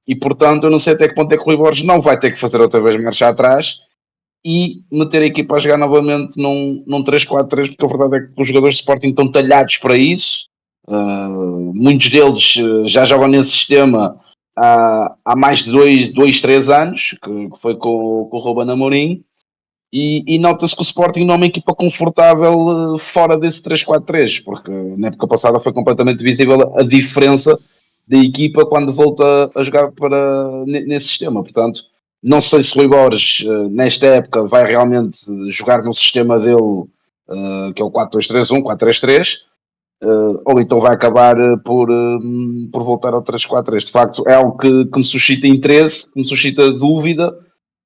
e portanto eu não sei até que ponto é que o Rui Borges não vai ter que fazer outra vez marcha atrás e meter a equipa a jogar novamente num 3-4-3, porque a verdade é que os jogadores de Sporting estão talhados para isso, muitos deles já jogam nesse sistema há mais de 2-3 anos, que foi com o Ruben Amorim. E nota-se que o Sporting não é uma equipa confortável fora desse 3-4-3, porque na época passada foi completamente visível a diferença da equipa quando volta a jogar nesse sistema. Portanto, não sei se o Rui Borges, nesta época, vai realmente jogar no sistema dele, que é o 4-2-3-1, 4-3-3, ou então vai acabar por voltar ao 3-4-3. De facto, é algo que me suscita interesse, que me suscita dúvida,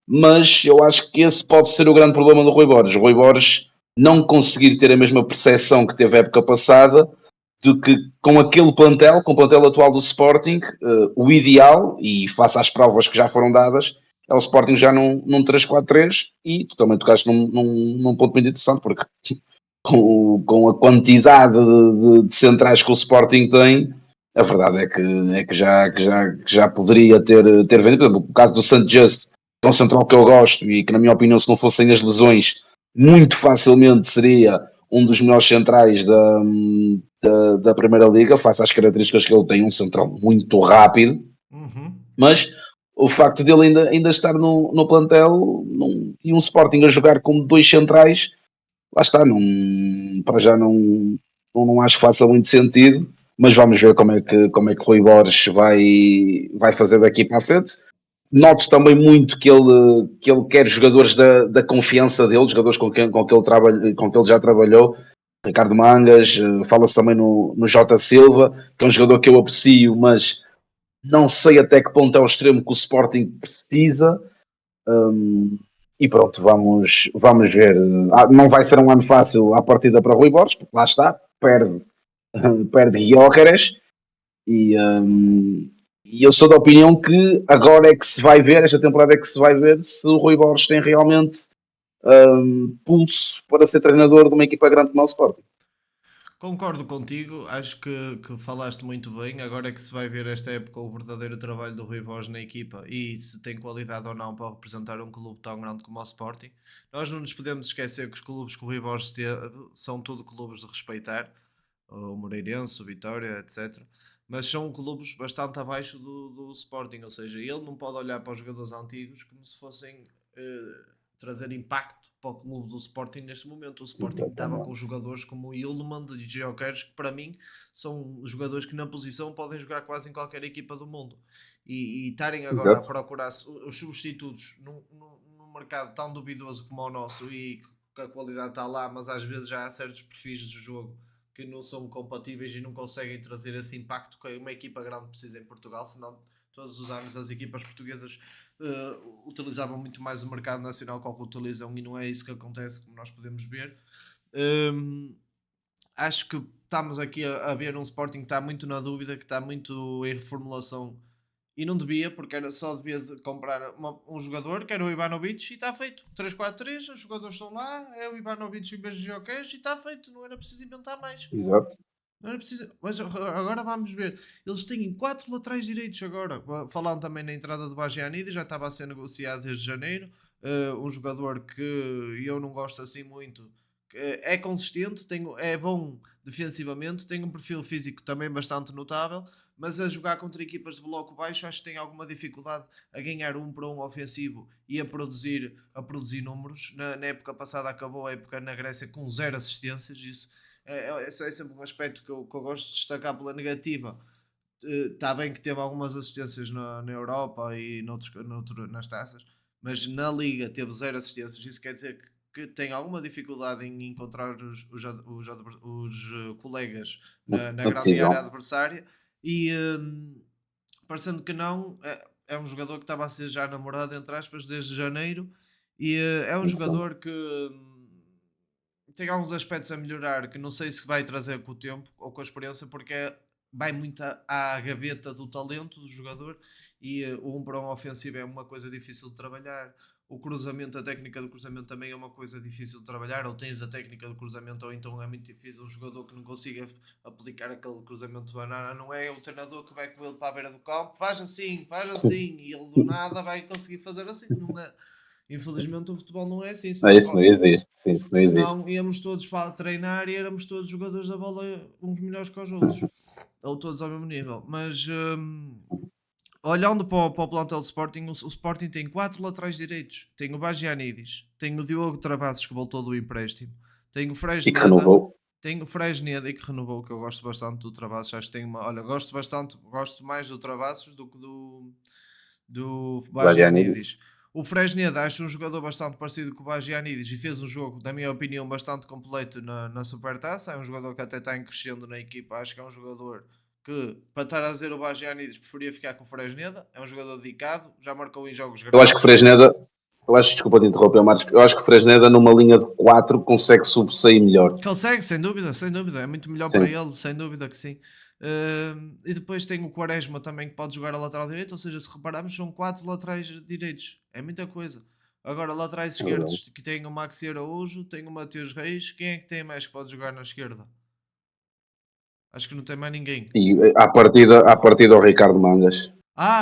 mas eu acho que esse pode ser o grande problema do Rui Borges. O Rui Borges não conseguir ter a mesma percepção que teve a época passada, de que com aquele plantel, com o plantel atual do Sporting, o ideal, e face às provas que já foram dadas, é o Sporting já num 3-4-3, e tu também tocaste num ponto muito interessante, porque com a quantidade de centrais que o Sporting tem, a verdade é que já poderia ter vendido. Por exemplo, o caso do St. Just, que é um central que eu gosto e que, na minha opinião, se não fossem as lesões, muito facilmente seria um dos melhores centrais da Primeira Liga, face às características que ele tem, um central muito rápido, Uhum. mas o facto dele ainda estar no plantel e um Sporting a jogar com dois centrais, lá está, para já não acho que faça muito sentido, mas vamos ver como é que Rui Borges vai fazer daqui para a frente. Noto também muito que ele quer jogadores da confiança dele, jogadores com que ele já trabalhou. Ricardo Mangas, fala-se também no Jota Silva, que é um jogador que eu aprecio, mas não sei até que ponto é o extremo que o Sporting precisa. Hum, e pronto, vamos ver. Não vai ser um ano fácil à partida para Rui Borges, porque lá está, perde Gyökeres e eu sou da opinião que agora é que se vai ver, esta temporada é que se vai ver se o Rui Borges tem realmente pulso para ser treinador de uma equipa grande como é o Sporting. Concordo contigo, acho que falaste muito bem. Agora é que se vai ver esta época o verdadeiro trabalho do Rui Borges na equipa e se tem qualidade ou não para representar um clube tão grande como o Sporting. Nós não nos podemos esquecer que os clubes que o Rui Borges teve são tudo clubes de respeitar, o Moreirense, o Vitória, etc. Mas são clubes bastante abaixo do Sporting, ou seja, ele não pode olhar para os jogadores antigos como se fossem trazer impacto para o clube do Sporting neste momento. O Sporting estava com Exatamente. jogadores como o Ilman e Gyökeres, que para mim são jogadores que na posição podem jogar quase em qualquer equipa do mundo. E estarem agora a Exato. procurar os substitutos num mercado tão duvidoso como o nosso e que a qualidade está lá, mas às vezes já há certos perfis de jogo que não são compatíveis e não conseguem trazer esse impacto que uma equipa grande precisa em Portugal, senão todos os anos as equipas portuguesas utilizavam muito mais o mercado nacional que o que utilizam e não é isso que acontece, como nós podemos ver. Um, Acho que estamos aqui a ver um Sporting que está muito na dúvida, que está muito em reformulação e não devia, porque era só devia comprar um jogador que era o Ivanovic e está feito. 3-4-3, os jogadores estão lá, é o Ivanovic em vez de Jokeres e está feito, não era preciso inventar mais. Exato. Não era preciso. Mas agora vamos ver. Eles têm 4 laterais direitos agora. Falaram também na entrada do Bagianide, já estava a ser negociado desde janeiro. Um jogador que eu não gosto assim muito. É consistente, é bom defensivamente, tem um perfil físico também bastante notável, mas a jogar contra equipas de bloco baixo acho que tem alguma dificuldade a ganhar um para um ofensivo e a produzir números. Na época passada acabou a época na Grécia com 0 assistências, isso é sempre um aspecto que eu gosto de destacar pela negativa. Está bem que teve algumas assistências na Europa e nas taças, mas na Liga teve 0 assistências. Isso quer dizer que tem alguma dificuldade em encontrar os colegas na Na grande área decisão. adversária. E parecendo que não, é um jogador que estava a ser já namorado, entre aspas, desde janeiro. E é um Muito bem. jogador que tem alguns aspectos a melhorar que não sei se vai trazer com o tempo ou com a experiência, porque vai muito à gaveta do talento do jogador e o um para um ofensivo é uma coisa difícil de trabalhar. O cruzamento, a técnica do cruzamento também é uma coisa difícil de trabalhar. Ou tens a técnica do cruzamento, ou então é muito difícil um jogador que não consiga aplicar aquele cruzamento de banana. Não é o treinador que vai com ele para a beira do campo, faz assim, e ele do nada vai conseguir fazer assim. Não é, infelizmente o futebol não é assim, Não, isso não existe. Sim, isso não existe. senão íamos todos para treinar e éramos todos jogadores da bola uns melhores que os outros, ou todos ao mesmo nível. Mas olhando para o plantel do Sporting, o Sporting tem 4 laterais direitos. Tem o Bagianidis, tem o Diogo Travassos que voltou do empréstimo, tem o E que Fresneda, renovou. tem o Fresneda e que renovou, que eu gosto bastante do Travassos. Acho que tem uma. Olha, gosto mais do Travassos do que do Guardiani. Bagianidis. O Fresneda acho um jogador bastante parecido com o Bagianidis e fez um jogo, na minha opinião, bastante completo na Supertaça. É um jogador que até está em crescendo na equipa. Acho que é um jogador que, para estar a dizer o Bagianidis, preferia ficar com o Fresneda. É um jogador dedicado, já marcou em jogos Eu acho que grandes. Fresneda, desculpa de interromper, Marcos, eu acho que Fresneda numa linha de 4 consegue sobressair melhor. Consegue, sem dúvida, sem dúvida. É muito melhor para Sim, ele, sem dúvida que sim. E depois tem o Quaresma também que pode jogar a lateral direito, ou seja, se repararmos, são 4 laterais direitos. É muita coisa. Agora, laterais É verdade. esquerdos que tem o Maxi Araújo, tem o Mateus Reis. Quem é que tem mais que pode jogar na esquerda? Acho que não tem mais ninguém. E à partida o Ricardo Mangas.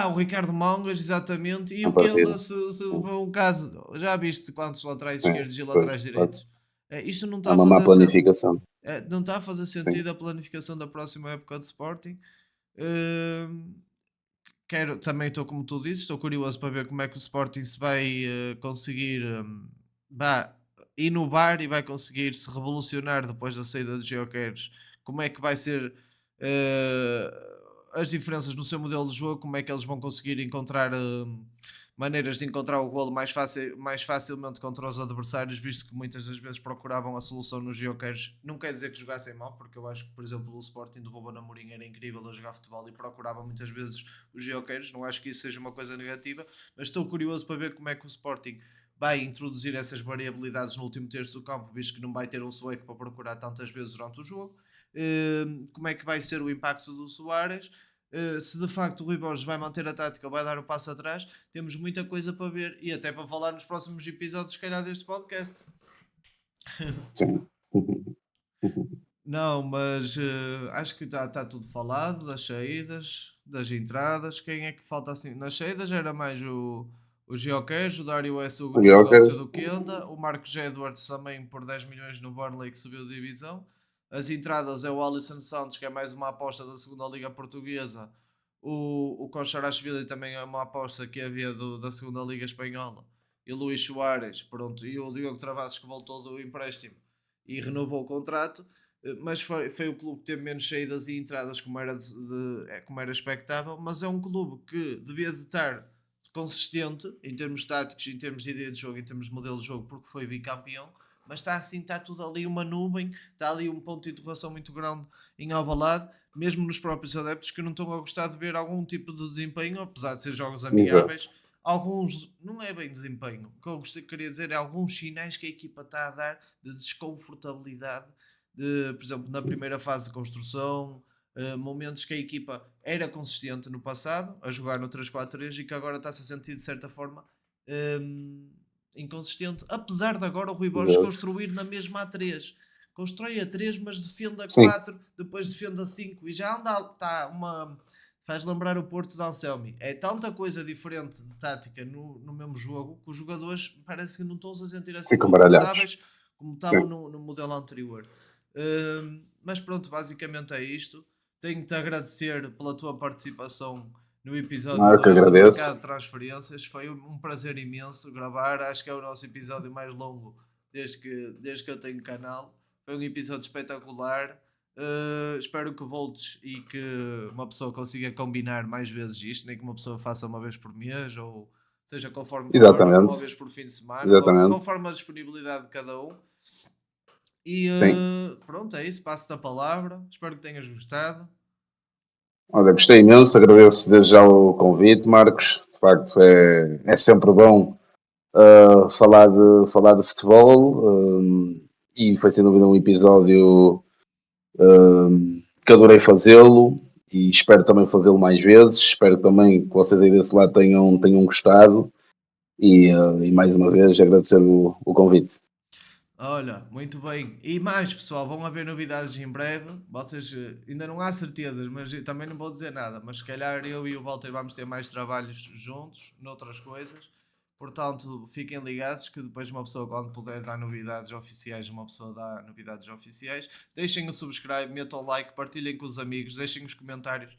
O Ricardo Mangas, exatamente. E À o partida. Kenda, se for um caso. Já viste quantos laterais É, esquerdos e pois, laterais pois. direitos? Isto não É está a uma má fazer sentido. planificação. Não está a fazer Sim, sentido a planificação da próxima época de Sporting. Hum, também estou como tu dizes, estou curioso para ver como é que o Sporting se vai conseguir vá, inovar e vai conseguir se revolucionar depois da saída dos Geoqueres. Como é que vai ser as diferenças no seu modelo de jogo, como é que eles vão conseguir encontrar maneiras de encontrar o golo mais facilmente contra os adversários, visto que muitas das vezes procuravam a solução nos Geoqueres. Não quer dizer que jogassem mal, porque eu acho que, por exemplo, o Sporting do Ruben Amorim era incrível a jogar futebol e procurava muitas vezes os geoqueiros, não acho que isso seja uma coisa negativa, mas estou curioso para ver como é que o Sporting vai introduzir essas variabilidades no último terço do campo, visto que não vai ter um Sueco para procurar tantas vezes durante o jogo. Como é que vai ser o impacto do Soares? Se de facto o Rui Borges vai manter a tática ou vai dar o passo atrás, temos muita coisa para ver e até para falar nos próximos episódios, se calhar, deste podcast. sim. Não, mas acho que já está tudo falado das saídas, das entradas. Quem é que falta assim? Nas saídas era mais o Gyökeres, o Dário Essugo O no Joker, negócio do Kenda, o Marcos Edwards também por 10 milhões no Burnley que subiu de divisão. As entradas é o Alisson Santos, que é mais uma aposta da segunda Liga Portuguesa. O Koncharashvili também é uma aposta que havia da segunda Liga Espanhola. E o Luís Soares, pronto. E o Diogo Travassos que voltou do empréstimo e renovou o contrato, mas foi o clube que teve menos saídas e entradas como era expectável, mas é um clube que devia de estar consistente em termos táticos, em termos de ideia de jogo, em termos de modelo de jogo, porque foi bicampeão, mas está assim, está tudo ali uma nuvem, está ali um ponto de interrogação muito grande em Alvalade, mesmo nos próprios adeptos que não estão a gostar de ver algum tipo de desempenho, apesar de ser jogos exato. amigáveis, alguns, não é bem desempenho, o que eu queria dizer é alguns sinais que a equipa está a dar de desconfortabilidade, por exemplo, na Sim, primeira fase de construção, momentos que a equipa era consistente no passado, a jogar no 3-4-3 e que agora está-se a sentir de certa forma hum, inconsistente, apesar de agora o Rui Borges exato. construir na mesma A3. Constrói a 3, mas defende a Sim, 4, depois defende a 5 e já anda, tá uma, faz lembrar o Porto de Anselmi. É tanta coisa diferente de tática no mesmo jogo que os jogadores parece que não estão -se a sentir assim ficam baralhados. confortáveis como estavam Sim. no modelo anterior. Mas pronto, basicamente é isto. Tenho-te a agradecer pela tua participação no episódio Não, eu de que hoje sobre mercado agradeço. de transferências. Foi um prazer imenso gravar. Acho que é o nosso episódio mais longo desde que eu tenho canal. Foi um episódio espetacular. Espero que voltes e que uma pessoa consiga combinar mais vezes isto, nem que uma pessoa faça uma vez por mês, ou seja conforme for, ou uma Exatamente, vez por fim de semana, exatamente. conforme a disponibilidade de cada um. E Sim. pronto, é isso. Passo-te a palavra. Espero que tenhas gostado. Olha, gostei imenso, agradeço desde já o convite, Marcos. De facto, é sempre bom falar de futebol, e foi sem dúvida um episódio que adorei fazê-lo e espero também fazê-lo mais vezes. Espero também que vocês aí desse lado tenham gostado e mais uma vez agradecer o convite. Olha, muito bem. E mais, pessoal, vão haver novidades em breve. Vocês ainda não há certezas, mas eu também não vou dizer nada. Mas se calhar eu e o Walter vamos ter mais trabalhos juntos, noutras coisas. Portanto, fiquem ligados que depois uma pessoa, quando puder dar novidades oficiais, uma pessoa dá novidades oficiais. Deixem o subscribe, metam o like, partilhem com os amigos, deixem os comentários.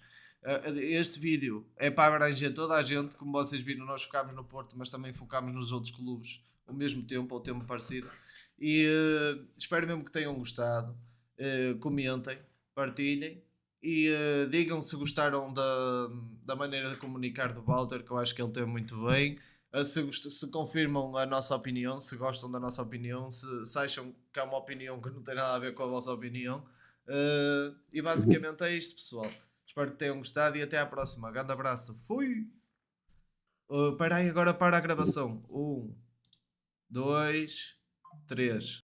Este vídeo é para abranger toda a gente. Como vocês viram, nós focámos no Porto, mas também focámos nos outros clubes ao mesmo tempo, ao tempo parecido. E espero mesmo que tenham gostado. Comentem, partilhem e digam se gostaram da maneira de comunicar do Walter, que eu acho que ele teve muito bem. Se confirmam a nossa opinião, se gostam da nossa opinião, se acham que é uma opinião que não tem nada a ver com a vossa opinião. E basicamente é isto, pessoal. Espero que tenham gostado e até à próxima. Grande abraço. Fui! Espera aí agora para a gravação. 1, 2, 3.